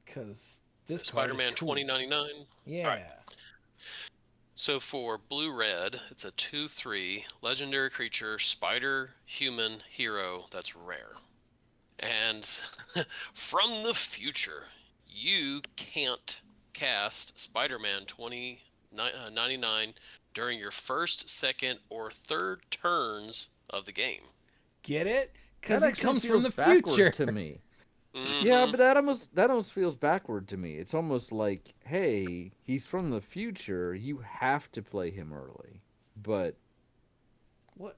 [SPEAKER 1] Because this
[SPEAKER 4] Spider-Man
[SPEAKER 1] cool.
[SPEAKER 4] 2099?
[SPEAKER 1] Yeah.
[SPEAKER 4] Right. So for Blue-Red, it's a 2/3 legendary creature, spider, human, hero that's rare. And from the future, you can't cast Spider-Man 2099 during your first, second, or third turns of the game.
[SPEAKER 1] Get it? Because
[SPEAKER 2] That
[SPEAKER 1] it
[SPEAKER 2] actually
[SPEAKER 1] comes from
[SPEAKER 2] feels
[SPEAKER 1] the
[SPEAKER 2] backward
[SPEAKER 1] future.
[SPEAKER 2] to me. Yeah,
[SPEAKER 4] Mhm.
[SPEAKER 2] but that almost feels backward to me. It's almost like, hey, he's from the future. You have to play him early. But
[SPEAKER 1] What?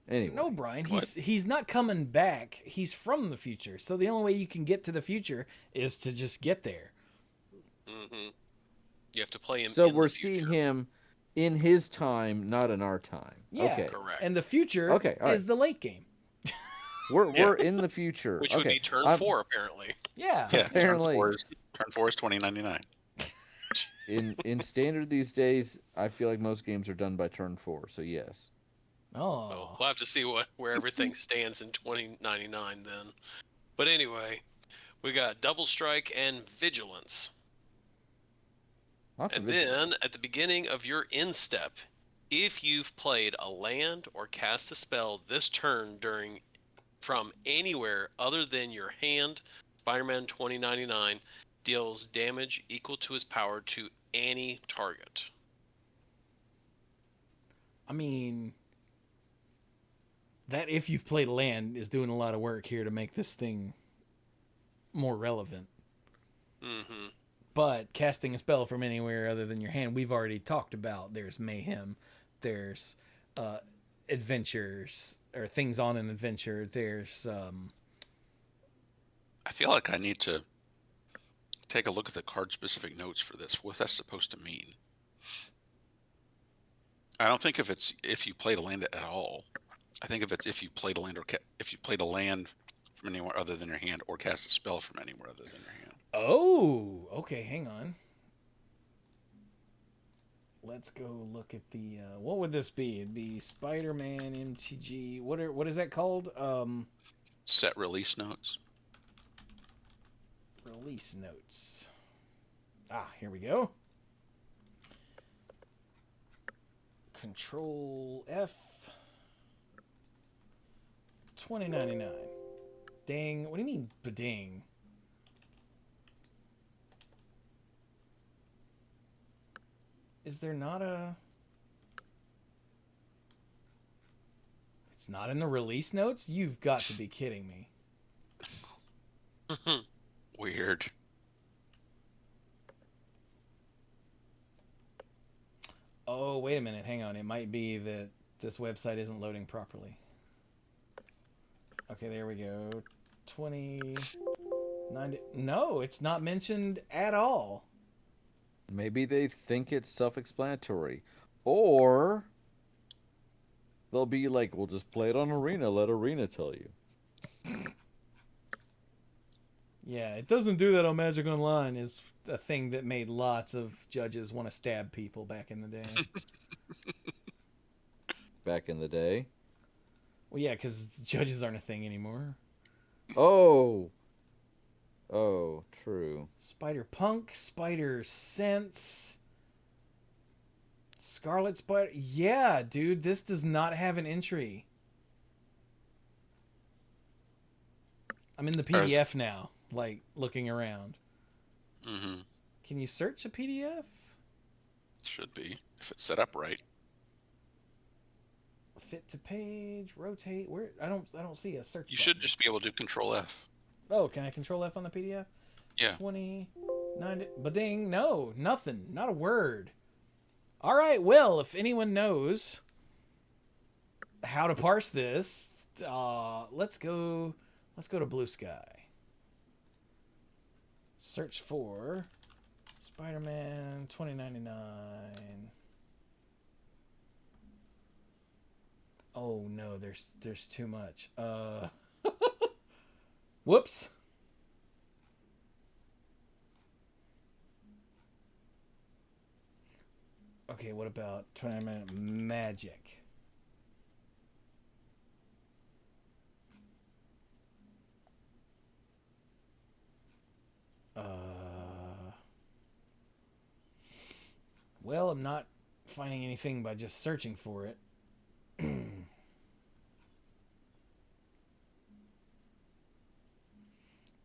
[SPEAKER 1] No,
[SPEAKER 2] anyway,
[SPEAKER 1] Brian.
[SPEAKER 3] What?
[SPEAKER 1] He's not coming back. He's from the future. So the only way you can get to the future is to just get there.
[SPEAKER 4] Mhm. You have to play him
[SPEAKER 2] so
[SPEAKER 4] in
[SPEAKER 2] we're
[SPEAKER 4] the
[SPEAKER 2] seeing
[SPEAKER 4] future.
[SPEAKER 2] him in his time, not in our time.
[SPEAKER 1] Yeah.
[SPEAKER 2] Okay.
[SPEAKER 1] And
[SPEAKER 4] Correct.
[SPEAKER 1] the future
[SPEAKER 2] Okay, all right.
[SPEAKER 1] is the late game.
[SPEAKER 3] Yeah.
[SPEAKER 2] We're in the future.
[SPEAKER 4] Which would
[SPEAKER 2] Okay.
[SPEAKER 4] be turn
[SPEAKER 2] I'm
[SPEAKER 4] 4, apparently.
[SPEAKER 1] Yeah.
[SPEAKER 3] Yeah. Turn
[SPEAKER 2] apparently
[SPEAKER 3] four is turn 4 is 2099.
[SPEAKER 2] in standard these days, I feel like most games are done by turn 4. So yes.
[SPEAKER 4] Well,
[SPEAKER 1] Oh.
[SPEAKER 4] we'll have to see where everything stands in 2099 then. But anyway, we got Double Strike and Vigilance.
[SPEAKER 2] Lots of
[SPEAKER 4] And
[SPEAKER 2] vigilance.
[SPEAKER 4] then at the beginning of your end step, if you've played a land or cast a spell this turn from anywhere other than your hand, Spider-Man 2099 deals damage equal to his power to any target.
[SPEAKER 1] I mean, that if you've played land is doing a lot of work here to make this thing more relevant.
[SPEAKER 4] Mm-hmm.
[SPEAKER 1] But casting a spell from anywhere other than your hand, we've already talked about. There's mayhem, there's adventures or things on an adventure. There's
[SPEAKER 3] I feel like I need to take a look at the card-specific notes for this. What that's supposed to mean. I don't think if you played a land at all. I think if you played a land if you played a land from anywhere other than your hand or cast a spell from anywhere other than your hand.
[SPEAKER 1] oh, okay, hang on. Let's go look at the what would this be? It'd be Spider-Man MTG. What is that called?
[SPEAKER 3] Set release notes.
[SPEAKER 1] Release notes. Ah, here we go. Control F. 2099. Dang. What do you mean, bading? Is there not a... It's not in the release notes? You've got to be kidding me.
[SPEAKER 3] Weird.
[SPEAKER 1] Oh, wait a minute. Hang on. It might be that this website isn't loading properly. Okay, there we go. 2090. No, it's not mentioned at all.
[SPEAKER 2] Maybe they think it's self-explanatory, or they'll be like, "We'll just play it on Arena. Let Arena tell you."
[SPEAKER 1] Yeah, it doesn't do that on Magic Online is a thing that made lots of judges want to stab people back in the day.
[SPEAKER 2] Back in the day.
[SPEAKER 1] Well, yeah, because judges aren't a thing anymore.
[SPEAKER 2] Oh, true.
[SPEAKER 1] Spider Punk, Spider Sense, Scarlet Spider. Yeah, dude, this does not have an entry. I'm in the PDF now, like looking around.
[SPEAKER 3] Mm-hmm.
[SPEAKER 1] Can you search a PDF?
[SPEAKER 3] Should be if it's set up right.
[SPEAKER 1] Fit to page, rotate. Where I don't see a search.
[SPEAKER 3] You
[SPEAKER 1] button.
[SPEAKER 3] should just be able to do Control F.
[SPEAKER 1] Oh, can I Control F on the PDF?
[SPEAKER 3] Yeah.
[SPEAKER 1] 29. Ba-ding. No, nothing. Not a word. All right. Well, if anyone knows how to parse this, let's go to BlueSky. Search for Spider-Man 2099. Oh no, there's too much. Whoops. Okay, what about Tournament Magic? Well, I'm not finding anything by just searching for it.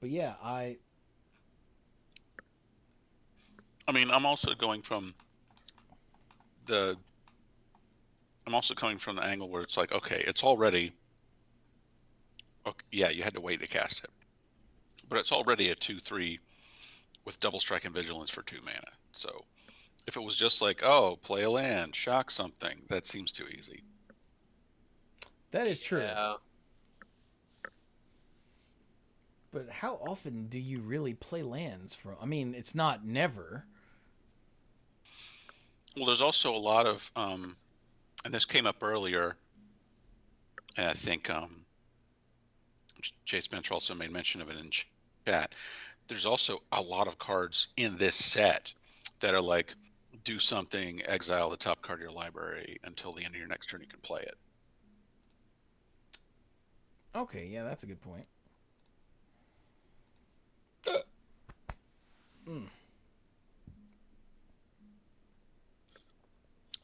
[SPEAKER 1] But yeah,
[SPEAKER 3] I mean, I'm also coming from the angle where it's like, okay, it's already. Okay, yeah, you had to wait to cast it, but it's already a 2/3 with double strike and vigilance for 2 mana. So if it was just like, oh, play a land, shock something, that seems too easy.
[SPEAKER 1] That is true.
[SPEAKER 4] Yeah.
[SPEAKER 1] But how often do you really play lands from? I mean, it's not never.
[SPEAKER 3] Well, there's also a lot of, and this came up earlier, and I think Jay Spencer also made mention of it in chat. There's also a lot of cards in this set that are like, do something, exile the top card of your library until the end of your next turn, you can play it.
[SPEAKER 1] Okay, yeah, that's a good point.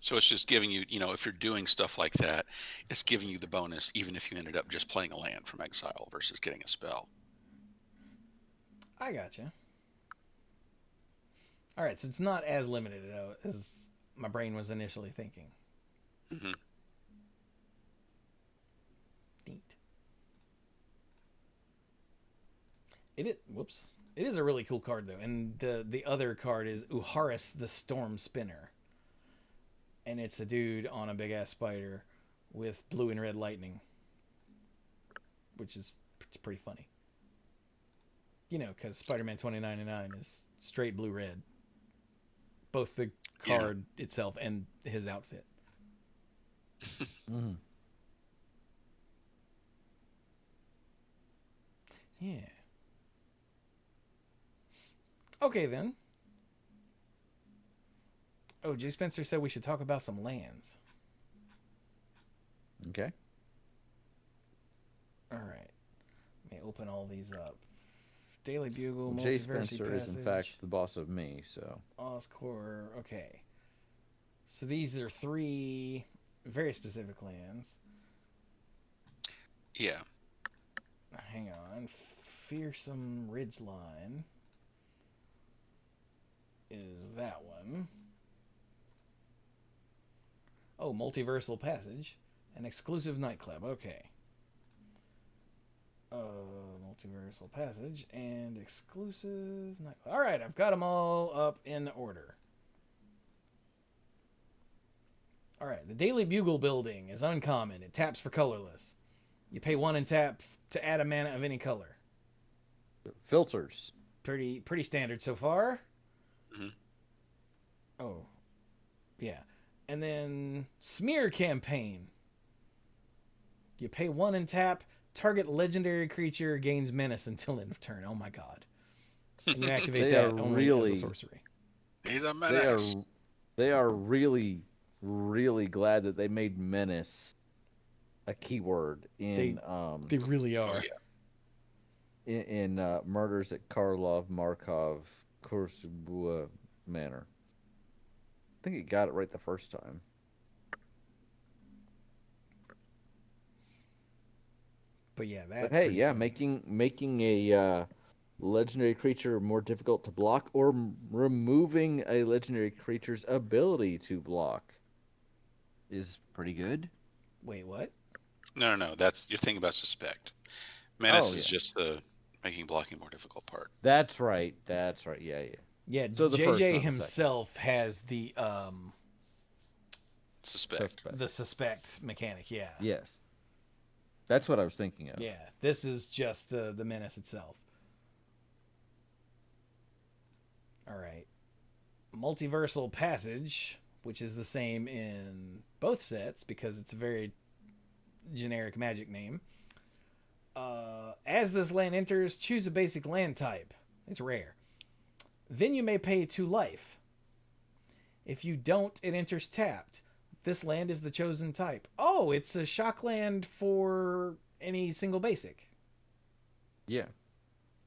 [SPEAKER 3] So it's just giving you, if you're doing stuff like that, it's giving you the bonus, even if you ended up just playing a land from exile versus getting a spell.
[SPEAKER 1] I gotcha. All right, so it's not as limited as my brain was initially thinking.
[SPEAKER 3] Mm-hmm.
[SPEAKER 1] Neat. It is a really cool card though, and the other card is Uharis the Storm Spinner, and it's a dude on a big ass spider with blue and red lightning, which is pretty funny. Because Spider-Man 2099 is straight blue red, both the card itself and his outfit.
[SPEAKER 2] Mm.
[SPEAKER 1] Yeah. Okay, then. Oh, Jay Spencer said we should talk about some lands.
[SPEAKER 2] Okay.
[SPEAKER 1] All right. Let me open all these up. Daily Bugle,
[SPEAKER 2] Well, Jay
[SPEAKER 1] Multiversity
[SPEAKER 2] Spencer
[SPEAKER 1] Passage,
[SPEAKER 2] is, in fact, the boss of me, so.
[SPEAKER 1] Oscor. Okay. So these are 3 very specific lands.
[SPEAKER 3] Yeah.
[SPEAKER 1] Hang on. Fearsome Ridgeline is that one. Oh, Multiversal Passage. An exclusive nightclub. Okay. Multiversal Passage and exclusive nightclub. Alright, I've got them all up in order. Alright, the Daily Bugle building is uncommon. It taps for colorless. You pay 1 and tap to add a mana of any color.
[SPEAKER 2] Filters.
[SPEAKER 1] Pretty standard so far.
[SPEAKER 3] Mm-hmm.
[SPEAKER 1] Oh. Yeah. And then Smear Campaign. You pay 1 and tap. Target legendary creature gains menace until end of turn. Oh my god. And you activate that only as a sorcery.
[SPEAKER 3] He's a menace.
[SPEAKER 2] They are really, really glad that they made menace a keyword in
[SPEAKER 1] They really are.
[SPEAKER 3] Oh, yeah.
[SPEAKER 2] in Murders at Karlov Markov Kursubua Manor. I think he got it right the first time.
[SPEAKER 1] But yeah, that's
[SPEAKER 2] But hey,
[SPEAKER 1] pretty
[SPEAKER 2] yeah,
[SPEAKER 1] funny.
[SPEAKER 2] making a legendary creature more difficult to block, or removing a legendary creature's ability to block is pretty good.
[SPEAKER 1] Wait, what?
[SPEAKER 3] No. That's you're thinking about suspect. Menace
[SPEAKER 2] Oh,
[SPEAKER 3] is
[SPEAKER 2] yeah.
[SPEAKER 3] just the making blocking more difficult part.
[SPEAKER 2] That's right. Yeah.
[SPEAKER 1] Yeah,
[SPEAKER 2] So the first,
[SPEAKER 1] JJ
[SPEAKER 2] not the
[SPEAKER 1] himself has the
[SPEAKER 3] Suspect.
[SPEAKER 1] suspect mechanic, yeah.
[SPEAKER 2] Yes. That's what I was thinking of.
[SPEAKER 1] Yeah, this is just the menace itself. All right. Multiversal Passage, which is the same in both sets because it's a very generic magic name. As this land enters, choose a basic land type. It's rare. Then you may pay 2 life. If you don't, it enters tapped. This land is the chosen type. Oh, it's a shock land for any single basic.
[SPEAKER 2] Yeah.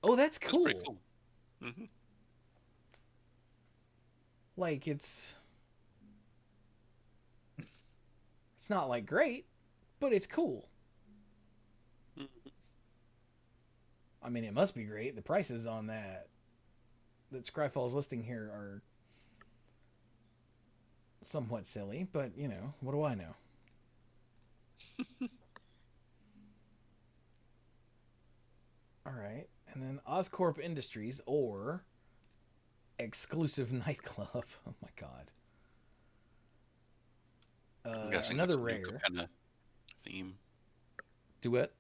[SPEAKER 1] Oh, that's cool.
[SPEAKER 3] That's pretty cool. Mm-hmm.
[SPEAKER 1] Like, it's not like great, but it's cool. I mean, it must be great. The prices on that Scryfall's listing here are somewhat silly, but what do I know? All right, And then Oscorp Industries or Exclusive Nightclub. Oh my god.
[SPEAKER 3] I'm guessing
[SPEAKER 1] Another
[SPEAKER 3] that's a new
[SPEAKER 1] rare.
[SPEAKER 3] Capenna theme.
[SPEAKER 1] Do it.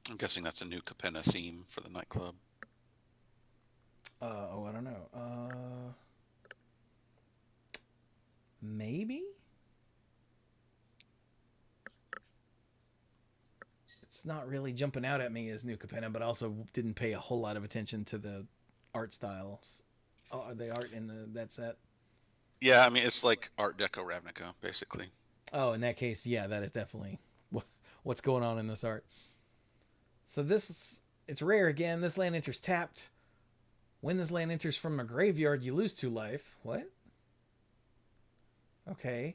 [SPEAKER 3] I'm guessing that's a new Capenna theme for the nightclub.
[SPEAKER 1] I don't know. Maybe? It's not really jumping out at me as New Capenna, but I also didn't pay a whole lot of attention to the art styles. Oh, are they art in that set?
[SPEAKER 3] Yeah, I mean, it's like Art Deco Ravnica, basically.
[SPEAKER 1] Oh, in that case, yeah, that is definitely what's going on in this art. So it's rare again. This land enters tapped. When this land enters from a graveyard, you lose 2 life. What? Okay.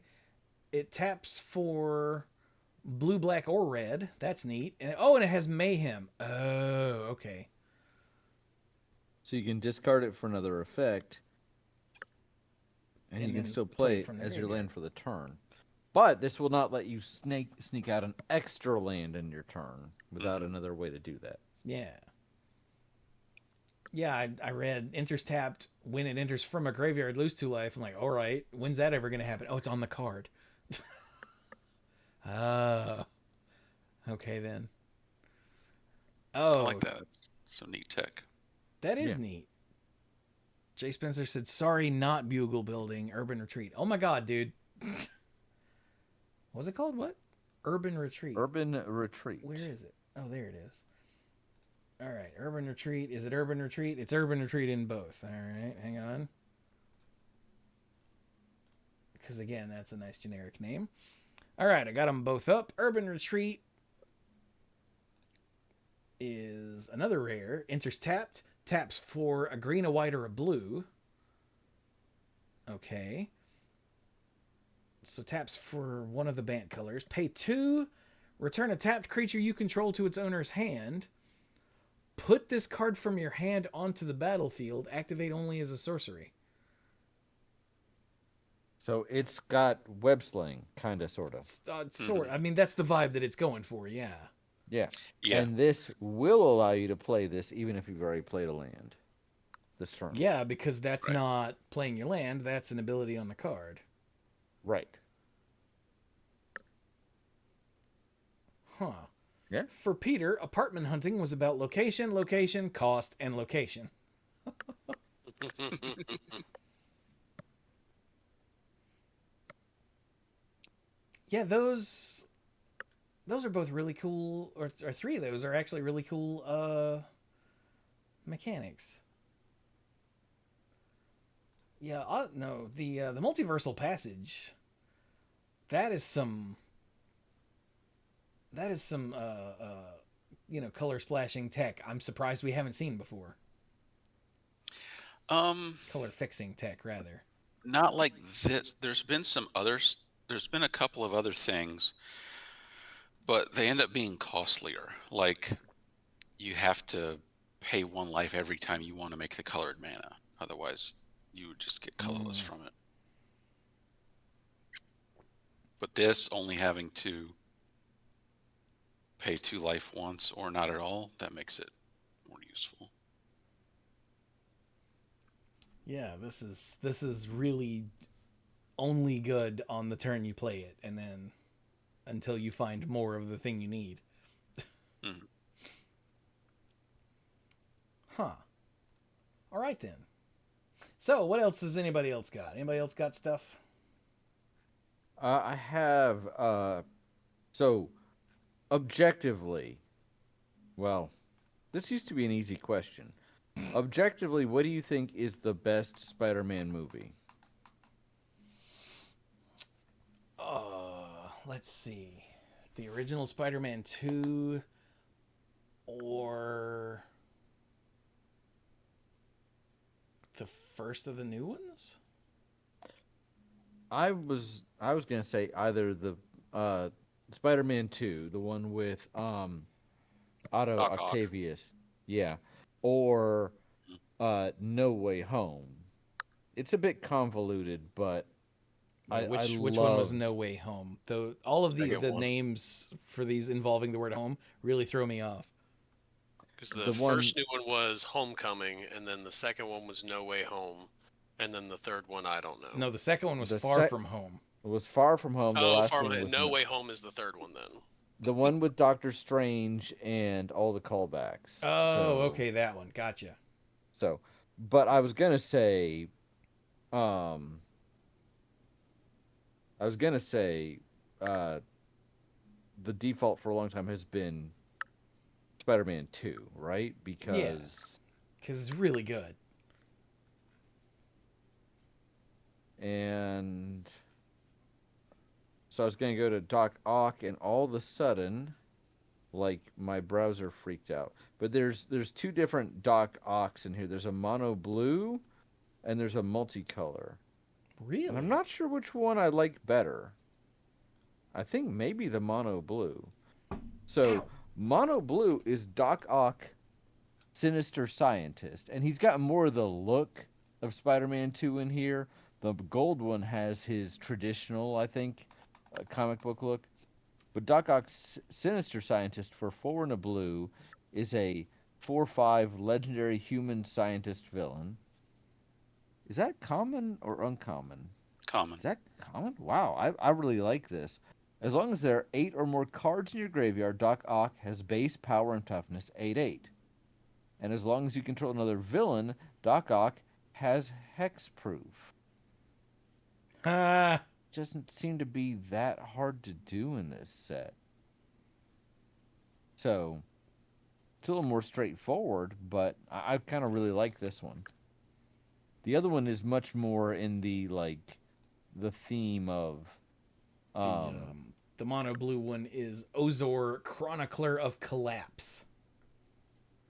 [SPEAKER 1] It taps for blue, black, or red. That's neat. And it has mayhem. Oh, okay.
[SPEAKER 2] So you can discard it for another effect, and you can still play it as your land for the turn. But this will not let you sneak out an extra land in your turn without another way to do that.
[SPEAKER 1] Yeah. Yeah, I read enters tapped. When it enters from a graveyard, lose 2 life. I'm like, all right, when's that ever going to happen? Oh, it's on the card. Okay then. Oh,
[SPEAKER 3] I like that. It's some neat tech.
[SPEAKER 1] That is neat. Jay Spencer said, sorry, not Bugle Building, Urban Retreat. Oh my god, dude. What's it called? What? Urban Retreat.
[SPEAKER 2] Urban Retreat.
[SPEAKER 1] Where is it? Oh, there it is. All right, Urban Retreat. Is it Urban Retreat? It's Urban Retreat in both. All right, hang on. Because, again, that's a nice generic name. All right, I got them both up. Urban Retreat is another rare. Enters tapped. Taps for a green, a white, or a blue. Okay. So taps for one of the Bant colors. Pay 2. Return a tapped creature you control to its owner's hand. Put this card from your hand onto the battlefield. Activate only as a sorcery.
[SPEAKER 2] So it's got web slaying, kind of, sort of.
[SPEAKER 1] Sort. I mean, that's the vibe that it's going for, yeah.
[SPEAKER 2] Yeah.
[SPEAKER 3] Yeah.
[SPEAKER 2] And this will allow you to play this even if you've already played a land this turn.
[SPEAKER 1] Yeah, because that's not playing your land. That's an ability on the card.
[SPEAKER 2] Right.
[SPEAKER 1] Huh.
[SPEAKER 2] Yeah.
[SPEAKER 1] For Peter, apartment hunting was about location, location, cost, and location. Yeah, those are both really cool, or 3 of those are actually really cool mechanics. Yeah, no, the multiversal passage. That is some color splashing tech I'm surprised we haven't seen before. Color fixing tech, rather.
[SPEAKER 3] Not like this. There's been a couple of other things, but they end up being costlier. Like, you have to pay 1 life every time you want to make the colored mana. Otherwise, you would just get colorless from it. But this, only having to pay 2 life once or not at all, that makes it more useful.
[SPEAKER 1] Yeah, this is really only good on the turn you play it, and then until you find more of the thing you need. Huh. All right then. So, what else has anybody else got? Anybody else got stuff?
[SPEAKER 2] I have, so, objectively, well, this used to be an easy question. Objectively, what do you think is the best Spider-Man movie?
[SPEAKER 1] Let's see. The original Spider-Man 2 or the first of the new ones?
[SPEAKER 2] I was gonna say either the Spider-Man 2, the one with Otto
[SPEAKER 3] Doc Ock.
[SPEAKER 2] Octavius, yeah, or No Way Home. It's a bit convoluted, but
[SPEAKER 1] Which one was No Way Home? Though all of the
[SPEAKER 3] Second one.
[SPEAKER 1] names for these involving the word home really throw me off.
[SPEAKER 4] Because the first new one was Homecoming, and then the second one was No Way Home, and then the third one I don't know.
[SPEAKER 1] No, the second one was Far From Home.
[SPEAKER 2] It was Far From Home. The last
[SPEAKER 4] Far
[SPEAKER 2] one
[SPEAKER 4] From
[SPEAKER 2] was
[SPEAKER 4] No Way Home is the third one then.
[SPEAKER 2] The one with Doctor Strange and all the callbacks.
[SPEAKER 1] Oh, okay, that one. Gotcha.
[SPEAKER 2] So, but I was gonna say, the default for a long time has been Spider-Man 2, right? Because
[SPEAKER 1] it's really good.
[SPEAKER 2] And so I was gonna go to Doc Ock, and all of a sudden, like, my browser freaked out. But there's two different Doc Ocks in here. There's a mono blue, and there's a multicolor.
[SPEAKER 1] Really?
[SPEAKER 2] And I'm not sure which one I like better. I think maybe the mono blue. So, mono blue is Doc Ock, Sinister Scientist, and he's got more of the look of Spider-Man 2 in here. The gold one has his traditional, I think, comic book look. But Doc Ock's Sinister Scientist for 4 and a blue is a 4/5 legendary human scientist villain. Is that common or uncommon?
[SPEAKER 3] Common.
[SPEAKER 2] Is that common? Wow, I really like this. As long as there are 8 or more cards in your graveyard, Doc Ock has base power and toughness 8/8. And as long as you control another villain, Doc Ock has hexproof. Doesn't seem to be that hard to do in this set. So, it's a little more straightforward, but I kind of really like this one. The other one is much more in the, like, the theme of...
[SPEAKER 1] the mono blue one is Ozor, Chronicler of Collapse.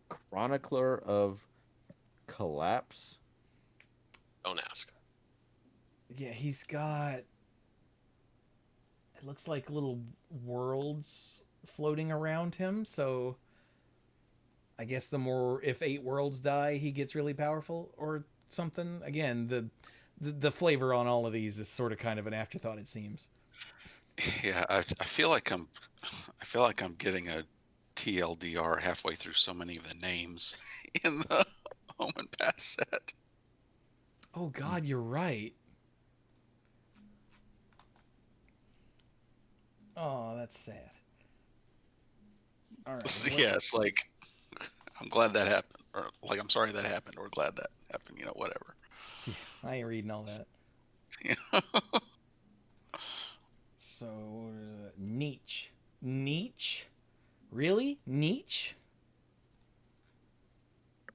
[SPEAKER 2] Chronicler of Collapse?
[SPEAKER 4] Don't ask.
[SPEAKER 1] Yeah, he's got... It looks like little worlds floating around him, so... I guess if 8 worlds die, he gets really powerful, or something. Again, the flavor on all of these is sort of kind of an afterthought, it seems.
[SPEAKER 3] Yeah, I feel like I'm getting a TLDR halfway through so many of the names in the Omenpaths set.
[SPEAKER 1] Oh God, you're right. Oh, that's sad. All right.
[SPEAKER 3] Yeah, it's like I'm glad that happened, or like I'm sorry that happened, or glad that happened. Whatever.
[SPEAKER 1] I ain't reading all that.
[SPEAKER 3] Yeah.
[SPEAKER 1] So, Nietzsche. Nietzsche? Really? Nietzsche?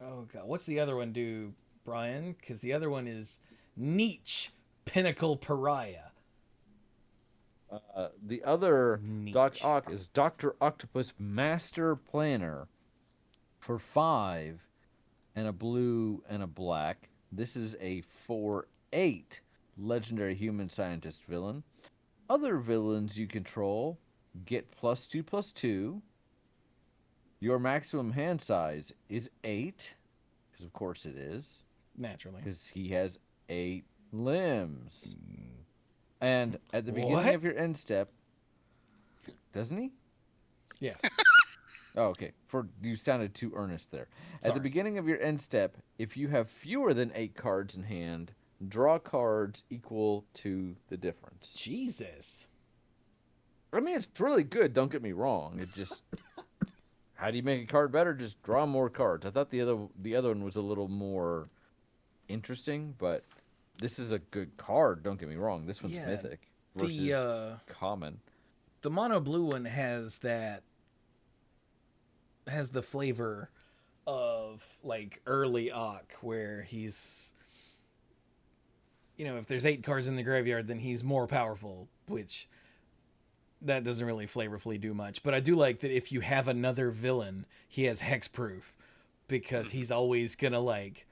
[SPEAKER 1] Oh, God. What's the other one do, Brian? Because the other one is Nietzsche, Pinnacle Pariah.
[SPEAKER 2] The other
[SPEAKER 1] Nietzsche.
[SPEAKER 2] Doc Ock is Dr. Octopus Master Planner for 5 and a blue and a black. This is a 4/8 legendary human scientist villain. Other villains you control get +2/+2. Your maximum hand size is 8, because of course it is.
[SPEAKER 1] Naturally.
[SPEAKER 2] Because he has 8 limbs. And at the beginning of your end step, doesn't he?
[SPEAKER 1] Yeah.
[SPEAKER 2] Oh, okay. You sounded too earnest there.
[SPEAKER 1] Sorry.
[SPEAKER 2] At the beginning of your end step, if you have fewer than 8 cards in hand, draw cards equal to the difference.
[SPEAKER 1] Jesus.
[SPEAKER 2] I mean, it's really good, don't get me wrong. It just... How do you make a card better? Just draw more cards. I thought the other one was a little more interesting, but this is a good card, don't get me wrong. This one's mythic versus common.
[SPEAKER 1] The mono blue one has the flavor of like early Ock, where he's, if there's 8 cards in the graveyard, then he's more powerful, which that doesn't really flavorfully do much. But I do like that if you have another villain, he has hexproof, because he's always gonna like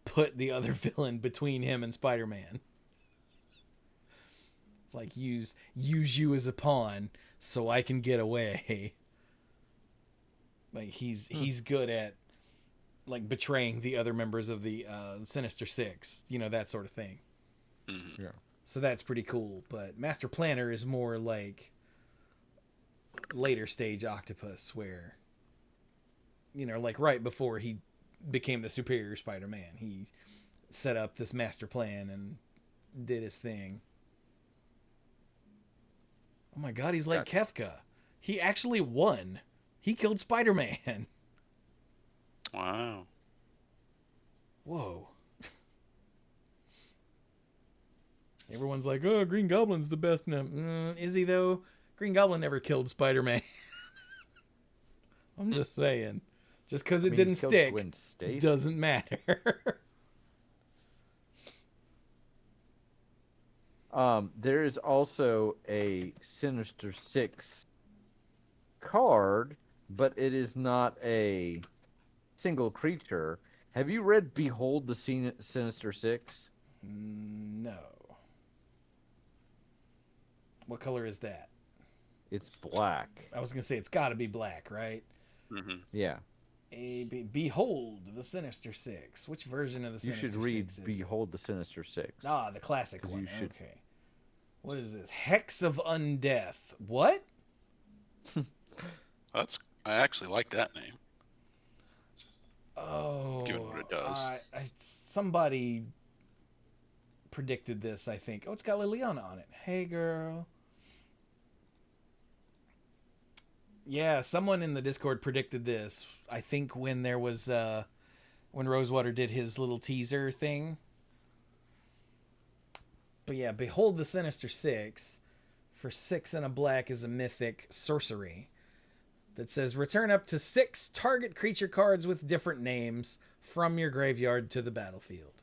[SPEAKER 1] put the other villain between him and Spider-Man. It's like use you as a pawn so I can get away. Like he's good at like betraying the other members of the Sinister Six, that sort of thing.
[SPEAKER 3] Mm-hmm.
[SPEAKER 2] Yeah.
[SPEAKER 1] So that's pretty cool. But Master Planner is more like later stage Octopus, where like right before he became the superior Spider-Man. He set up this master plan and did his thing. Oh my god, he's like Kefka. He actually won. He killed Spider-Man.
[SPEAKER 3] Wow.
[SPEAKER 1] Whoa. Everyone's like, oh, Green Goblin's the best now. Is he, though? Green Goblin never killed Spider-Man. I'm just saying. Just because it didn't stick doesn't matter.
[SPEAKER 2] There is also a Sinister Six card, but it is not a single creature. Have you read Behold the Sinister Six?
[SPEAKER 1] No. What color is that?
[SPEAKER 2] It's black.
[SPEAKER 1] I was going to say it's got to be black, right?
[SPEAKER 3] Mm-hmm.
[SPEAKER 2] Yeah.
[SPEAKER 1] Behold the Sinister Six. Which version of the Sinister Six?
[SPEAKER 2] You should read
[SPEAKER 1] is
[SPEAKER 2] Behold the Sinister Six.
[SPEAKER 1] Ah, the classic one.
[SPEAKER 2] You should...
[SPEAKER 1] Okay. What is this? Hex of Undeath. What?
[SPEAKER 3] I actually like that name.
[SPEAKER 1] Oh.
[SPEAKER 3] Given what it does.
[SPEAKER 1] Somebody predicted this, I think. Oh, it's got Liliana on it. Hey, girl. Yeah, someone in the Discord predicted this. I think when there was when Rosewater did his little teaser thing. But yeah, Behold the Sinister Six for 6 and a black is a mythic sorcery that says return up to 6 target creature cards with different names from your graveyard to the battlefield.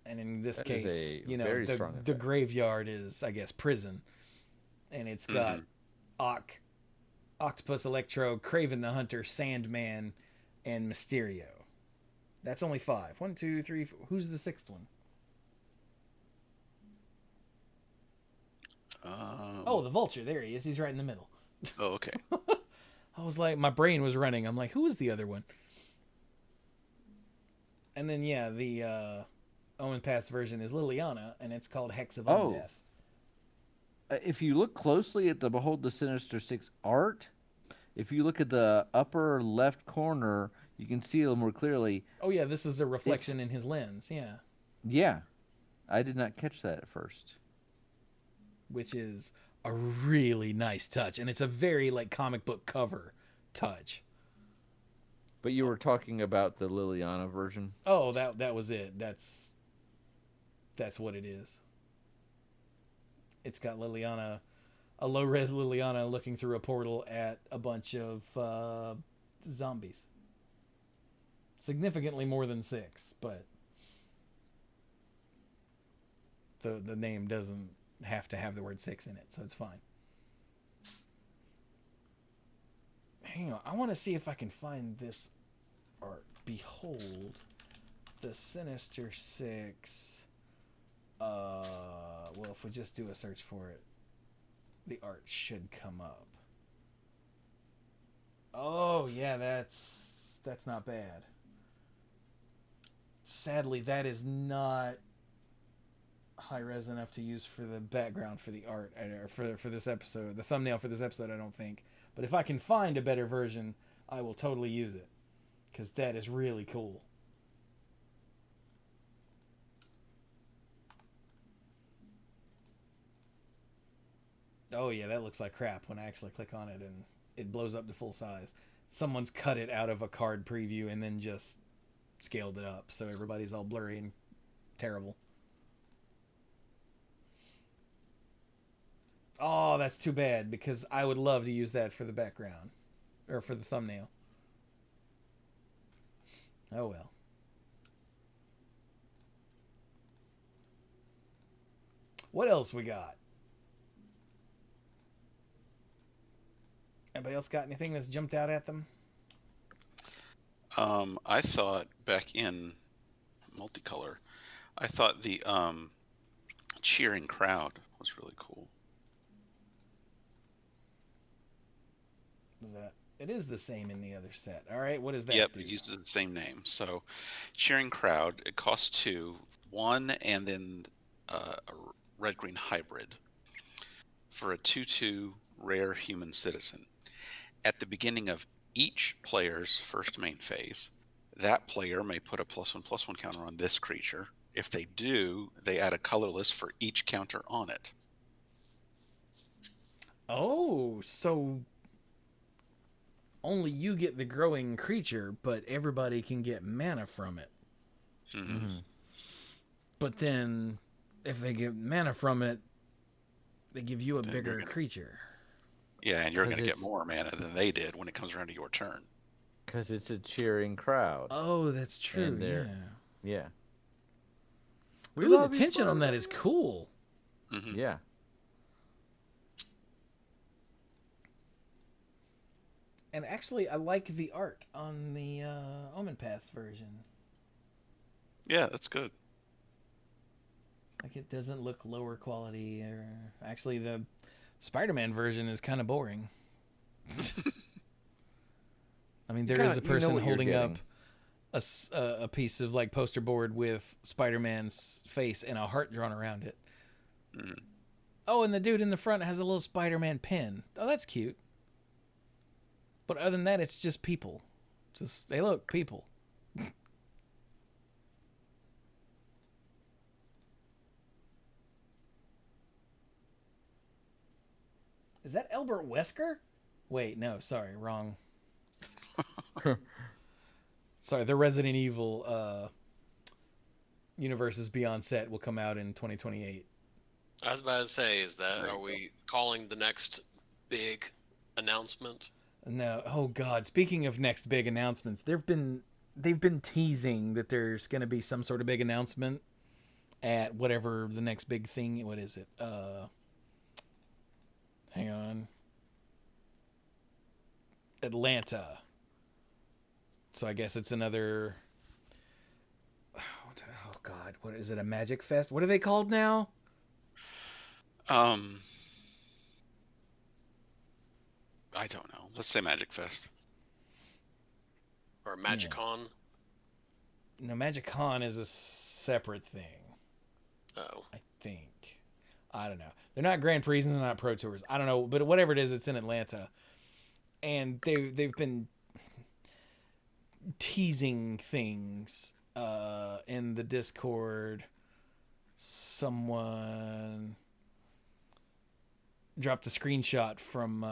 [SPEAKER 1] And in this case, the graveyard is, I guess, prison. And it's got Octopus Electro, Kraven the Hunter, Sandman, and Mysterio. That's only 5. 1, 2, 3, 4. Who's the 6th one? Oh, the Vulture. There he is. He's right in the middle.
[SPEAKER 3] Oh, okay.
[SPEAKER 1] I was like, my brain was running. I'm like, who is the other one? And then, yeah, the Omenpaths version is Liliana, and it's called Hex of Undeath.
[SPEAKER 2] If you look closely at the Behold the Sinister Six art, if you look at the upper left corner, you can see a little more clearly.
[SPEAKER 1] Oh, yeah, this is a reflection in his lens, yeah.
[SPEAKER 2] Yeah. I did not catch that at first.
[SPEAKER 1] Which is a really nice touch, and it's a very, like, comic book cover touch.
[SPEAKER 2] But you were talking about the Liliana version?
[SPEAKER 1] Oh, that was it. That's what it is. It's got Liliana, a low-res Liliana looking through a portal at a bunch of zombies. Significantly more than 6, but the name doesn't have to have the word 6 in it, so it's fine. Hang on, I want to see if I can find this art. Behold the Sinister Six. Well, if we just do a search for it, the art should come up. Oh, yeah, that's not bad. Sadly, that is not high res enough to use for the background for the art, or for this episode, the thumbnail for this episode, I don't think. But if I can find a better version, I will totally use it, because that is really cool. Oh yeah, that looks like crap when I actually click on it and it blows up to full size. Someone's cut it out of a card preview and then just scaled it up, so everybody's all blurry and terrible. Oh, that's too bad, because I would love to use that for the background. Or for the thumbnail. Oh well. What else we got? Anybody else got anything that's jumped out at them?
[SPEAKER 3] I thought back in multicolor, I thought the cheering crowd was really cool.
[SPEAKER 1] Was that? It is the same in the other set. All right, what is that?
[SPEAKER 3] Yep, it uses the same name. So, cheering crowd. It costs 2, 1, and then a red-green hybrid for a 2/2 rare human citizen. at the beginning of each player's first main phase, that player may put a +1/+1 counter on this creature. If they do, they add a colorless for each counter on it.
[SPEAKER 1] Oh, so only you get the growing creature, but everybody can get mana from it.
[SPEAKER 3] Mm-hmm.
[SPEAKER 1] But then, if they get mana from it, they give you a
[SPEAKER 3] Then
[SPEAKER 1] bigger
[SPEAKER 3] you're gonna-
[SPEAKER 1] creature.
[SPEAKER 3] Yeah, and you're going to get
[SPEAKER 2] it's-
[SPEAKER 3] more mana than they did when it comes around to your turn.
[SPEAKER 2] Because it's a cheering crowd.
[SPEAKER 1] Oh, that's true.
[SPEAKER 2] And
[SPEAKER 1] Yeah.
[SPEAKER 2] they're- Yeah. We
[SPEAKER 1] Ooh, the
[SPEAKER 2] love you,
[SPEAKER 1] tension on that
[SPEAKER 2] Spider-Man.
[SPEAKER 1] is cool.
[SPEAKER 3] Mm-hmm.
[SPEAKER 2] Yeah.
[SPEAKER 1] And actually, I like the art on the Omenpaths version.
[SPEAKER 3] Yeah, that's good.
[SPEAKER 1] Like, it doesn't look lower quality. Or actually, the Spider-Man version is kind of boring. I mean, there is a person
[SPEAKER 2] what you're
[SPEAKER 1] holding up
[SPEAKER 2] getting.
[SPEAKER 1] a piece of like poster board with Spider-Man's face and a heart drawn around it.
[SPEAKER 3] Mm.
[SPEAKER 1] Oh, and the dude in the front has a little Spider-Man pin. Oh, that's cute. But other than that, it's just people. Just, hey, look, people. Is that Albert Wesker? Wait, no, sorry, wrong. Sorry, the Resident Evil Universes Beyond set will come out in 2028.
[SPEAKER 4] I was about to say, is that,
[SPEAKER 3] There you
[SPEAKER 4] are we calling the next big announcement?
[SPEAKER 1] No, oh god. Speaking of next big announcements, they've been teasing that there's going to be some sort of big announcement at whatever the next big thing. What is it? Hang on. Atlanta. So I guess it's another. Oh god, what is it? A Magic Fest? What are they called now?
[SPEAKER 3] I don't know. Let's say Magic Fest.
[SPEAKER 4] Or Magicon?
[SPEAKER 1] No, Magic Con is a separate thing.
[SPEAKER 4] Oh.
[SPEAKER 1] I think. I don't know. They're not Grand Prix and they're not Pro Tours. I don't know, but whatever it is, it's in Atlanta, and they've been teasing things in the Discord. Someone dropped a screenshot from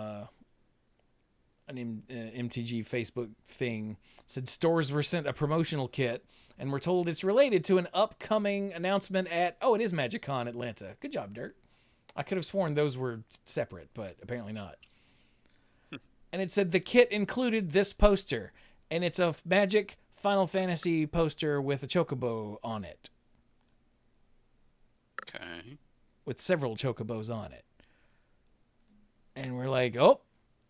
[SPEAKER 1] an MTG Facebook thing. Said stores were sent a promotional kit and we're told it's related to an upcoming announcement at, oh, it is MagicCon Atlanta. Good job, Dirk. I could have sworn those were separate, but apparently not. And it said the kit included this poster, and it's a Magic Final Fantasy poster with a chocobo on it,
[SPEAKER 3] Okay.
[SPEAKER 1] with several chocobos on it. And we're like, oh,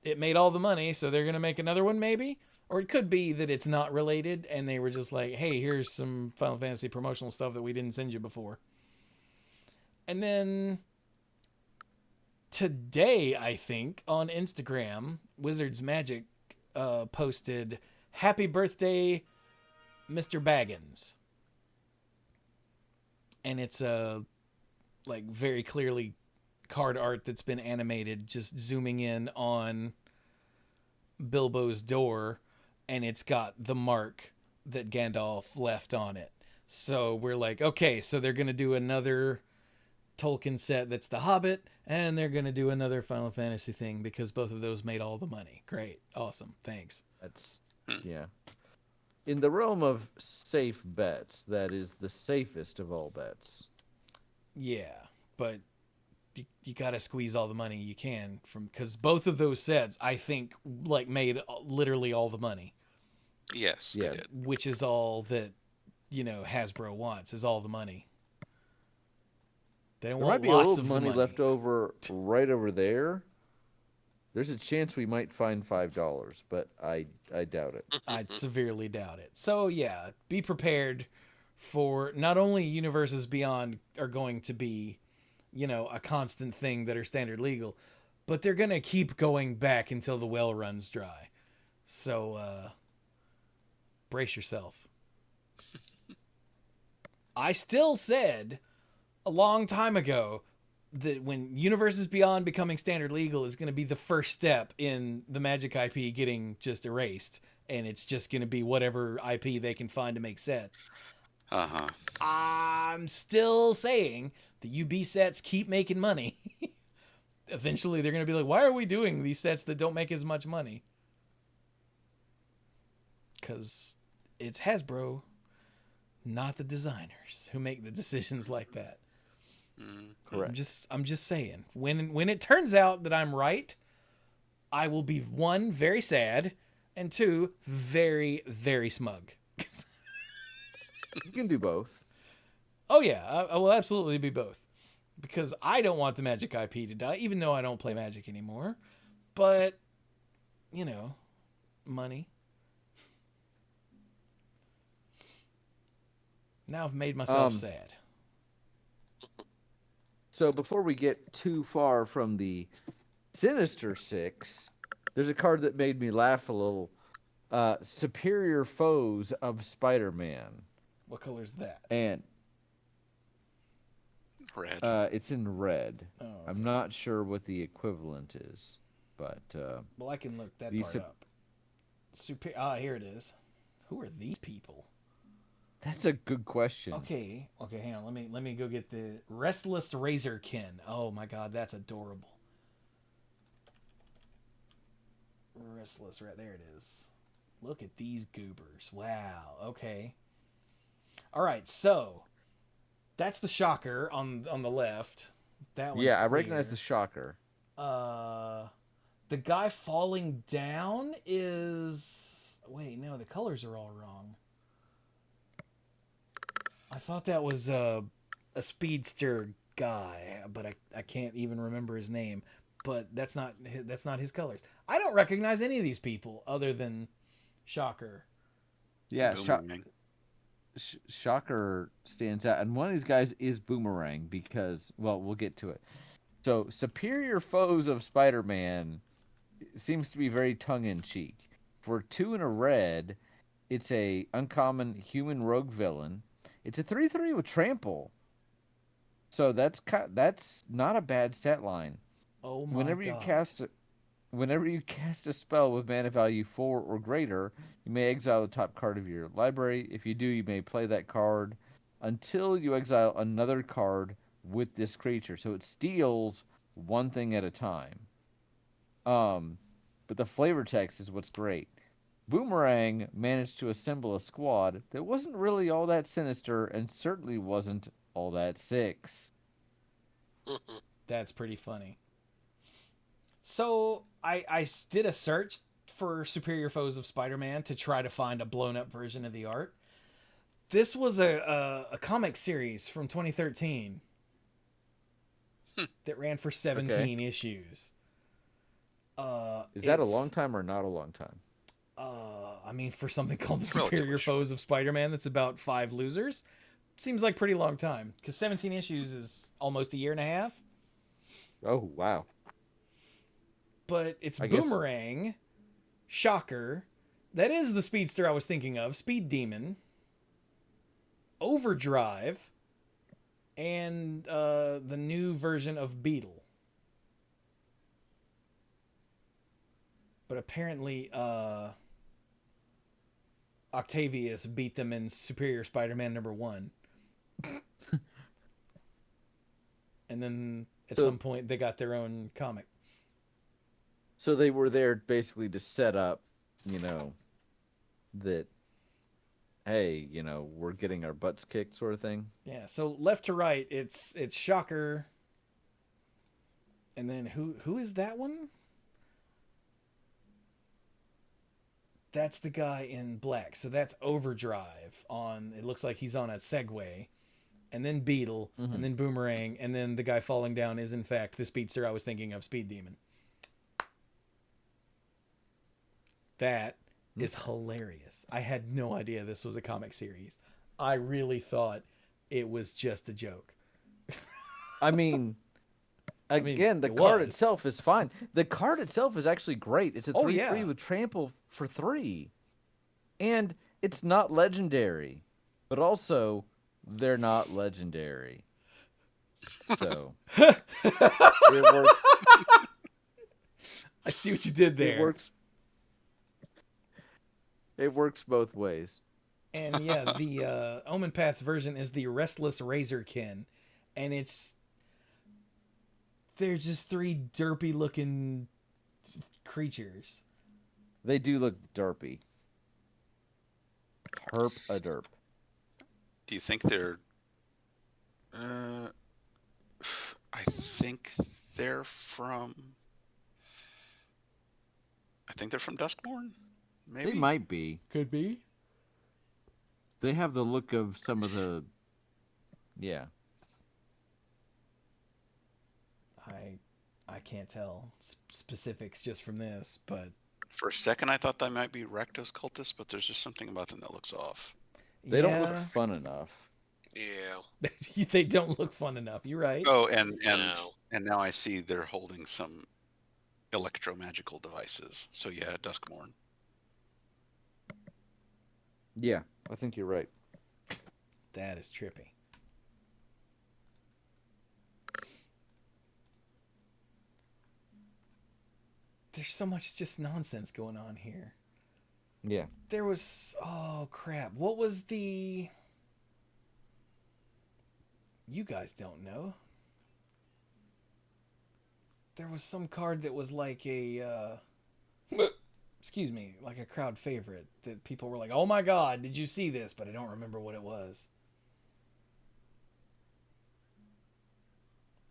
[SPEAKER 1] it made all the money, so they're going to make another one maybe? Or it could be that it's not related, and they were just like, hey, here's some Final Fantasy promotional stuff that we didn't send you before. And then today, I think, on Instagram, Wizards Magic posted, happy birthday, Mr. Baggins. And it's like very clearly card art that's been animated, just zooming in on Bilbo's door, and it's got the mark that Gandalf left on it. So we're like, okay, so they're going to do another Tolkien set that's The Hobbit, and they're going to do another Final Fantasy thing because both of those made all the money. Great. Awesome. Thanks.
[SPEAKER 2] That's, yeah. In the realm of safe bets, that is the safest of all bets.
[SPEAKER 1] Yeah, but you got to squeeze all the money you can from, because both of those sets, I think, like made literally all the money.
[SPEAKER 3] Yes,
[SPEAKER 2] Yeah.
[SPEAKER 3] they did.
[SPEAKER 1] Which is all that, you know, Hasbro wants, is all the money. They don't
[SPEAKER 2] There
[SPEAKER 1] want
[SPEAKER 2] might be a
[SPEAKER 1] lots
[SPEAKER 2] little
[SPEAKER 1] of
[SPEAKER 2] money
[SPEAKER 1] money
[SPEAKER 2] left over right over there. There's a chance we might find $5, but I doubt it.
[SPEAKER 1] I'd severely doubt it. So yeah, be prepared for not only Universes Beyond are going to be, you know, a constant thing that are standard legal, but they're going to keep going back until the well runs dry. So brace yourself. I still said a long time ago when Universes Beyond becoming standard legal is going to be the first step in the Magic IP getting just erased, and it's just going to be whatever IP they can find to make sets.
[SPEAKER 3] Uh-huh.
[SPEAKER 1] I'm still saying the UB sets keep making money. Eventually, they're going to be like, why are we doing these sets that don't make as much money? Because it's Hasbro, not the designers, who make the decisions like that.
[SPEAKER 2] Correct.
[SPEAKER 1] I'm just saying. When it turns out that I'm right, I will be, 1, very sad, and 2, very, very smug.
[SPEAKER 2] You can do both.
[SPEAKER 1] Oh yeah, I will absolutely be both. Because I don't want the Magic IP to die, even though I don't play Magic anymore. But, money. Now I've made myself sad.
[SPEAKER 2] So before we get too far from the Sinister Six, there's a card that made me laugh a little. Superior Foes of Spider-Man.
[SPEAKER 1] What color is that?
[SPEAKER 2] And
[SPEAKER 3] Red.
[SPEAKER 2] it's in red.
[SPEAKER 1] Oh, okay.
[SPEAKER 2] I'm not sure what the equivalent is, but
[SPEAKER 1] well, I can look that
[SPEAKER 2] the
[SPEAKER 1] part up. Here it is. Who are these people?
[SPEAKER 2] that's a good question.
[SPEAKER 1] Okay, hang on. Let me go get the Restless Razorkin. Oh my god, that's adorable. Restless, right there it is. Look at these goobers. Wow. Okay. All right, so that's the Shocker on the left. That one's
[SPEAKER 2] Yeah, I
[SPEAKER 1] clear.
[SPEAKER 2] recognize the Shocker.
[SPEAKER 1] The guy falling down is... Wait, no, the colors are all wrong. I thought that was a speedster guy, but I can't even remember his name. But that's not his colors. I don't recognize any of these people other than Shocker.
[SPEAKER 2] Yeah,
[SPEAKER 3] Boomerang.
[SPEAKER 2] Shocker stands out, and one of these guys is Boomerang because, well, we'll get to it. So, Superior Foes of Spider-Man seems to be very tongue-in-cheek. For 2 and a red, it's a uncommon human rogue villain. It's a 3/3 with trample. So that's not a bad stat line.
[SPEAKER 1] Oh my
[SPEAKER 2] Whenever
[SPEAKER 1] god.
[SPEAKER 2] Whenever you cast a spell with mana value 4 or greater, you may exile the top card of your library. If you do, you may play that card until you exile another card with this creature. So it steals one thing at a time. But the flavor text is what's great. Boomerang managed to assemble a squad that wasn't really all that sinister and certainly wasn't all that 6.
[SPEAKER 1] That's pretty funny. So I did a search for Superior Foes of Spider-Man to try to find a blown up version of the art. This was a comic series from 2013 that ran for 17 issues.
[SPEAKER 2] Is that a long time or not a long time?
[SPEAKER 1] I mean, for something called the
[SPEAKER 3] Relatively
[SPEAKER 1] Superior
[SPEAKER 3] short.
[SPEAKER 1] Foes of Spider-Man, that's about 5 losers. Seems like pretty long time because 17 issues is almost a year and a half.
[SPEAKER 2] Oh, wow.
[SPEAKER 1] But it's
[SPEAKER 2] I guess-
[SPEAKER 1] Boomerang, Shocker, that is the speedster I was thinking of, Speed Demon, Overdrive, and the new version of Beetle. But apparently Octavius beat them in Superior Spider-Man #1. And then at some point they got their own comic.
[SPEAKER 2] So they were there basically to set up, that, hey, we're getting our butts kicked sort of thing.
[SPEAKER 1] Yeah, so left to right, it's Shocker. And then who is that one? That's the guy in black. So that's Overdrive it looks like he's on a Segway. And then Beetle, and then Boomerang, and then the guy falling down is in fact the speedster I was thinking of, Speed Demon. That is hilarious. I had no idea this was a comic series. I really thought it was just a joke.
[SPEAKER 2] I mean, again, the
[SPEAKER 1] it
[SPEAKER 2] card
[SPEAKER 1] was.
[SPEAKER 2] itself is fine. The card itself is actually great. It's a 3/3
[SPEAKER 1] yeah.
[SPEAKER 2] with trample for 3. And it's not legendary. But also, they're not legendary. So it works.
[SPEAKER 1] I see what you did there.
[SPEAKER 2] It works. It works both ways.
[SPEAKER 1] And yeah, the Omenpaths version is the Restless Razorkin, and they're just three derpy looking creatures.
[SPEAKER 2] They do look derpy. Herp a derp.
[SPEAKER 3] Do you think they're? I think they're from. I think they're from Duskmourn. Maybe
[SPEAKER 2] They might be.
[SPEAKER 1] Could be.
[SPEAKER 2] They have the look of some of the. Yeah.
[SPEAKER 1] I can't tell specifics just from this, but
[SPEAKER 3] For a second, I thought that might be Rectos cultists, but there's just something about them that looks off.
[SPEAKER 2] They don't look fun enough.
[SPEAKER 4] Yeah.
[SPEAKER 1] They don't look fun enough. You're right.
[SPEAKER 3] Oh, and
[SPEAKER 4] No.
[SPEAKER 3] now I see they're holding some electromagical devices. So yeah, Duskmourn.
[SPEAKER 2] Yeah, I think you're right.
[SPEAKER 1] That is trippy. There's so much just nonsense going on here.
[SPEAKER 2] Yeah.
[SPEAKER 1] There was... Oh, crap. What was the... You guys don't know. There was some card that was like a... excuse me, like a crowd favorite that people were like, oh my god, did you see this? But I don't remember what it was.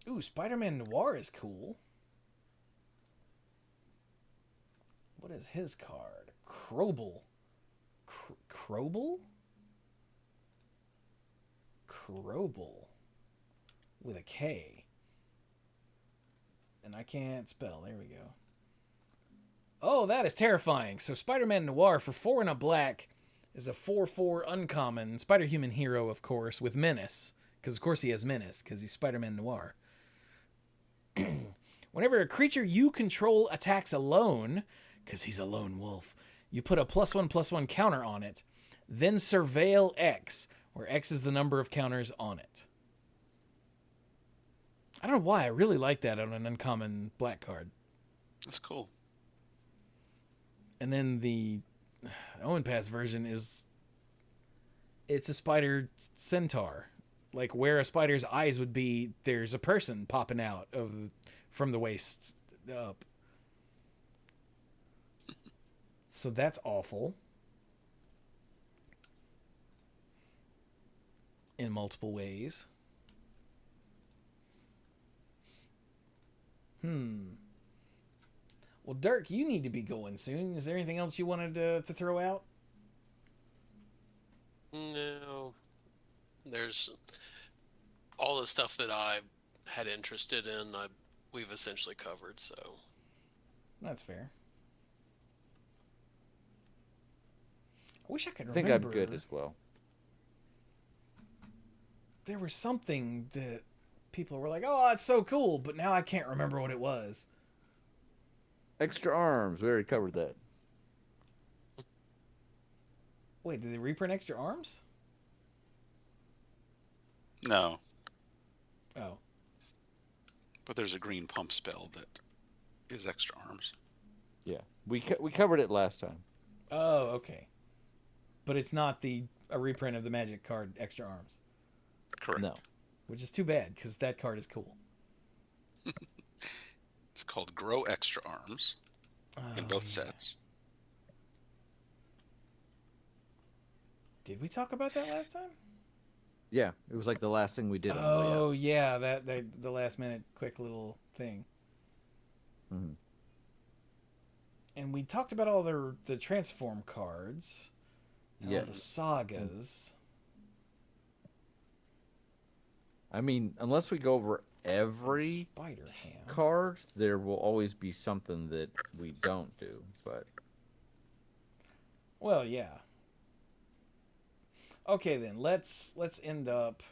[SPEAKER 1] Ooh, Spider-Man Noir is cool. What is his card? Crobel. Crobel? Crobel. With a K. And I can't spell. There we go. Oh, that is terrifying. So Spider-Man Noir for 4 and a black is a 4/4 uncommon Spider-Human hero, of course, with Menace. Because, of course, he has Menace, because he's Spider-Man Noir. Whenever a creature you control attacks alone, because he's a lone wolf, you put a +1/+1 counter on it, then surveil X, where X is the number of counters on it. I don't know why, I really like that on an uncommon black card.
[SPEAKER 3] That's cool.
[SPEAKER 1] And then the Omenpaths version it's a spider centaur. Like where a spider's eyes would be, there's a person popping out from the waist up. So that's awful. In multiple ways. Well, Dirk, you need to be going soon. Is there anything else you wanted to throw out?
[SPEAKER 4] No. There's all the stuff that I had interested in. We've essentially covered. So
[SPEAKER 1] That's fair. I wish I could
[SPEAKER 2] I think
[SPEAKER 1] remember.
[SPEAKER 2] I'm good as well.
[SPEAKER 1] There was something that people were like, "Oh, it's so cool," but now I can't remember what it was.
[SPEAKER 2] Extra arms. We already covered that.
[SPEAKER 1] Wait, did they reprint extra arms?
[SPEAKER 3] No,
[SPEAKER 1] Oh,
[SPEAKER 3] but there's a green pump spell that is extra arms.
[SPEAKER 2] Yeah, we covered it last time.
[SPEAKER 1] oh, okay. But it's not a reprint of the Magic card Extra Arms,
[SPEAKER 3] Correct.
[SPEAKER 2] No.
[SPEAKER 1] which is too bad because that card is cool.
[SPEAKER 3] It's called Grow Extra Arms in
[SPEAKER 1] Oh,
[SPEAKER 3] both
[SPEAKER 1] yeah.
[SPEAKER 3] sets.
[SPEAKER 1] Did we talk about that last time?
[SPEAKER 2] Yeah, it was like the last thing we did on the way
[SPEAKER 1] Oh
[SPEAKER 2] out.
[SPEAKER 1] yeah, that the last minute quick little thing.
[SPEAKER 2] Mhm.
[SPEAKER 1] And we talked about all the transform cards, and all the
[SPEAKER 2] Yes.
[SPEAKER 1] sagas.
[SPEAKER 2] I mean, unless we go over every
[SPEAKER 1] Spider Ham.
[SPEAKER 2] card, there will always be something that we don't do. But
[SPEAKER 1] Well, yeah. Okay, then let's end up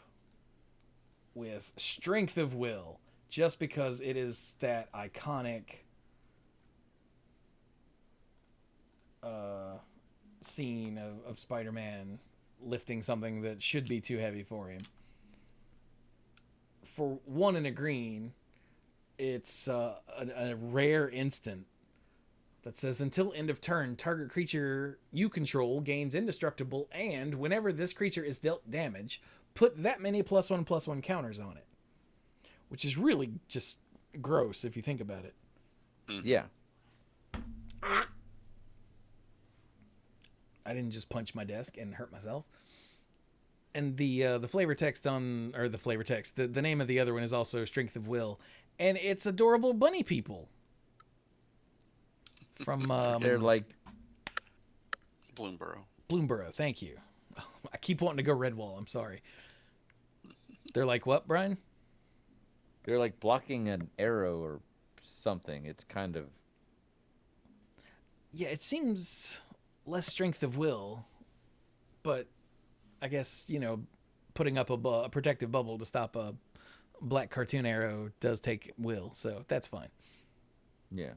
[SPEAKER 1] with Strength of Will, just because it is that iconic scene of Spider-Man lifting something that should be too heavy for him. for 1 and a green, it's a rare instant that says until end of turn, target creature you control gains indestructible, and whenever this creature is dealt damage, put that many +1/+1 counters on it. Which is really just gross if you think about it.
[SPEAKER 2] Yeah.
[SPEAKER 1] I didn't just punch my desk and hurt myself. And the flavor text on, or the flavor text, the name of the other one is also Strength of Will, and it's adorable bunny people. From
[SPEAKER 2] They're like
[SPEAKER 3] Bloomburrow.
[SPEAKER 1] Thank you. I keep wanting to go Redwall. I'm sorry. They're like what, Brian?
[SPEAKER 2] they're like blocking an arrow or something. It's kind of
[SPEAKER 1] Yeah, it seems less Strength of Will, but I guess, putting up a protective bubble to stop a black cartoon arrow does take will, so that's fine.
[SPEAKER 2] yeah.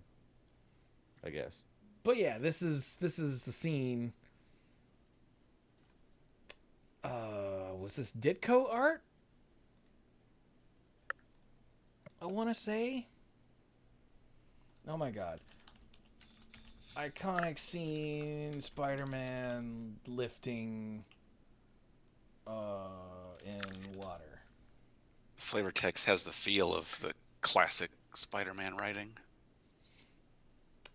[SPEAKER 2] I guess.
[SPEAKER 1] But yeah, this is the scene. Was this Ditko art? I want to say. Oh my god. Iconic scene, Spider-Man lifting in water.
[SPEAKER 3] Flavor text has the feel of the classic Spider-Man writing.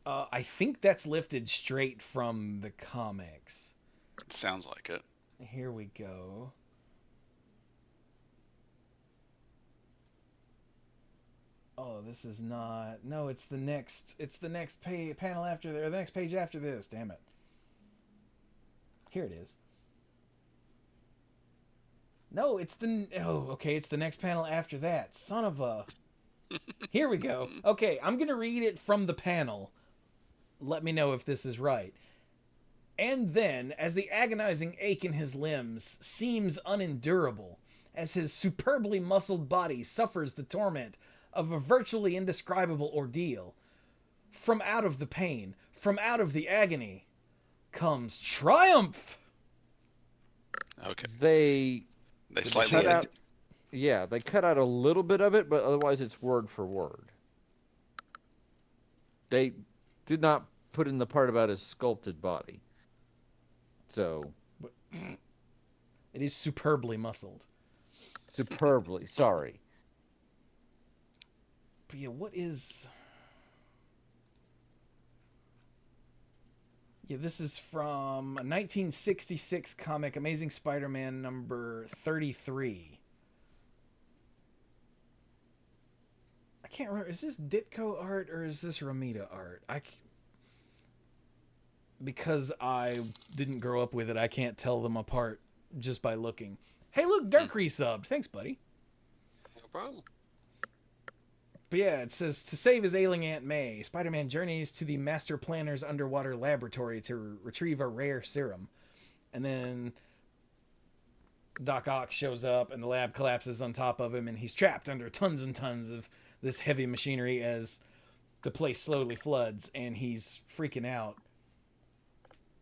[SPEAKER 1] I think that's lifted straight from the comics.
[SPEAKER 3] It sounds like it.
[SPEAKER 1] Here we go. Oh, this is not. No, it's the next. It's the next panel after, or the next page after this. Damn it. Here it is. No, it's the. Oh, okay. It's the next panel after that. Son of a. Here we go. Okay, I'm gonna read it from the panel. Let me know if this is right. And then, as the agonizing ache in his limbs seems unendurable, as his superbly muscled body suffers the torment of a virtually indescribable ordeal, from out of the pain, from out of the agony, comes triumph.
[SPEAKER 3] Okay.
[SPEAKER 2] They
[SPEAKER 3] Slightly
[SPEAKER 2] cut out.
[SPEAKER 3] edited.
[SPEAKER 2] Yeah, they cut out a little bit of it, but otherwise it's word for word. They did not put in the part about his sculpted body. So
[SPEAKER 1] It is superbly muscled.
[SPEAKER 2] superbly, sorry.
[SPEAKER 1] But yeah, what is... Yeah, this is from a 1966 comic, Amazing Spider-Man number 33. I can't remember. Is this Ditko art or is this Romita art? Because I didn't grow up with it, I can't tell them apart just by looking. Hey, look, Dirk resubbed. Thanks, buddy.
[SPEAKER 4] No problem.
[SPEAKER 1] But yeah, it says, to save his ailing Aunt May, Spider-Man journeys to the Master Planner's underwater laboratory to retrieve a rare serum. And then Doc Ock shows up and the lab collapses on top of him and he's trapped under tons and tons of this heavy machinery as the place slowly floods and he's freaking out.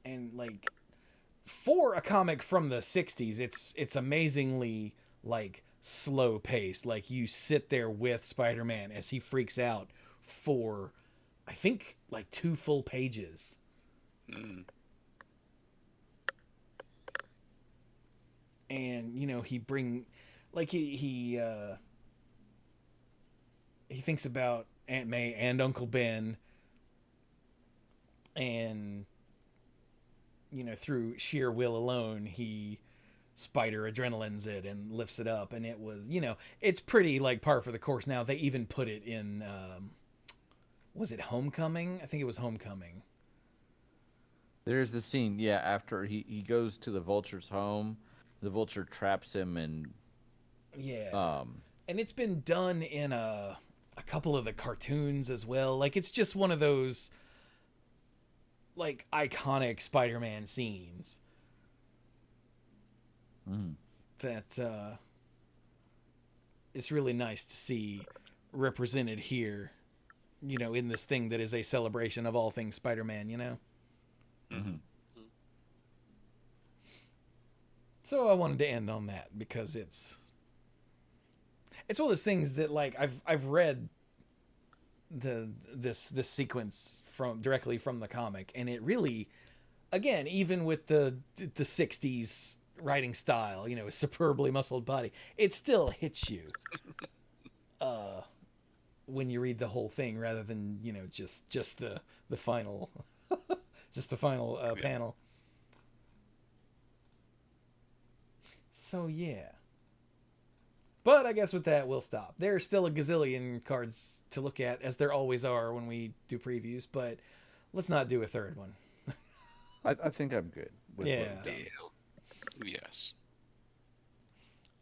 [SPEAKER 1] And like, for a comic from the 60s, it's amazingly like slow paced. Like, you sit there with Spider-Man as he freaks out for I think like 2 full pages. And he thinks about Aunt May and Uncle Ben, and through sheer will alone, he spider adrenalines it and lifts it up, and it was, it's pretty like par for the course now. They even put it in, was it Homecoming? I think it was Homecoming.
[SPEAKER 2] There's the scene, yeah, after he goes to the Vulture's home, the Vulture traps him and
[SPEAKER 1] and it's been done in a couple of the cartoons as well. Like, it's just one of those like iconic Spider-Man scenes that it's really nice to see represented here, in this thing that is a celebration of all things Spider-Man, So I wanted to end on that because it's one of those things that like I've read this sequence directly from the comic, and it really, again, even with the 60s writing style, you know, a superbly muscled body, it still hits you when you read the whole thing rather than, you know, just the final just the final
[SPEAKER 3] Yeah.
[SPEAKER 1] panel. So yeah. But I guess with that, we'll stop. There's still a gazillion cards to look at, as there always are when we do previews, but let's not do a third one.
[SPEAKER 2] I think I'm good with what
[SPEAKER 1] Yeah.
[SPEAKER 2] we've done.
[SPEAKER 3] Yes.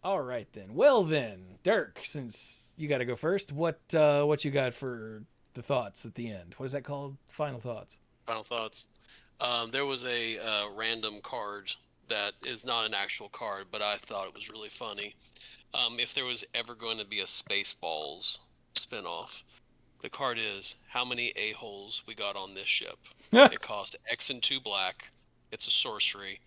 [SPEAKER 1] All right then. Well then, Dirk, since you got to go first, what you got for the thoughts at the end? What is that called? Final thoughts.
[SPEAKER 4] Final thoughts. There was a random card that is not an actual card, but I thought it was really funny. If there was ever going to be a Spaceballs spinoff, the card is how many a-holes we got on this ship. It cost X and 2 black. It's a sorcery.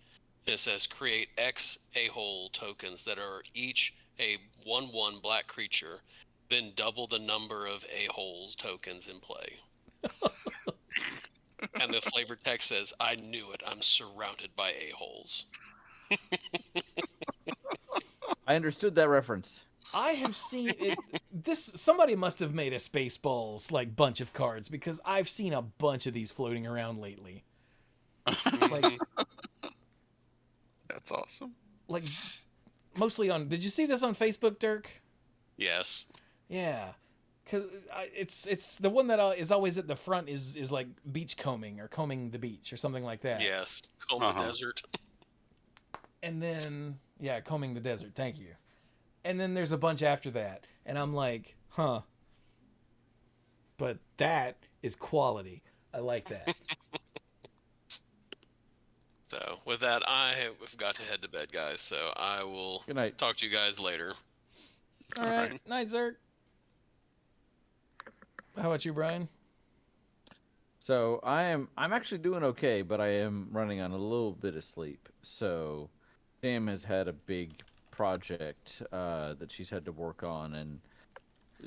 [SPEAKER 4] And it says create X a-hole tokens that are each a 1/1 black creature, then double the number of a-hole tokens in play. And the flavor text says, I knew it. I'm surrounded by a-holes.
[SPEAKER 2] I understood that reference.
[SPEAKER 1] I have seen it. Somebody must have made a Spaceballs like bunch of cards, because I've seen a bunch of these floating around lately. Like,
[SPEAKER 3] That's awesome.
[SPEAKER 1] like mostly on. Did you see this on Facebook, Dirk?
[SPEAKER 4] Yes.
[SPEAKER 1] Yeah, because it's the one that is always at the front is like beach combing or combing the beach or something like that.
[SPEAKER 4] Yes. Comb the desert.
[SPEAKER 1] And then combing the desert. Thank you. And then there's a bunch after that, and I'm like, huh. But that is quality. I like that.
[SPEAKER 4] So with that, I have got to head to bed, guys. So I will
[SPEAKER 2] Good night.
[SPEAKER 4] talk to you guys later.
[SPEAKER 1] All right, night, Zerk. How about you, Brian?
[SPEAKER 2] So I'm actually doing okay, but I am running on a little bit of sleep. So Sam has had a big project that she's had to work on, and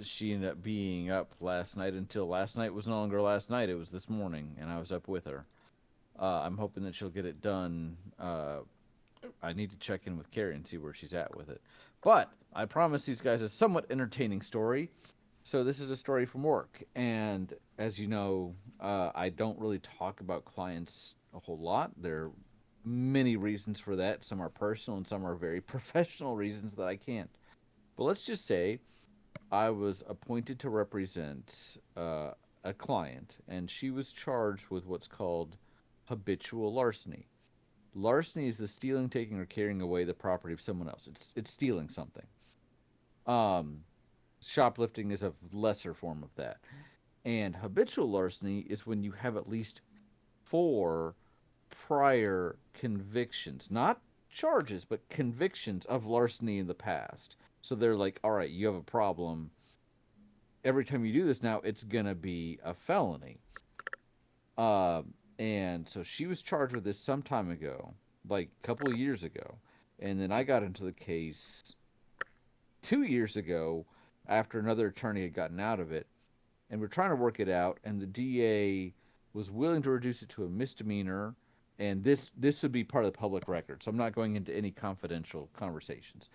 [SPEAKER 2] she ended up being up last night until last night was no longer last night. It was this morning, and I was up with her. I'm hoping that she'll get it done. I need to check in with Carrie and see where she's at with it. But I promised these guys a somewhat entertaining story. So this is a story from work, and as you know, I don't really talk about clients a whole lot. There are many reasons for that. Some are personal, and some are very professional reasons that I can't. But let's just say I was appointed to represent a client, and she was charged with what's called habitual larceny. Larceny is the stealing, taking, or carrying away the property of someone else. It's stealing something. Shoplifting is a lesser form of that. And habitual larceny is when you have at least 4 prior convictions, not charges, but convictions of larceny in the past. So they're like, all right, you have a problem. Every time you do this now, it's going to be a felony. And so she was charged with this some time ago, like a couple of years ago. And then I got into the case 2 years ago after another attorney had gotten out of it. And we're trying to work it out, and the DA was willing to reduce it to a misdemeanor, and this would be part of the public record, so I'm not going into any confidential conversations.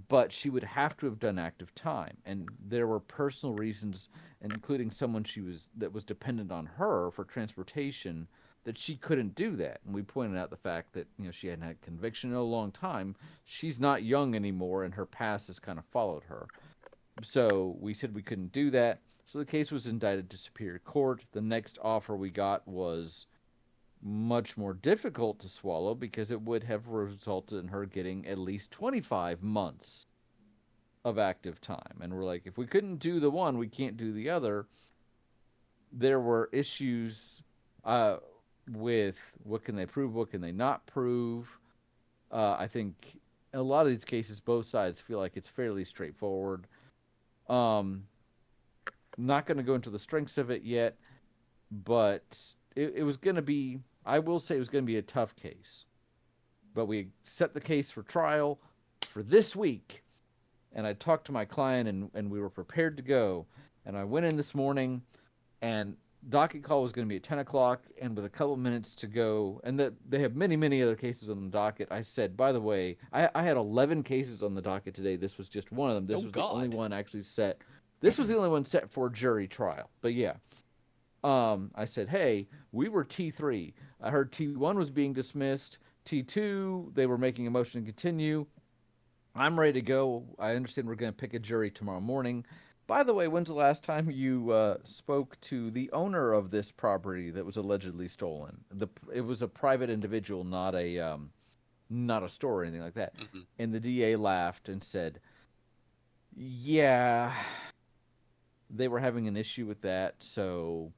[SPEAKER 2] But she would have to have done active time, and there were personal reasons, including someone that was dependent on her for transportation, that she couldn't do that. And we pointed out the fact that, you know, she hadn't had conviction in a long time. She's not young anymore, and her past has kind of followed her. So we said we couldn't do that. So the case was indicted to Superior Court. The next offer we got was much more difficult to swallow because it would have resulted in her getting at least 25 months of active time. And we're like, if we couldn't do the one, we can't do the other. There were issues with what can they prove, what can they not prove. I think in a lot of these cases, both sides feel like it's fairly straightforward. Not going to go into the strengths of it yet, but it was going to be, I will say it was going to be a tough case. But we set the case for trial for this week, and I talked to my client, and we were prepared to go. And I went in this morning, and docket call was going to be at 10 o'clock, and with a couple minutes to go, and that they have many, many other cases on the docket. I said, by the way, I had 11 cases on the docket today. This was just one of them. This
[SPEAKER 1] Oh
[SPEAKER 2] was the only
[SPEAKER 1] God.
[SPEAKER 2] one actually set. This was the only one set for jury trial. But yeah, I said, hey, we were T3. I heard T1 was being dismissed. T2, they were making a motion to continue. I'm ready to go. I understand we're going to pick a jury tomorrow morning. By the way, when's the last time you spoke to the owner of this property that was allegedly stolen? It was a private individual, not a store or anything like that.
[SPEAKER 4] Hmm.
[SPEAKER 2] And the DA laughed and said, "Yeah, they were having an issue with that. So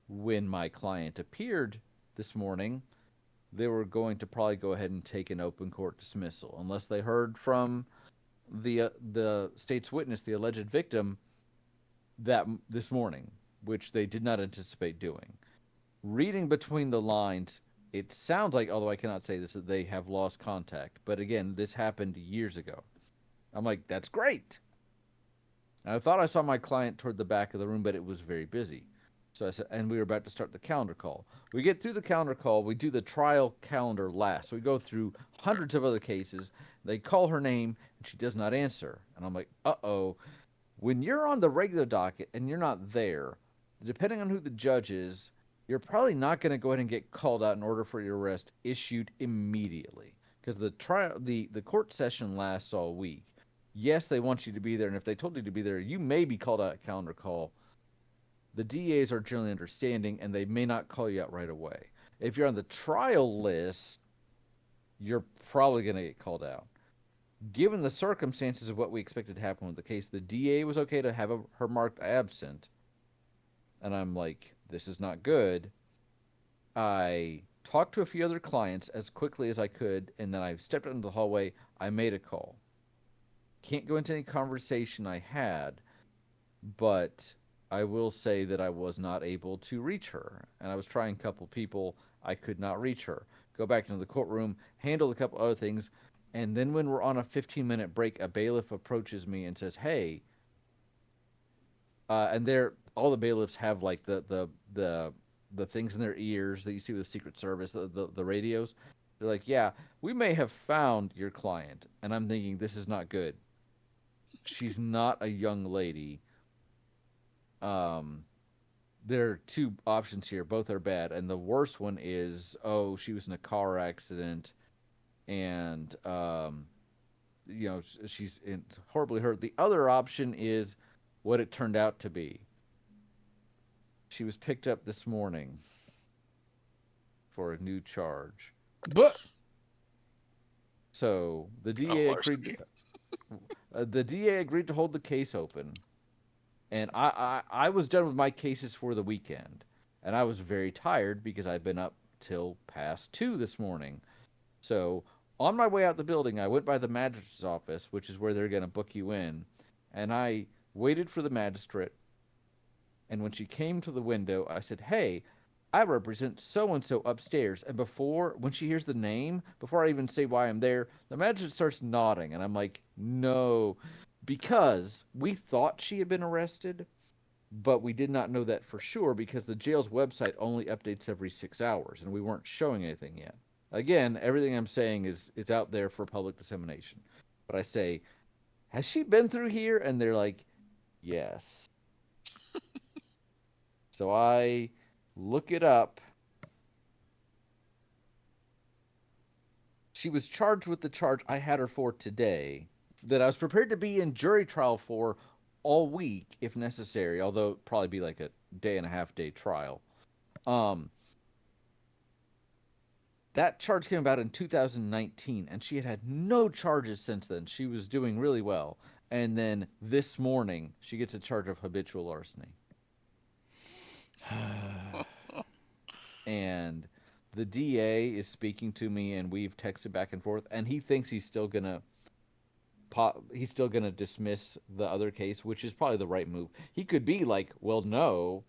[SPEAKER 2] when my client appeared this morning, they were going to probably go ahead and take an open court dismissal unless they heard from the state's witness, the alleged victim, that this morning, which they did not anticipate doing. Reading between the lines, it sounds like, although I cannot say this, that they have lost contact. But again, this happened years ago. I'm like, that's great. And I thought I saw my client toward the back of the room, but it was very busy. So I said, and we were about to start the calendar call. We get through the calendar call. We do the trial calendar last. So we go through hundreds of other cases. They call her name, and she does not answer. And I'm like, uh-oh. When you're on the regular docket and you're not there, depending on who the judge is, you're probably not going to go ahead and get called out in order for your arrest issued immediately. Because the court session lasts all week. Yes, they want you to be there, and if they told you to be there, you may be called out at calendar call. The DAs are generally understanding, and they may not call you out right away. If you're on the trial list, you're probably going to get called out. Given the circumstances of what we expected to happen with the case, the DA was okay to have her marked absent. And I'm like, this is not good. I talked to a few other clients as quickly as I could, and then I stepped out into the hallway. I made a call. Can't go into any conversation I had, but I will say that I was not able to reach her. And I was trying a couple people. I could not reach her. Go back into the courtroom, handle a couple other things, and then when we're on a 15-minute break, a bailiff approaches me and says, "Hey," and all the bailiffs have like the things in their ears that you see with the Secret Service, the radios. They're like, "Yeah, we may have found your client," and I'm thinking this is not good. She's not a young lady. Um, there are two options here. Both are bad, and the worst one is, oh, she was in a car accident, and she's horribly hurt. The other option is what it turned out to be. She was picked up this morning for a new charge.
[SPEAKER 1] But
[SPEAKER 2] So the
[SPEAKER 3] Oh,
[SPEAKER 2] DA
[SPEAKER 3] larceny.
[SPEAKER 2] agreed to hold the case open, and I was done with my cases for the weekend, and I was very tired because I'd been up till past 2 this morning. So on my way out the building, I went by the magistrate's office, which is where they're going to book you in, and I waited for the magistrate. And when she came to the window, I said, "Hey, I represent so and so upstairs." And when she hears the name, before I even say why I'm there, the magistrate starts nodding, and I'm like, "No," because we thought she had been arrested, but we did not know that for sure because the jail's website only updates every 6 hours, and we weren't showing anything yet. Again, everything I'm saying is out there for public dissemination. But I say, "Has she been through here?" And they're like, "Yes." So I look it up. She was charged with the charge I had her for today, that I was prepared to be in jury trial for all week if necessary, although it'd probably be like a day and a half day trial. Um, that charge came about in 2019, and she had no charges since then. She was doing really well. And then this morning, she gets a charge of habitual larceny. And the DA is speaking to me, and we've texted back and forth, and he thinks he's still gonna dismiss the other case, which is probably the right move. He could be like, "Well, no,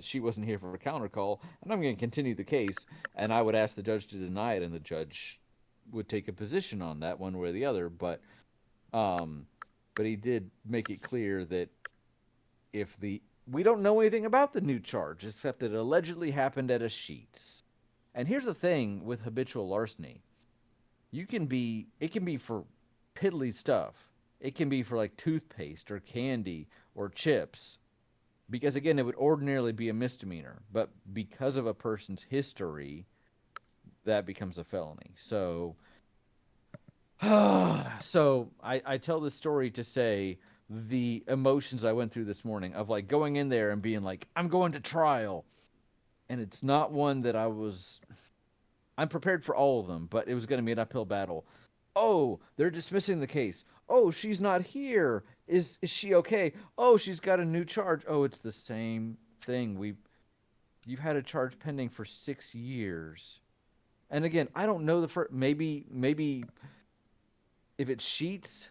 [SPEAKER 2] she wasn't here for a counter call, and I'm going to continue the case," and I would ask the judge to deny it, and the judge would take a position on that one way or the other. But um, but he did make it clear that we don't know anything about the new charge except that it allegedly happened at a Sheetz. And here's the thing with habitual larceny. It can be for piddly stuff. It can be for like toothpaste or candy or chips. Because again, it would ordinarily be a misdemeanor, but because of a person's history, that becomes a felony. So I tell this story to say the emotions I went through this morning of like going in there and being like, I'm going to trial. And it's not one that I'm prepared for all of them, but it was going to be an uphill battle. Oh, they're dismissing the case. Oh, she's not here. Is she okay? Oh, she's got a new charge. Oh, it's the same thing. You've had a charge pending for 6 years. And again, I don't know the first. Maybe if it's Sheets,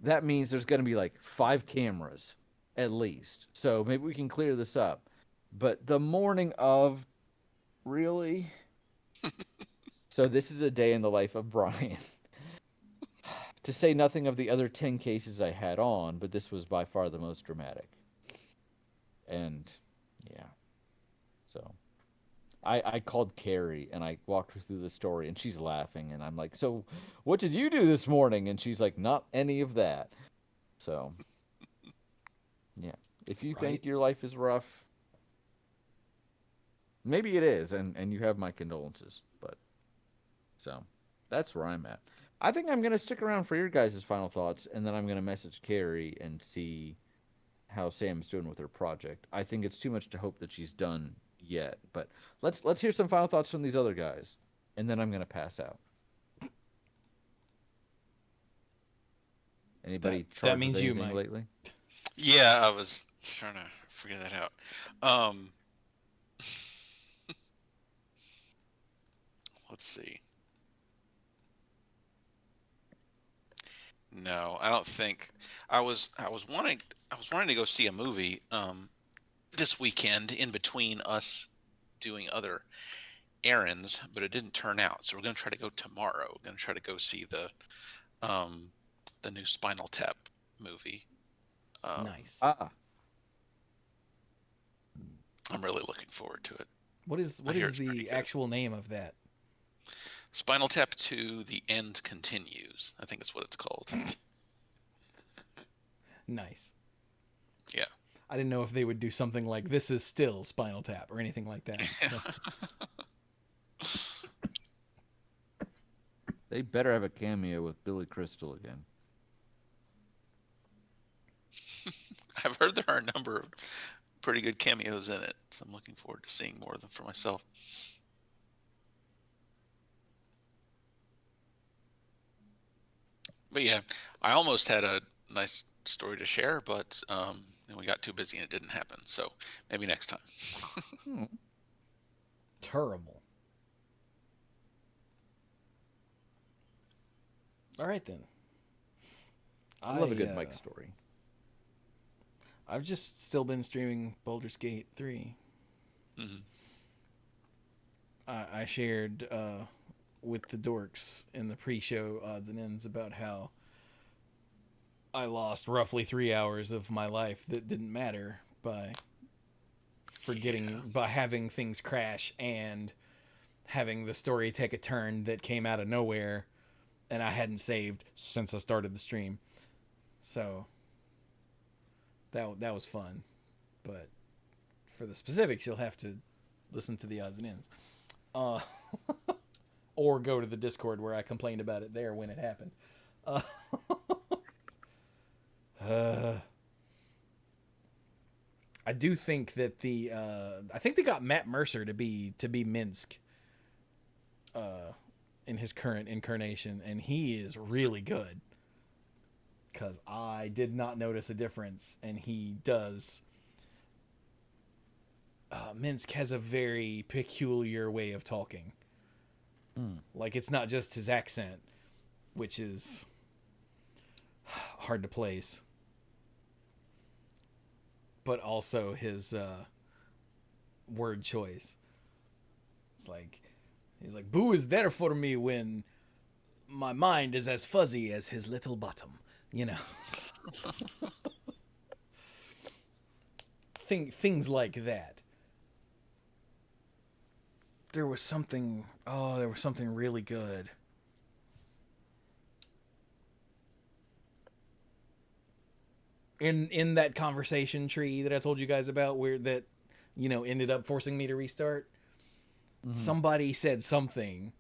[SPEAKER 2] that means there's going to be like 5 cameras at least. So maybe we can clear this up. But the morning of, really? So this is a day in the life of Brian. To say nothing of the other 10 cases I had on, but this was by far the most dramatic. And yeah. So I called Carrie and I walked her through the story and she's laughing and I'm like, so what did you do this morning? And she's like, not any of that. So yeah. If you think your life is rough, maybe it is, and you have my condolences. But so that's where I'm at. I think I'm going to stick around for your guys' final thoughts, and then I'm going to message Carrie and see how Sam's doing with her project. I think it's too much to hope that she's done yet, but let's hear some final thoughts from these other guys, and then I'm going to pass out. Anybody charged with anything lately?
[SPEAKER 3] Yeah, I was trying to figure that out. Let's see. No, I don't think I was wanting to go see a movie this weekend in between us doing other errands, but it didn't turn out. So we're going to try to go tomorrow. We're going to try to go see the new Spinal Tap movie.
[SPEAKER 1] Nice.
[SPEAKER 3] I'm really looking forward to it.
[SPEAKER 1] What is the actual name of that?
[SPEAKER 3] Spinal Tap 2: The End Continues. I think that's what it's called.
[SPEAKER 1] Nice.
[SPEAKER 3] Yeah.
[SPEAKER 1] I didn't know if they would do something like This Is Still Spinal Tap or anything like that.
[SPEAKER 2] They better have a cameo with Billy Crystal again.
[SPEAKER 3] I've heard there are a number of pretty good cameos in it, so I'm looking forward to seeing more of them for myself. But yeah, I almost had a nice story to share, but then we got too busy and it didn't happen. So maybe next time.
[SPEAKER 1] Terrible. All right then.
[SPEAKER 2] I love a good Mike story.
[SPEAKER 1] I've just still been streaming Baldur's Gate 3.
[SPEAKER 3] Mm-hmm.
[SPEAKER 1] I shared with the dorks in the pre-show odds and ends about how I lost roughly 3 hours of my life that didn't matter by by having things crash and having the story take a turn that came out of nowhere and I hadn't saved since I started the stream. So that was fun. But for the specifics, you'll have to listen to the odds and ends. Or go to the Discord where I complained about it there when it happened. I do think that I think they got Matt Mercer to be Minsk in his current incarnation, and he is really good. Because I did not notice a difference, and he does. Minsk has a very peculiar way of talking. Like, it's not just his accent, which is hard to place, but also his word choice. It's like, he's like, Boo is there for me when my mind is as fuzzy as his little bottom. You know, things like that. There was something. Oh, there was something really good. In that conversation tree that I told you guys about, where that, ended up forcing me to restart.
[SPEAKER 2] Mhm.
[SPEAKER 1] Somebody said something,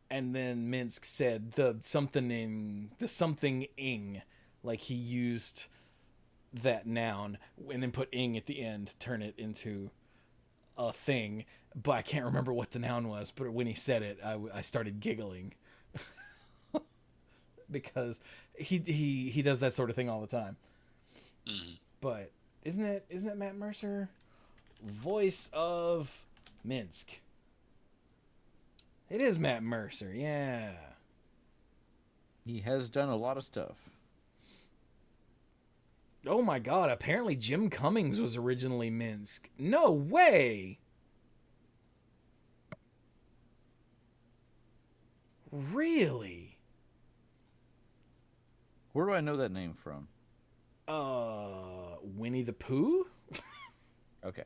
[SPEAKER 1] and then Minsk said the something ing, like he used that noun and then put ing at the end to turn it into a thing. But I can't remember what the noun was. But when he said it, I started giggling because he does that sort of thing all the time.
[SPEAKER 3] Mm-hmm.
[SPEAKER 1] But isn't it Matt Mercer, voice of Minsk? It is Matt Mercer, yeah.
[SPEAKER 2] He has done a lot of stuff.
[SPEAKER 1] Oh my god, apparently Jim Cummings was originally Minsk. No way! Really?
[SPEAKER 2] Where do I know that name from?
[SPEAKER 1] Winnie the Pooh?
[SPEAKER 2] Okay.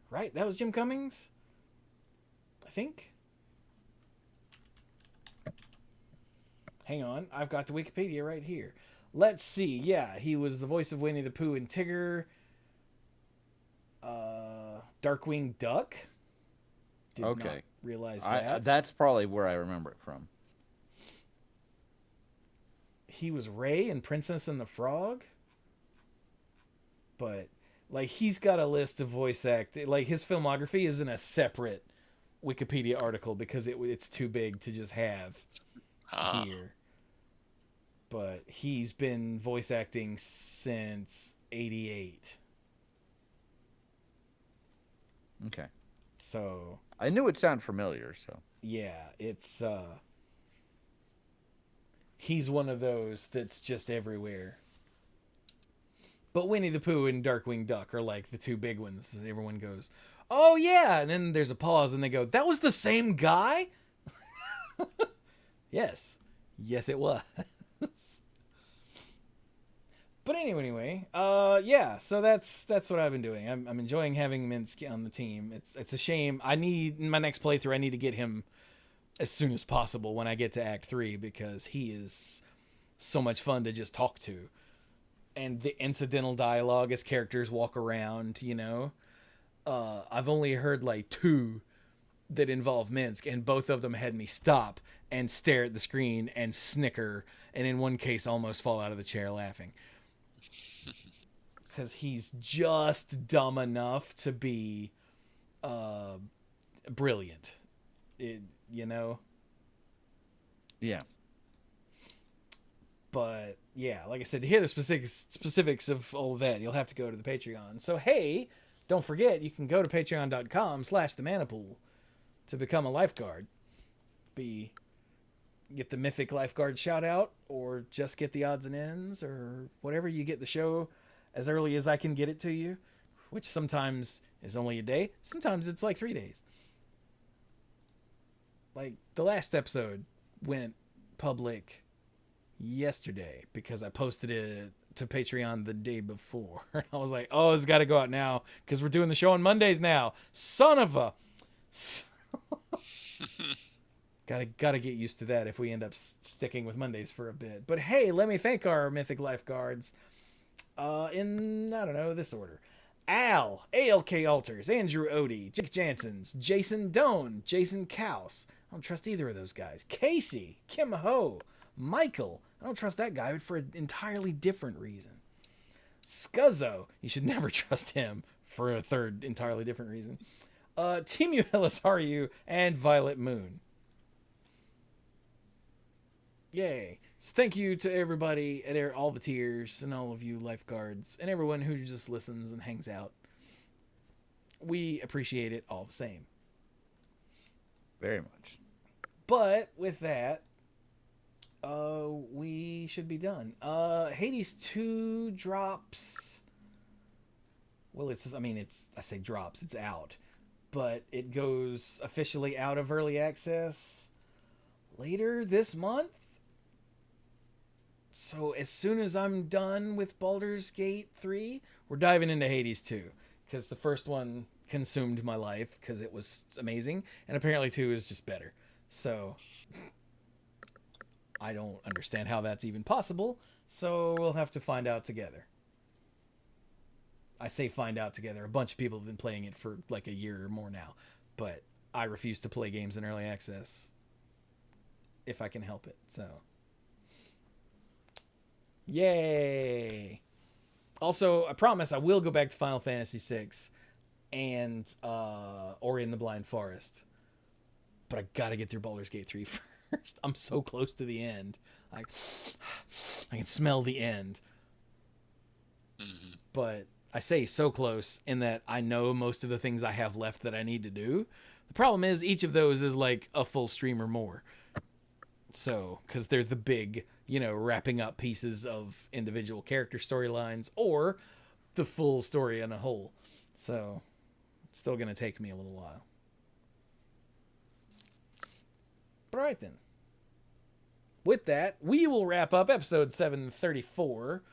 [SPEAKER 1] Right, that was Jim Cummings? I think. Hang on, I've got the Wikipedia right here. Let's see. Yeah, he was the voice of Winnie the Pooh and Tigger. Darkwing Duck. Did not
[SPEAKER 2] Okay.
[SPEAKER 1] realize that.
[SPEAKER 2] That's probably where I remember it from.
[SPEAKER 1] He was Ray in Princess and the Frog. But like he's got a list of voice like his filmography is in a separate Wikipedia article because it's too big to just have here. But he's been voice acting since '88.
[SPEAKER 2] Okay.
[SPEAKER 1] So
[SPEAKER 2] I knew it sounded familiar, so.
[SPEAKER 1] yeah, it's he's one of those that's just everywhere. But Winnie the Pooh and Darkwing Duck are like the two big ones. Everyone goes, "Oh yeah," and then there's a pause, and they go, "That was the same guy." Yes, it was. But anyway, yeah. So that's what I've been doing. I'm enjoying having Minsk on the team. It's a shame. I need in my next playthrough. I need to get him as soon as possible when I get to Act 3 because he is so much fun to just talk to. And the incidental dialogue as characters walk around, I've only heard like 2 that involve Minsk, and both of them had me stop and stare at the screen and snicker, and in one case almost fall out of the chair laughing. Because he's just dumb enough to be brilliant.
[SPEAKER 2] Yeah.
[SPEAKER 1] But yeah, like I said, to hear the specifics of all of that, you'll have to go to the Patreon. So hey, don't forget, you can go to patreon.com/themanapool to become a lifeguard. Get the mythic lifeguard shout out, or just get the odds and ends, or whatever. You get the show as early as I can get it to you, which sometimes is only a day, sometimes it's like 3 days. Like the last episode went public yesterday because I posted it to Patreon the day before. I was like, oh, it's got to go out now because we're doing the show on Mondays now. Son of a... Gotta get used to that if we end up sticking with Mondays for a bit. But hey, let me thank our mythic lifeguards in, I don't know, this order. Al, ALK Alters, Andrew Odie, Jake Jansons, Jason Doan, Jason Kaus. I don't trust either of those guys. Casey, Kim Ho, Michael. I don't trust that guy, but for an entirely different reason. Scuzzo. You should never trust him for a third entirely different reason. Timu Elisaru and Violet Moon. Yay. So thank you to everybody at all the tiers and all of you lifeguards and everyone who just listens and hangs out. We appreciate it all the same.
[SPEAKER 2] Very much.
[SPEAKER 1] But with that, we should be done. Hades 2 drops. Well, I say drops, it's out. But it goes officially out of early access later this month. So as soon as I'm done with Baldur's Gate 3, we're diving into Hades 2, because the first one consumed my life because it was amazing, and apparently 2 is just better. So I don't understand how that's even possible, so we'll have to find out together. I say find out together. A bunch of people have been playing it for like a year or more now, but I refuse to play games in early access if I can help it. So, yay! Also, I promise I will go back to Final Fantasy VI and Ori and the Blind Forest, but I gotta get through Baldur's Gate 3 first. I'm so close to the end. I can smell the end.
[SPEAKER 3] Mm-hmm.
[SPEAKER 1] But I say so close in that I know most of the things I have left that I need to do. The problem is each of those is like a full stream or more. So, because they're the big, wrapping up pieces of individual character storylines or the full story in a whole. So, it's still going to take me a little while. But all right then. With that, we will wrap up episode 734.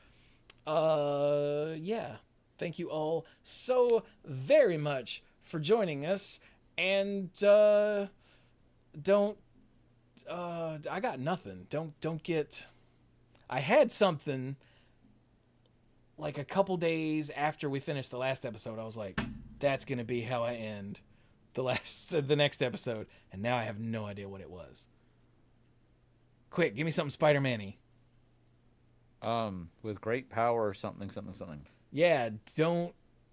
[SPEAKER 1] Yeah. Thank you all so very much for joining us. And, I got nothing. Don't get, I had something like a couple days after we finished the last episode. I was like, that's going to be how I end the next episode. And now I have no idea what it was. Quick, give me something Spider-Man-y.
[SPEAKER 2] With great power or something.
[SPEAKER 1] Yeah,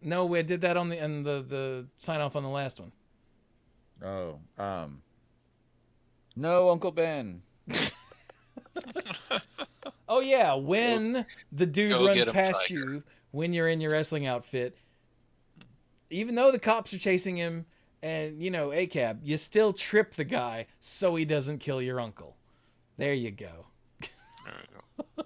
[SPEAKER 1] no, we did that on the sign off on the last one.
[SPEAKER 2] Oh, no, Uncle Ben.
[SPEAKER 1] Oh yeah, when the dude
[SPEAKER 3] go
[SPEAKER 1] runs
[SPEAKER 3] get him,
[SPEAKER 1] past
[SPEAKER 3] Tiger.
[SPEAKER 1] you when you're in your wrestling outfit, even though the cops are chasing him and ACAB, you still trip the guy so he doesn't kill your uncle. There you go.
[SPEAKER 3] There we go.